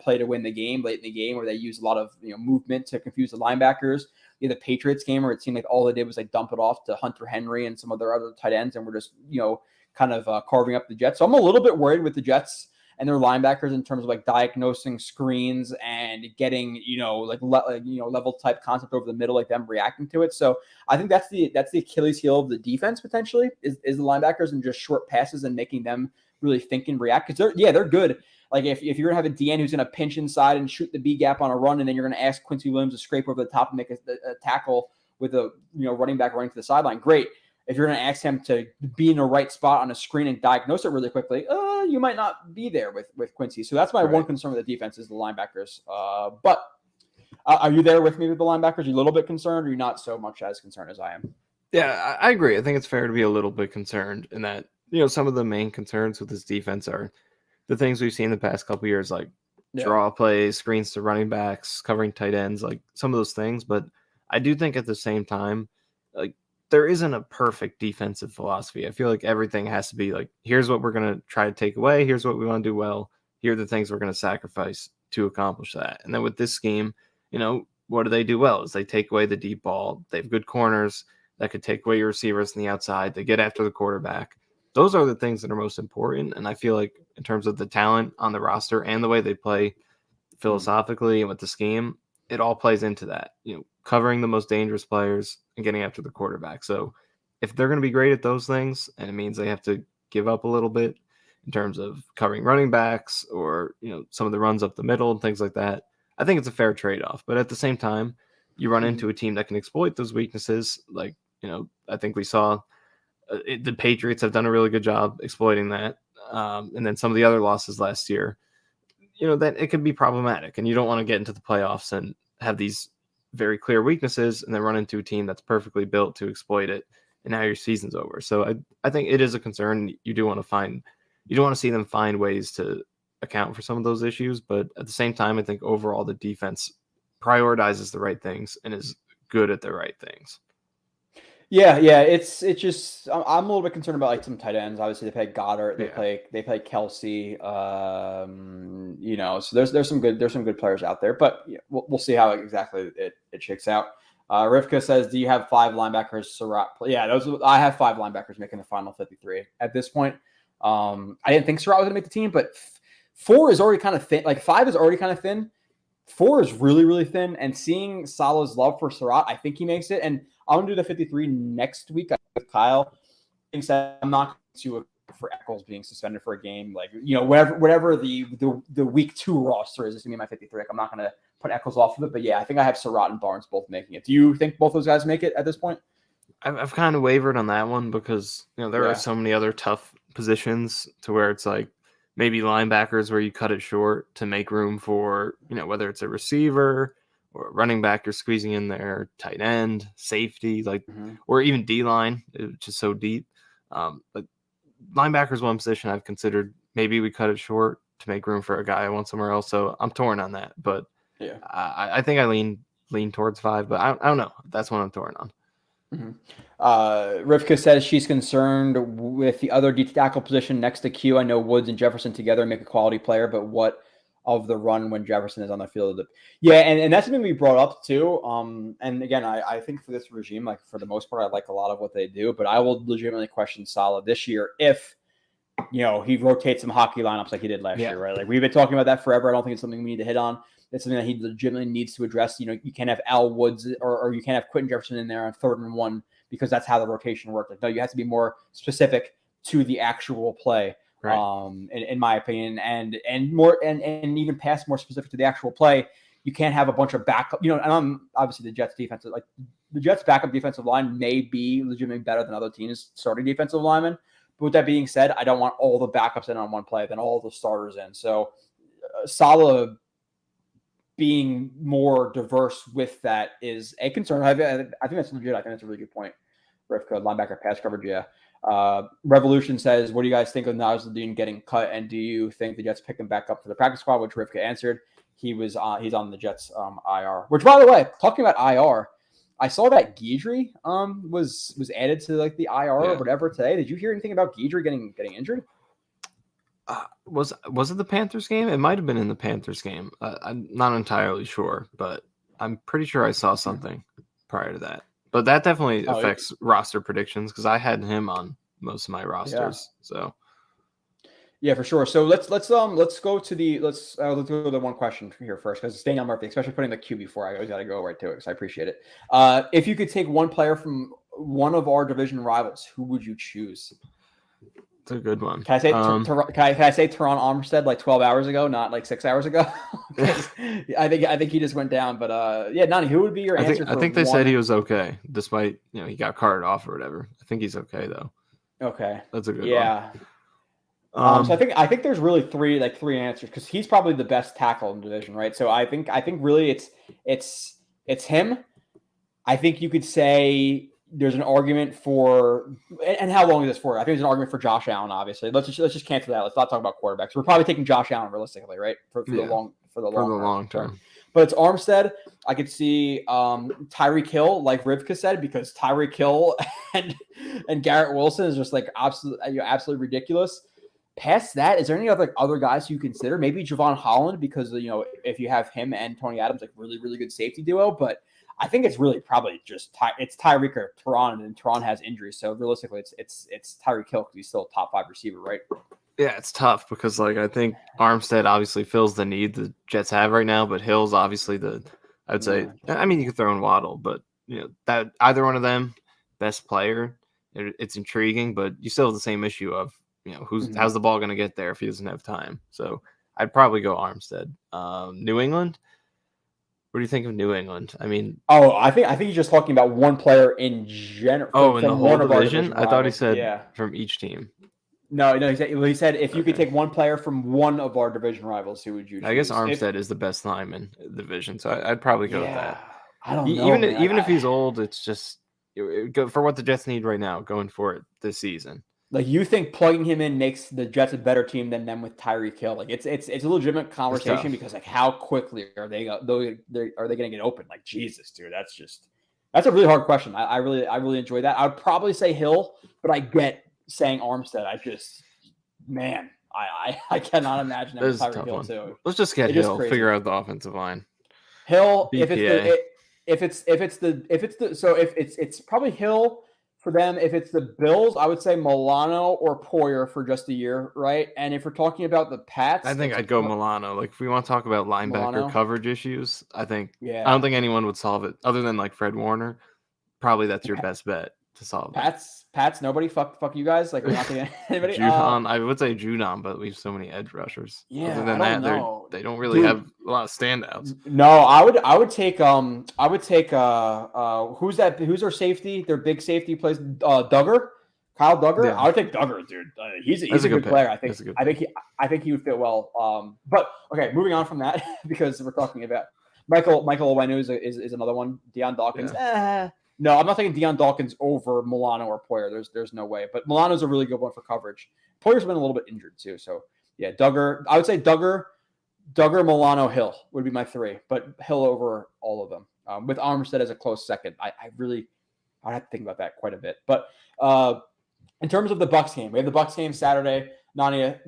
play to win the game late in the game, where they used a lot of movement to confuse the linebackers. The Patriots game where it seemed like all they did was like dump it off to Hunter Henry and some other tight ends, and we're just kind of carving up the Jets. So I'm a little bit worried with the Jets and their linebackers in terms of like diagnosing screens and getting level type concept over the middle, like them reacting to it. So I think that's the Achilles heel of the defense potentially is the linebackers and just short passes and making them really think and react, because they're good. Like if you're gonna have a DN who's gonna pinch inside and shoot the B gap on a run, and then you're gonna ask Quincy Williams to scrape over the top and make a tackle with a running back running to the sideline, great. If you're going to ask him to be in the right spot on a screen and diagnose it really quickly, you might not be there with Quincy. So that's my one concern with the defense is the linebackers. But are you there with me with the linebackers? Are you a little bit concerned, or are you not so much as concerned as I am? Yeah, I agree. I think it's fair to be a little bit concerned in that, some of the main concerns with this defense are the things we've seen the past couple of years, like draw plays, screens to running backs, covering tight ends, like some of those things. But I do think at the same time, like, there isn't a perfect defensive philosophy. I feel like everything has to be like, here's what we're going to try to take away. Here's what we want to do well. Here are the things we're going to sacrifice to accomplish that. And then with this scheme, what do they do well is they take away the deep ball. They have good corners that could take away your receivers on the outside. They get after the quarterback. Those are the things that are most important. And I feel like in terms of the talent on the roster and the way they play philosophically and with the scheme, it all plays into that, covering the most dangerous players and getting after the quarterback. So if they're going to be great at those things, and it means they have to give up a little bit in terms of covering running backs or, some of the runs up the middle and things like that, I think it's a fair trade-off. But at the same time, you run into a team that can exploit those weaknesses. Like, I think we saw the Patriots have done a really good job exploiting that. And then some of the other losses last year, that it could be problematic, and you don't want to get into the playoffs and have these very clear weaknesses and then run into a team that's perfectly built to exploit it, and now your season's over. So I think it is a concern. You do want to see them find ways to account for some of those issues, but at the same time, I think overall the defense prioritizes the right things and is good at the right things. Yeah. It's just I'm a little bit concerned about like some tight ends. Obviously, they play Goddard, they play Kelsey. So there's some good players out there, but we'll see how exactly it shakes out. Rivka says, "Do you have 5 linebackers?" Surratt. Yeah, I have 5 linebackers making the final 53 at this point. I didn't think Surratt was going to make the team, but 4 is already kind of thin. Like 5 is already kind of thin. 4 is really, really thin. And seeing Salah's love for Surratt, I think he makes it. And I'm going to do the 53 next week with Kyle. Thinks that I'm not going to for Eccles being suspended for a game. Like, whatever the week 2 roster is going to be my 53. Like, I'm not going to put Eccles off of it. But yeah, I think I have Surratt and Barnes both making it. Do you think both those guys make it at this point? I've kind of wavered on that one because there are so many other tough positions to where it's like maybe linebackers where you cut it short to make room for whether it's a receiver or a running back you're squeezing in there, tight end, safety, or even D-line, which is so deep. But linebackers one position I've considered maybe we cut it short to make room for a guy I want somewhere else. So I'm torn on that, but yeah, I think I lean towards 5, but I don't know. That's what I'm torn on. Mm-hmm. Rivka says she's concerned with the other D tackle position next to Q. I know Woods and Jefferson together make a quality player, but what of the run when Jefferson is on the field? Yeah, and that's something we brought up too. And again, I think for this regime, like for the most part, I like a lot of what they do, but I will legitimately question Salah this year if he rotates some hockey lineups like he did last year, right? Like we've been talking about that forever. I don't think it's something we need to hit on. It's something that he legitimately needs to address. You can't have Al Woods or you can't have Quentin Jefferson in there on 3rd and 1 because that's how the rotation works. Like, no, you have to be more specific to the actual play, right. In my opinion, and even past more specific to the actual play. You can't have a bunch of backup. And I'm obviously the Jets defensive, like the Jets backup defensive line may be legitimately better than other teams' starting defensive linemen. But with that being said, I don't want all the backups in on one play than all the starters in. So Salah being more diverse with that is a concern. I think that's legit. I think that's a really good point. Rivka, linebacker pass coverage, yeah. Revolution says, what do you guys think of Nasruddin getting cut? And do you think the Jets pick him back up for the practice squad? Which Rivka answered. He's on the Jets IR. Which, by the way, talking about IR, I saw that Guidry was added to like the IR or whatever today. Did you hear anything about Guidry getting injured? Was it the Panthers game? It might have been in the Panthers game. I'm not entirely sure, but I'm pretty sure I saw something prior to that. But that definitely affects roster predictions because I had him on most of my rosters. So yeah, for sure. So let's go to the one question here first because it's Daniel Murphy, especially putting the Q before I always got to go right to it because I appreciate it. If you could take one player from one of our division rivals, who would you choose? It's a good one. Can I say can I say Teron Armstead like 12 hours ago, not like 6 hours ago? I think he just went down. But Nani, who would be your answer? I think they said he was okay, despite he got carted off or whatever. I think he's okay though. Okay, that's a good one. So I think there's really three answers because he's probably the best tackle in the division, right? So I think really it's him. I think you could say there's an argument for, and how long is this for? I think there's an argument for Josh Allen. Obviously, let's just cancel that. Let's not talk about quarterbacks. We're probably taking Josh Allen realistically, right? For the long term. But it's Armstead. I could see Tyreek Hill, like Rivka said, because Tyreek Hill and Garrett Wilson is just like absolutely ridiculous. Past that, is there any other guys you consider? Maybe Javon Holland, because if you have him and Tony Adams, like really, really good safety duo. But I think it's really probably just it's Tyreek or Teron, and Teron has injuries. So realistically, it's Tyreek Hill because he's still a top 5 receiver, right? Yeah, it's tough because I think Armstead obviously fills the need the Jets have right now, but Hill's obviously I would say, I mean, you could throw in Waddle, but that either one of them, best player, it's intriguing, but you still have the same issue of how's the ball going to get there if he doesn't have time. So I'd probably go Armstead. New England. What do you think of New England? I mean, I think you're just talking about one player in general. In the whole division? I thought he said from each team. No, he said if you could take one player from one of our division rivals, who would you choose? I guess Armstead is the best lineman in the division, so I'd probably go with that. I don't know. Even if he's old, it's just for what the Jets need right now, going for it this season. Like, you think plugging him in makes the Jets a better team than them with Tyreek Hill? Like, it's a legitimate conversation because how quickly are they going to get open? Like, Jesus, dude, that's just That's a really hard question. I really enjoy that. I would probably say Hill, but I get saying Armstead. I cannot imagine that with Tyreek Hill too. Let's just get Hill. Figure out the offensive line. Hill, BPA. if it's probably Hill for them. If it's the Bills, I would say Milano or Poyer for just a year, right? And if we're talking about the Pats, I think I'd go Milano. Like if we want to talk about linebacker coverage issues, I don't think anyone would solve it other than like Fred Warner. Probably that's your best bet to solve it. Pats, nobody. Fuck you guys. Like we're not getting anybody. Judon, I would say Judon, but we have so many edge rushers. Yeah, other than that, they don't really have a lot of standouts. No, I would take who's that? Who's our safety? Their big safety plays Duggar. Kyle Duggar. Yeah. I would take Duggar, dude. He's a good player. I think he would fit well. But okay, moving on from that because we're talking about Michael Owenu is another one. Deion Dawkins. Yeah. No, I'm not taking Deion Dawkins over Milano or Poyer. There's no way. But Milano's a really good one for coverage. Poyer's been a little bit injured too. So yeah, Duggar. I would say Duggar, Milano, Hill would be my three, but Hill over all of them. With Armstead as a close second. I'd have to think about that quite a bit. But in terms of the Bucs game, we have the Bucs game Saturday. Nania,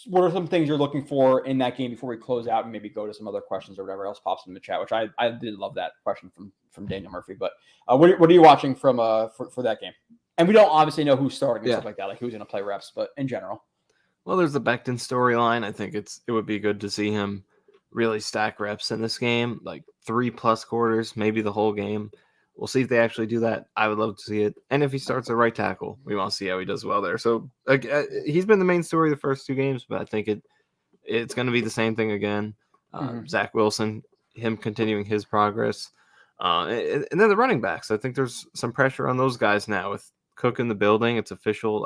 what are some things you're looking for in that game before we close out and maybe go to some other questions or whatever else pops in the chat, which I did love that question from Daniel Murphy. But what are you watching from for that game? And we don't obviously know who's starting and stuff like that, like who's going to play reps, but in general. Well, there's the Becton storyline. I think it would be good to see him really stack reps in this game, like 3+ quarters, maybe the whole game. We'll see if they actually do that. I would love to see it. And if he starts at right tackle, we want to see how he does well there. So he's been the main story the first 2 games, but I think it's going to be the same thing again. Zach Wilson, him continuing his progress. And then the running backs. I think there's some pressure on those guys now with Cook in the building. It's official,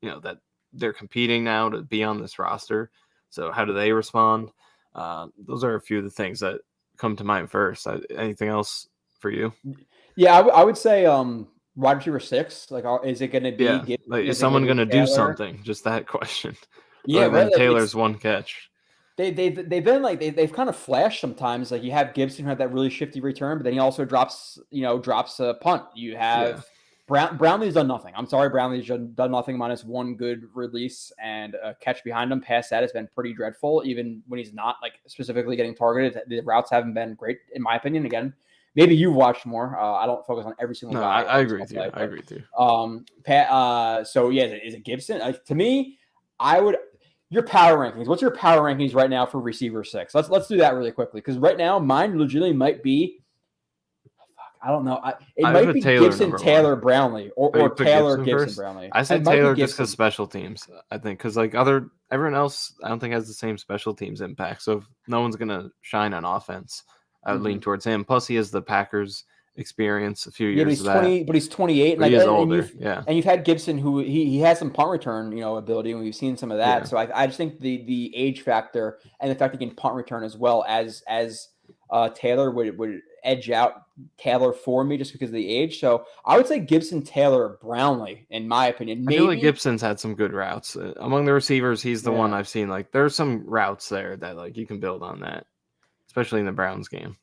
that they're competing now to be on this roster. So how do they respond? Those are a few of the things that come to mind first. Anything else for you? Yeah, I would say wide receiver 6. Like, is it going to be? Yeah. Is someone going to do something? Just that question. Yeah, right. Taylor's one catch. They've been they've kind of flashed sometimes. Like you have Gibson who had that really shifty return, but then he also drops a punt. You have Brownlee's done nothing. I'm sorry, Brownlee's done nothing minus one good release and a catch behind him. Past that has been pretty dreadful. Even when he's not specifically getting targeted, the routes haven't been great in my opinion. Again. Maybe you've watched more. I don't focus on every single guy. I agree with you. I agree with you. So yeah, is it Gibson? To me, your power rankings. What's your power rankings right now for receiver 6? Let's do that really quickly because right now mine legitimately might be. I don't know. It might be Gibson, Taylor, Brownlee, or Taylor, Gibson, Brownlee. I said Taylor just because special teams. I think because everyone else, I don't think has the same special teams impact. So if no one's gonna shine on offense, I would lean towards him. Plus, he has the Packers experience a few years. But he's 28. He is older. And you've had Gibson, who he has some punt return, ability, and we've seen some of that. Yeah. So I just think the age factor and the fact he can punt return as well as Taylor would edge out Taylor for me just because of the age. So I would say Gibson, Taylor, Brownlee, in my opinion. I feel like Gibson's had some good routes among the receivers. He's the one I've seen. There's some routes there that you can build on that. Especially in the Browns game.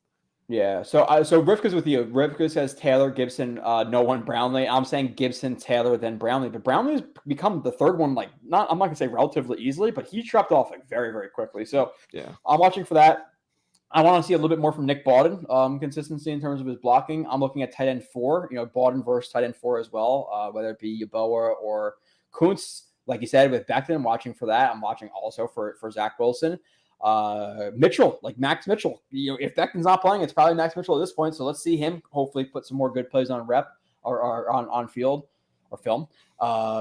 Yeah. So Rivka's with you. Rivka says Taylor, Gibson, no one Brownlee. I'm saying Gibson, Taylor, then Brownlee. But Brownlee's become the third one, I'm not going to say relatively easily, but he dropped off very, very quickly. So yeah, I'm watching for that. I want to see a little bit more from Nick Bawden, consistency in terms of his blocking. I'm looking at tight end 4, Bawden versus tight end 4 as well, whether it be Yeboah or Kuntz. Like you said, with Becton, I'm watching for that. I'm watching also for Zach Wilson. Mitchell, Max Mitchell. If Becton's not playing, it's probably Max Mitchell at this point. So let's see him hopefully put some more good plays on rep or on field or film.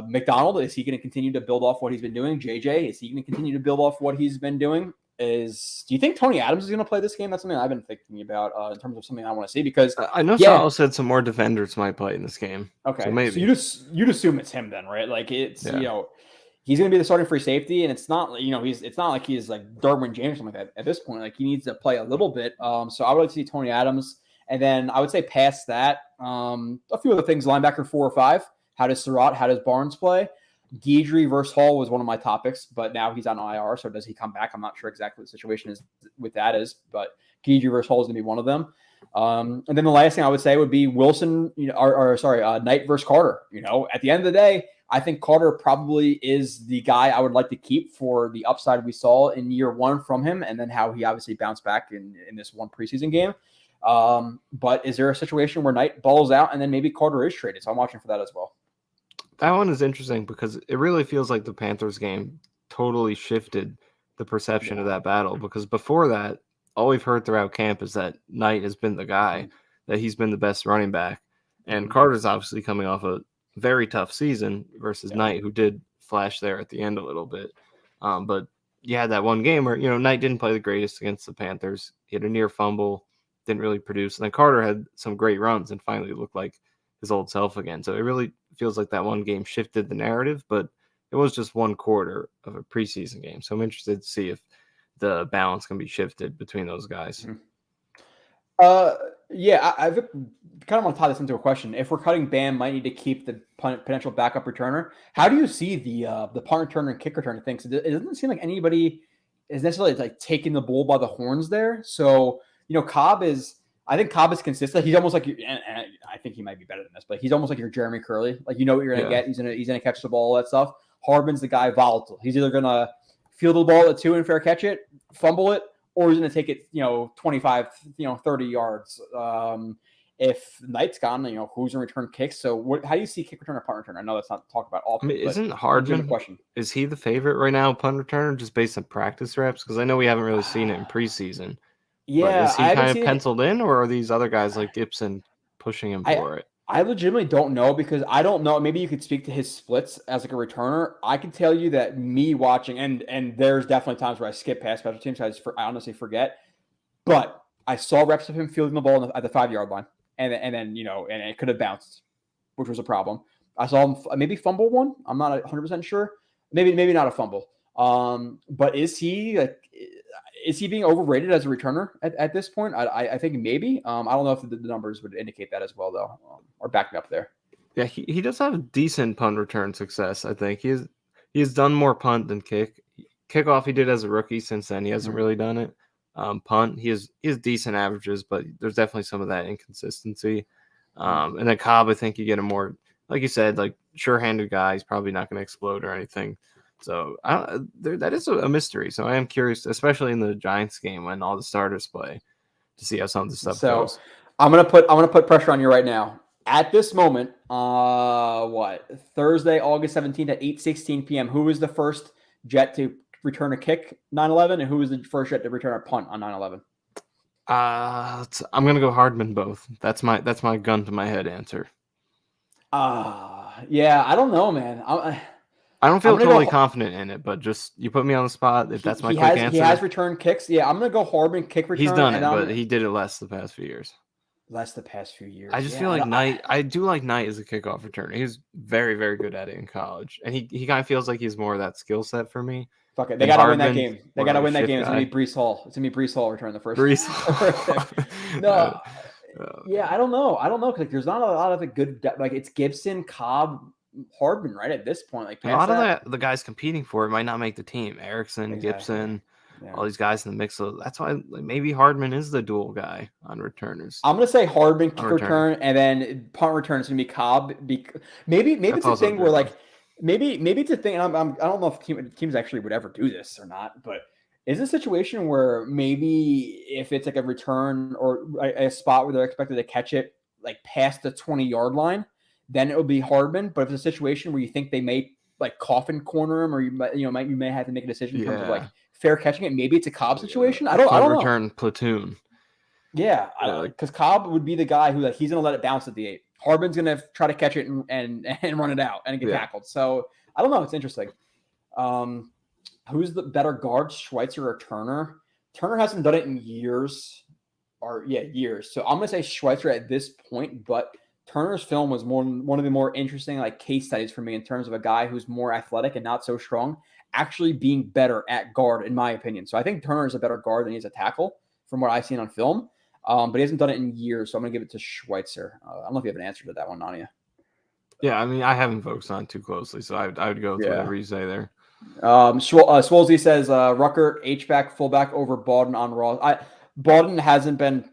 McDonald, is he going to continue to build off what he's been doing? JJ, is he going to continue to build off what he's been doing? Do you think Tony Adams is going to play this game? That's something I've been thinking about in terms of something I want to see because I know Sal said some more defenders might play in this game. Okay, so maybe you'd assume it's him then, right? He's going to be the starting free safety, and it's not it's not like he's like Derwin James or something like that at this point. He needs to play a little bit. So I would like to see Tony Adams, and then I would say past that, a few other things: linebacker 4 or 5. How does Surratt? How does Barnes play? Guidry versus Hall was one of my topics, but now he's on IR. So does he come back? I'm not sure exactly what the situation is with that but Guidry versus Hall is going to be one of them. And then the last thing I would say would be Wilson, Knight versus Carter. At the end of the day, I think Carter probably is the guy I would like to keep for the upside we saw in year one from him, and then how he obviously bounced back in this one preseason game. But is there a situation where Knight balls out and then maybe Carter is traded? So I'm watching for that as well. That one is interesting because it really feels like the Panthers game totally shifted the perception of that battle, because before that, all we've heard throughout camp is that Knight has been the guy, that he's been the best running back. And Carter's obviously coming off a very tough season versus Knight, who did flash there at the end a little bit. But you had that one game where, Knight didn't play the greatest against the Panthers. He had a near fumble, didn't really produce. And then Carter had some great runs and finally looked like his old self again. So it really feels like that one game shifted the narrative, but it was just one quarter of a preseason game. So I'm interested to see if the balance can be shifted between those guys. Yeah, I kind of want to tie this into a question. If we're cutting Bam, might need to keep the potential backup returner. How do you see the punt returner and kick returner things? It doesn't seem like anybody is necessarily like taking the bull by the horns there. So, I think Cobb is consistent. He's almost like, and I think he might be better than this, but he's almost like your Jeremy Curley. Like, what you're going to get. He's gonna catch the ball, all that stuff. Hardman's the guy volatile. He's either going to field the ball at 2 and fair catch it, fumble it, or he's going to take it, 25, 30 yards. If Knight's gone, who's in return kicks? So how do you see kick return or punt return? I know that's not talked about all. Isn't Hardman, is he the favorite right now, punt returner, just based on practice reps? Because I know we haven't really seen it in preseason. Yeah. But is he kind of penciled in, or are these other guys like Gibson pushing him for it? I legitimately don't know, because I don't know. Maybe you could speak to his splits as like a returner. I can tell you that me watching, and there's definitely times where I skip past special teams. I honestly forget. But I saw reps of him fielding the ball at the 5-yard line, and then and it could have bounced, which was a problem. I saw him maybe fumble one. I'm not 100% sure. Maybe not a fumble. But is he being overrated as a returner at this point? I think maybe. I don't know if the numbers would indicate that as well, though, or back me up there. Yeah, he does have decent punt return success. I think he has done more punt than kick. Kickoff he did as a rookie. Since then he hasn't really done it. Punt he has decent averages, but there's definitely some of that inconsistency. And then Cobb, I think you get a more, like you said, like sure-handed guy. He's probably not going to explode or anything. So that is a mystery. So I am curious, especially in the Giants game when all the starters play, to see how some of the stuff goes. I'm gonna put pressure on you right now. At this moment, Thursday, August 17th at 8:16 p.m. Who was the first Jet to return a kick 9/11, and who was the first Jet to return a punt on 9/11? I'm gonna go Hardman both. That's my gun to my head answer. Yeah, I don't know, man. I don't feel totally confident in it, but just you put me on the spot. If that's my quick answer, he has returned kicks. Yeah, I'm gonna go Hardman kick return. He's done it, but he did it less the past few years. I just feel like Knight. I do like Knight as a kickoff returner. He was very, very good at it in college, and he kind of feels like he's more of that skill set for me. Fuck it, they gotta win that game. They gotta win that game. It's gonna be Breece Hall. It's gonna be Breece Hall return the first. Breece Hall. No. Yeah, I don't know because there's not a lot of the good. Like it's Gibson, Cobb, Hardman, right at this point. Like a lot of the guys competing for it might not make the team. Erickson, Gibson, all these guys in the mix. So that's why maybe Hardman is the dual guy on returners. I'm gonna say Hardman kick return, and then punt return is gonna be Cobb. Maybe it's a thing where like maybe it's a thing. And I don't know if teams actually would ever do this or not, but is a situation where maybe if it's like a return or a spot where they're expected to catch it like past the 20-yard line, then it would be Hardman. But if it's a situation where you think they may like coffin corner him, or you may have to make a decision in terms of like fair catching it, maybe it's a Cobb situation. I don't know. Return platoon. Yeah, because Cobb would be the guy who he's gonna let it bounce at the 8. Hardman's gonna try to catch it and run it out and get tackled. So I don't know. It's interesting. Who's the better guard, Schweitzer or Turner? Turner hasn't done it in years. So I'm gonna say Schweitzer at this point, but Turner's film was one of the more interesting case studies for me in terms of a guy who's more athletic and not so strong actually being better at guard, in my opinion. So I think Turner is a better guard than he is a tackle from what I've seen on film, but he hasn't done it in years. So I'm going to give it to Schweitzer. I don't know if you have an answer to that one, Nania. Yeah, I mean, I haven't focused on it too closely, so I would go with whatever you say there. Swolsey says Ruckert, H-back, fullback over Bawden on Ross. Bawden hasn't been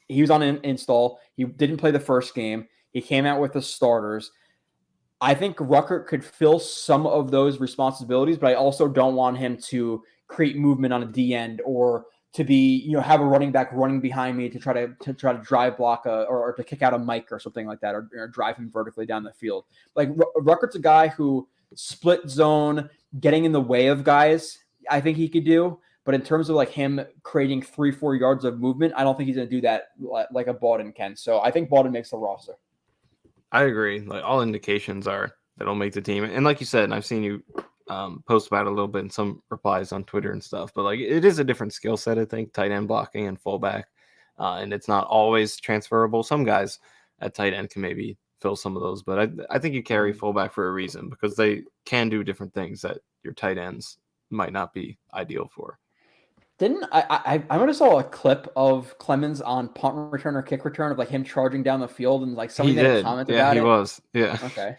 he was on an install. He didn't play the first game. He came out with the starters. I think Ruckert could fill some of those responsibilities, but I also don't want him to create movement on a D end or to be, have a running back running behind me to try to drive block or to kick out a Mike or something like that, or drive him vertically down the field. Like Ruckert's a guy who split zone, getting in the way of guys, I think he could do. But in terms of like him creating 3-4 yards of movement, I don't think he's going to do that like a Baldwin can. So I think Baldwin makes the roster. I agree. Like all indications are that he'll make the team. And like you said, and I've seen you post about it a little bit in some replies on Twitter and stuff, but like it is a different skill set, I think, tight end blocking and fullback. And it's not always transferable. Some guys at tight end can maybe fill some of those, but I think you carry fullback for a reason because they can do different things that your tight ends might not be ideal for. Didn't I might have saw a clip of Clemens on punt return or kick return of like him charging down the field and like somebody made a comment about it. Yeah, he was. Yeah. Okay.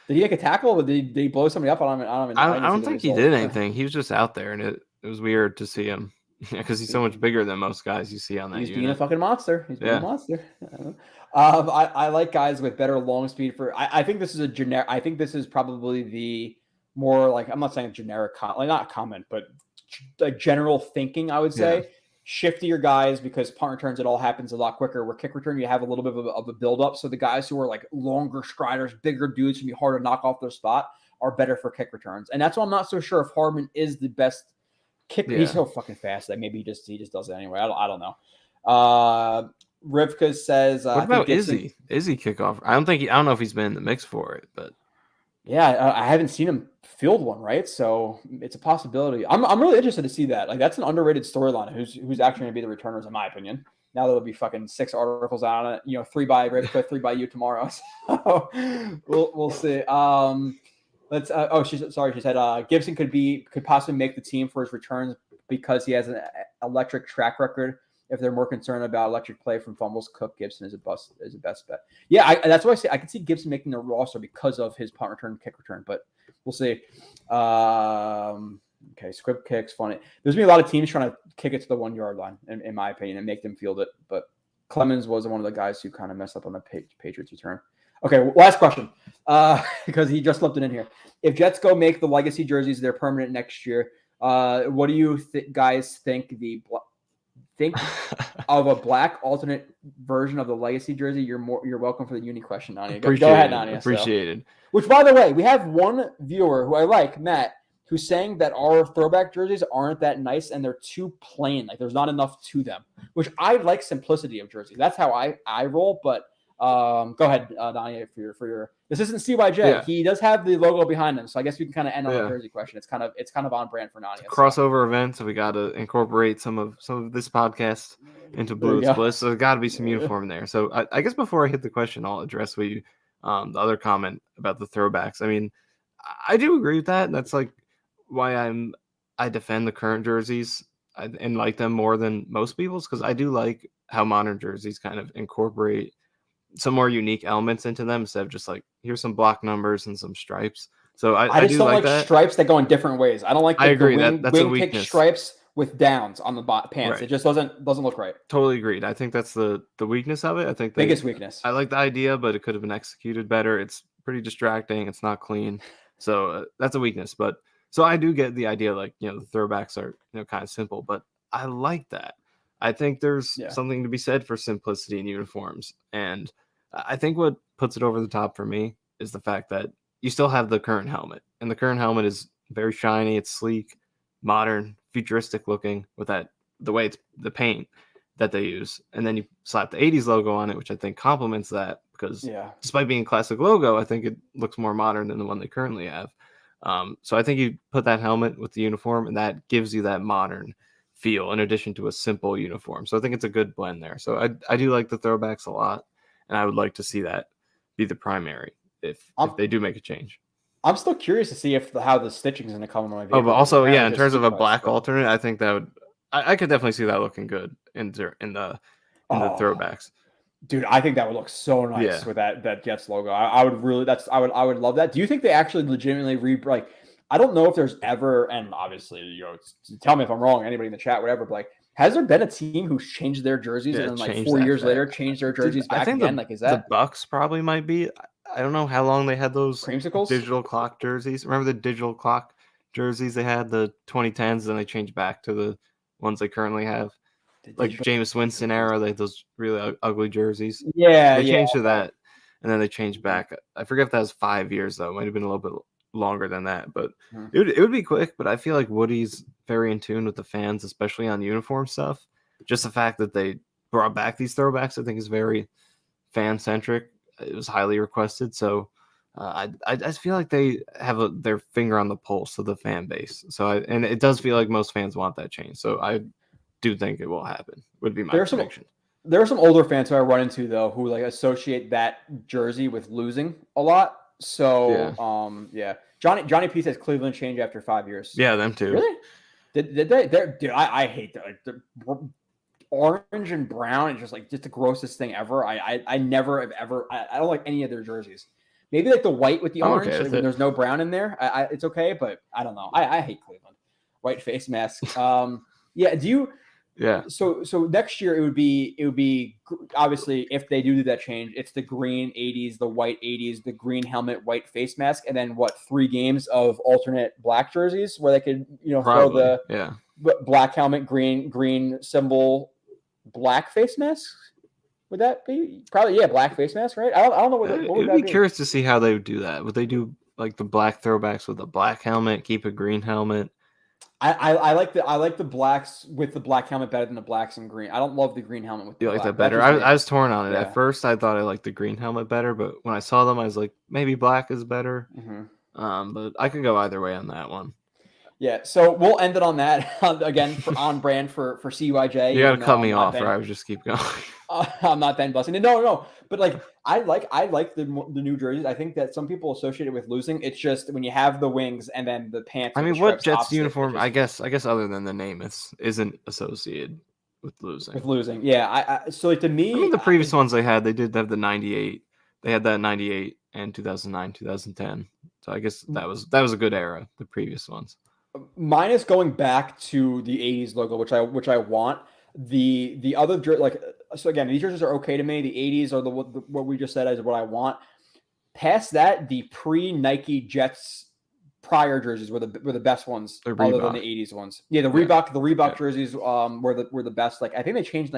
Did he make a tackle or did he blow somebody up? I don't think he did anything. He was just out there, and it was weird to see him because he's so much bigger than most guys you see on that unit. He's being a fucking monster. He's being a monster. I like guys with better long speed for. I think this is a generic. I think this is probably the more like, I'm not saying a generic like not a comment, but like general thinking, I would say. Shift to your guys because punt returns, it all happens a lot quicker. Where kick return, you have a little bit of a build up. So the guys who are like longer striders, bigger dudes, can be hard to knock off their spot, are better for kick returns. And that's why I'm not so sure if Hardman is the best kick. He's so fucking fast that maybe he just does it anyway. I don't know. Rivka says, what about Izzy? Izzy kickoff? I don't know if he's been in the mix for it, but yeah, I haven't seen him field one, right? So it's a possibility. I'm really interested to see that. Like that's an underrated storyline. Who's actually going to be the returners, in my opinion. Now there'll be fucking 6 articles on it. 3 by Rivka, 3 by you tomorrow. So we'll see. She said Gibson could possibly make the team for his returns because he has an electric track record. If they're more concerned about electric play from fumbles, Cook Gibson is a best bet. Yeah, that's why I say I can see Gibson making the roster because of his punt return, kick return, but we'll see. Okay, script kicks, funny. There's been a lot of teams trying to kick it to the 1 yard line, in my opinion, and make them field it. But Clemens was one of the guys who kind of messed up on the Patriots return. Okay, last question, because he just slipped it in here. If Jets go make the legacy jerseys, they're permanent next year. What do you guys think of a black alternate version of the legacy jersey? You're welcome for the uni question, Nania. Go ahead, Nania. Appreciated. Which, by the way, we have one viewer who I like, Matt, who's saying that our throwback jerseys aren't that nice and they're too plain. Like there's not enough to them. Which I like simplicity of jersey. That's how I roll. But go ahead, Nania, for your. This isn't CYJ. Yeah. He does have the logo behind him, so I guess we can kind of end on the jersey question. It's kind of on brand for Nania. Crossover event, so we got to incorporate some of this podcast into Blewett's Bliss. So there's got to be some uniform there. So I guess before I hit the question, I'll address what you the other comment about the throwbacks. I mean, I do agree with that. That's like why I defend the current jerseys and like them more than most people's, because I do like how modern jerseys kind of incorporate some more unique elements into them instead of just like, here's some block numbers and some stripes. So I just don't like that. Stripes that go in different ways. I don't like the that's wing kick stripes with downs on the pants. Right. It just doesn't look right. Totally agreed. I think that's the weakness of it. I think biggest weakness. I like the idea, but it could have been executed better. It's pretty distracting. It's not clean. So that's a weakness. But so I do get the idea, like, the throwbacks are, kind of simple, but I like that. I think there's something to be said for simplicity in uniforms. And I think what puts it over the top for me is the fact that you still have the current helmet. And the current helmet is very shiny. It's sleek, modern, futuristic looking with the way it's the paint that they use. And then you slap the 80s logo on it, which I think complements that because despite being a classic logo, I think it looks more modern than the one they currently have. So I think you put that helmet with the uniform and that gives you that modern feel in addition to a simple uniform. So I think it's a good blend there. So I do like the throwbacks a lot. And I would like to see that be the primary if they do make a change. I'm still curious to see how the stitching is going to come on my vehicle. Oh, but also, in terms of a black alternate, I think that I could definitely see that looking good in the throwbacks. Dude, I think that would look so nice with that Jets logo. I would love that. Do you think they actually legitimately I don't know if there's ever, and obviously, tell me if I'm wrong, anybody in the chat, whatever, but Has there been a team who's changed their jerseys and then like 4 years later changed their jerseys back again? Like, is that the Bucks probably might be? I don't know how long they had those creamsicles? Digital clock jerseys. Remember the digital clock jerseys they had, the 2010s, and they changed back to the ones they currently have. Like Jameis Winston era, they had those really ugly jerseys. Yeah, they changed to that, and then they changed back. I forget if that was 5 years though. It might have been a little bit longer than that, but it would be quick. But I feel like Woody's very in tune with the fans, especially on uniform stuff. Just the fact that they brought back these throwbacks, I think, is very fan centric. It was highly requested, so I feel like they have their finger on the pulse of the fan base. So and it does feel like most fans want that change. So I do think it will happen. Would be my prediction. There are some older fans who I run into though who like associate that jersey with losing a lot. So yeah. Johnny P says Cleveland changed after 5 years. Yeah, them too. Really? Did they? Dude, I hate that. Like, the orange and brown is just the grossest thing ever. I never have ever. I don't like any of their jerseys. Maybe like the white with the orange. Like when there's no brown in there, it's okay. But I don't know. I hate Cleveland. White face mask. Yeah. Do you? Yeah. So next year it would be obviously if they do that change, it's the green 80s, the white 80s, the green helmet, white face mask, and then 3 games of alternate black jerseys where they could throw the black helmet, green symbol, black face mask. Would that be probably black face mask, right? I don't know what would that be. Curious to see how they would do that. Would they do like the black throwbacks with a black helmet, keep a green helmet? I like the blacks with the black helmet better than the blacks and green. I don't love the green helmet with the black. You like that better? I was torn on it. At first I thought I liked the green helmet better, but when I saw them I was like, maybe black is better. But I could go either way on that one. Yeah, so we'll end it on that. Again, on brand for CYJ. You got to cut me off, or I would just keep going. I'm not Ben busting. No. But like, I like the new jerseys. I think that some people associate it with losing. It's just when you have the wings and then the pants. I mean, what Jets uniform? I guess other than the name, isn't associated with losing. With losing, yeah. So like to me, I mean, the previous ones they had, they did have the 98. They had that 98 and 2009, 2010. So I guess that was a good era. The previous ones. Minus going back to the 80s logo, which I want. The other so again, these jerseys are okay to me. The 80s are what we just said is what I want. Past that, the pre-Nike Jets prior jerseys were the best ones other than the 80s ones. Yeah, the Reebok jerseys were the best. Like I think they changed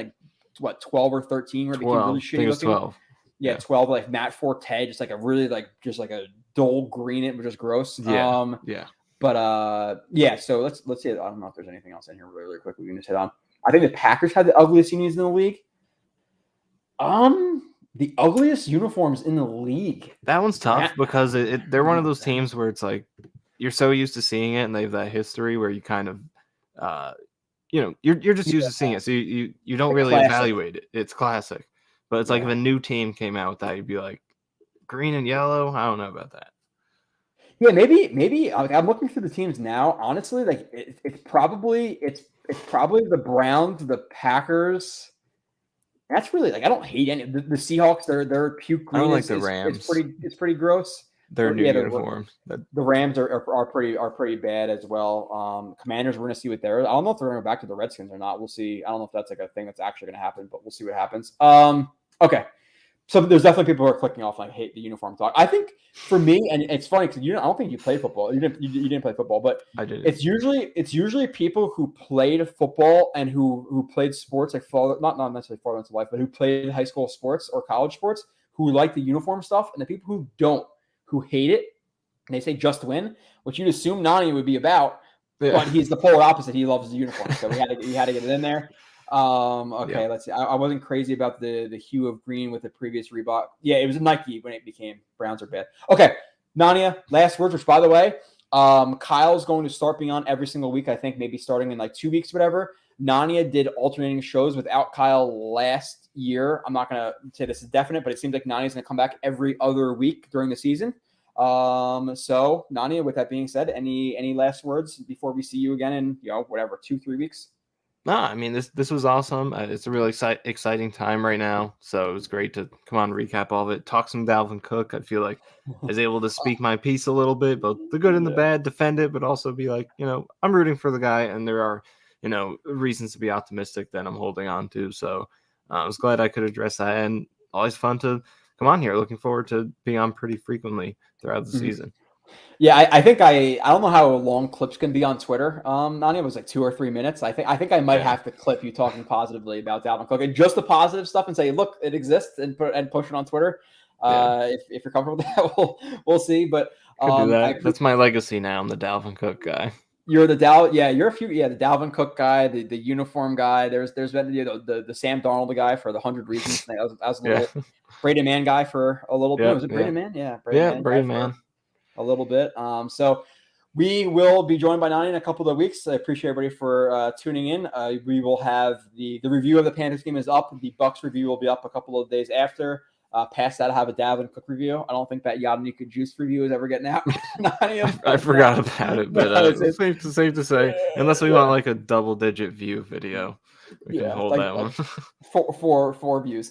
12 or 13 where it became really shitty looking. 12. Yeah, 12 like Matt Forte, just like a really just like a dull green, it was just gross. Yeah. But so let's see. I don't know if there's anything else in here really quick we can just hit on. I think the Packers had the ugliest uniforms in the league. The ugliest uniforms in the league. That one's tough because they're one of those teams where it's like you're so used to seeing it and they have that history where you kind of you're just used to seeing it. So you don't really evaluate it. It's classic. But it's like if a new team came out with that, you'd be like green and yellow. I don't know about that. Yeah, maybe I'm looking through the teams now. Honestly, like it's probably the Browns, the Packers. That's really I don't hate any the Seahawks. Their puke green. I don't like the Rams. It's pretty gross. Their new uniforms. The Rams are pretty bad as well. Commanders, we're gonna see what they're. I don't know if they're gonna go back to the Redskins or not. We'll see. I don't know if that's a thing that's actually gonna happen, but we'll see what happens. Okay. So there's definitely people who are clicking off hate the uniform talk. I think for me, and it's funny because I don't think you played football. You didn't play football, but I did. It's usually people who played football and who played sports not necessarily far into life, but who played high school sports or college sports who like the uniform stuff, and the people who don't, who hate it, and they say just win, which you'd assume Nania would be about, but he's the polar opposite. He loves the uniform, so we had to get it in there. Let's see. I wasn't crazy about the hue of green with the previous Reebok. Yeah, it was a Nike when it became Browns are bad. Okay, Nania, last words, which by the way, Kyle's going to start being on every single week, I think maybe starting in 2 weeks, whatever. Nania did alternating shows without Kyle last year. I'm not going to say this is definite, but it seems like Nania's going to come back every other week during the season. So Nania, with that being said, any last words before we see you again in 2-3 weeks? No, I mean, this was awesome. It's a really exciting time right now. So it was great to come on and recap all of it. Talk some Dalvin Cook. I feel like I was able to speak my piece a little bit, both the good and the bad, defend it, but also be like, I'm rooting for the guy. And there are, reasons to be optimistic that I'm holding on to. So I was glad I could address that, and always fun to come on here. Looking forward to being on pretty frequently throughout the season. Yeah, I think I don't know how long clips can be on Twitter. Nania, it was like 2 or 3 minutes. I think I might have to clip you talking positively about Dalvin Cook and just the positive stuff and say, look, it exists, and push it on Twitter. If you're comfortable with that, we'll see. But do that. That's my legacy now. I'm the Dalvin Cook guy. You're the the Dalvin Cook guy, the uniform guy. There's been the Sam Darnold guy for the 100 reasons. I was a little Braden Mann guy for a little bit. Was it Braden Mann? Yeah, Braden Mann. A little bit. So we will be joined by Nania in a couple of weeks. I appreciate everybody for tuning in. We will have the review of the Panthers game is up. The Bucks review will be up a couple of days after. Past that, I have a Dalvin Cook review. I don't think that Yadnika Juice review is ever getting out. I forgot about it, but it's safe to say, unless we want like a double-digit view video, we can hold that one. Four views.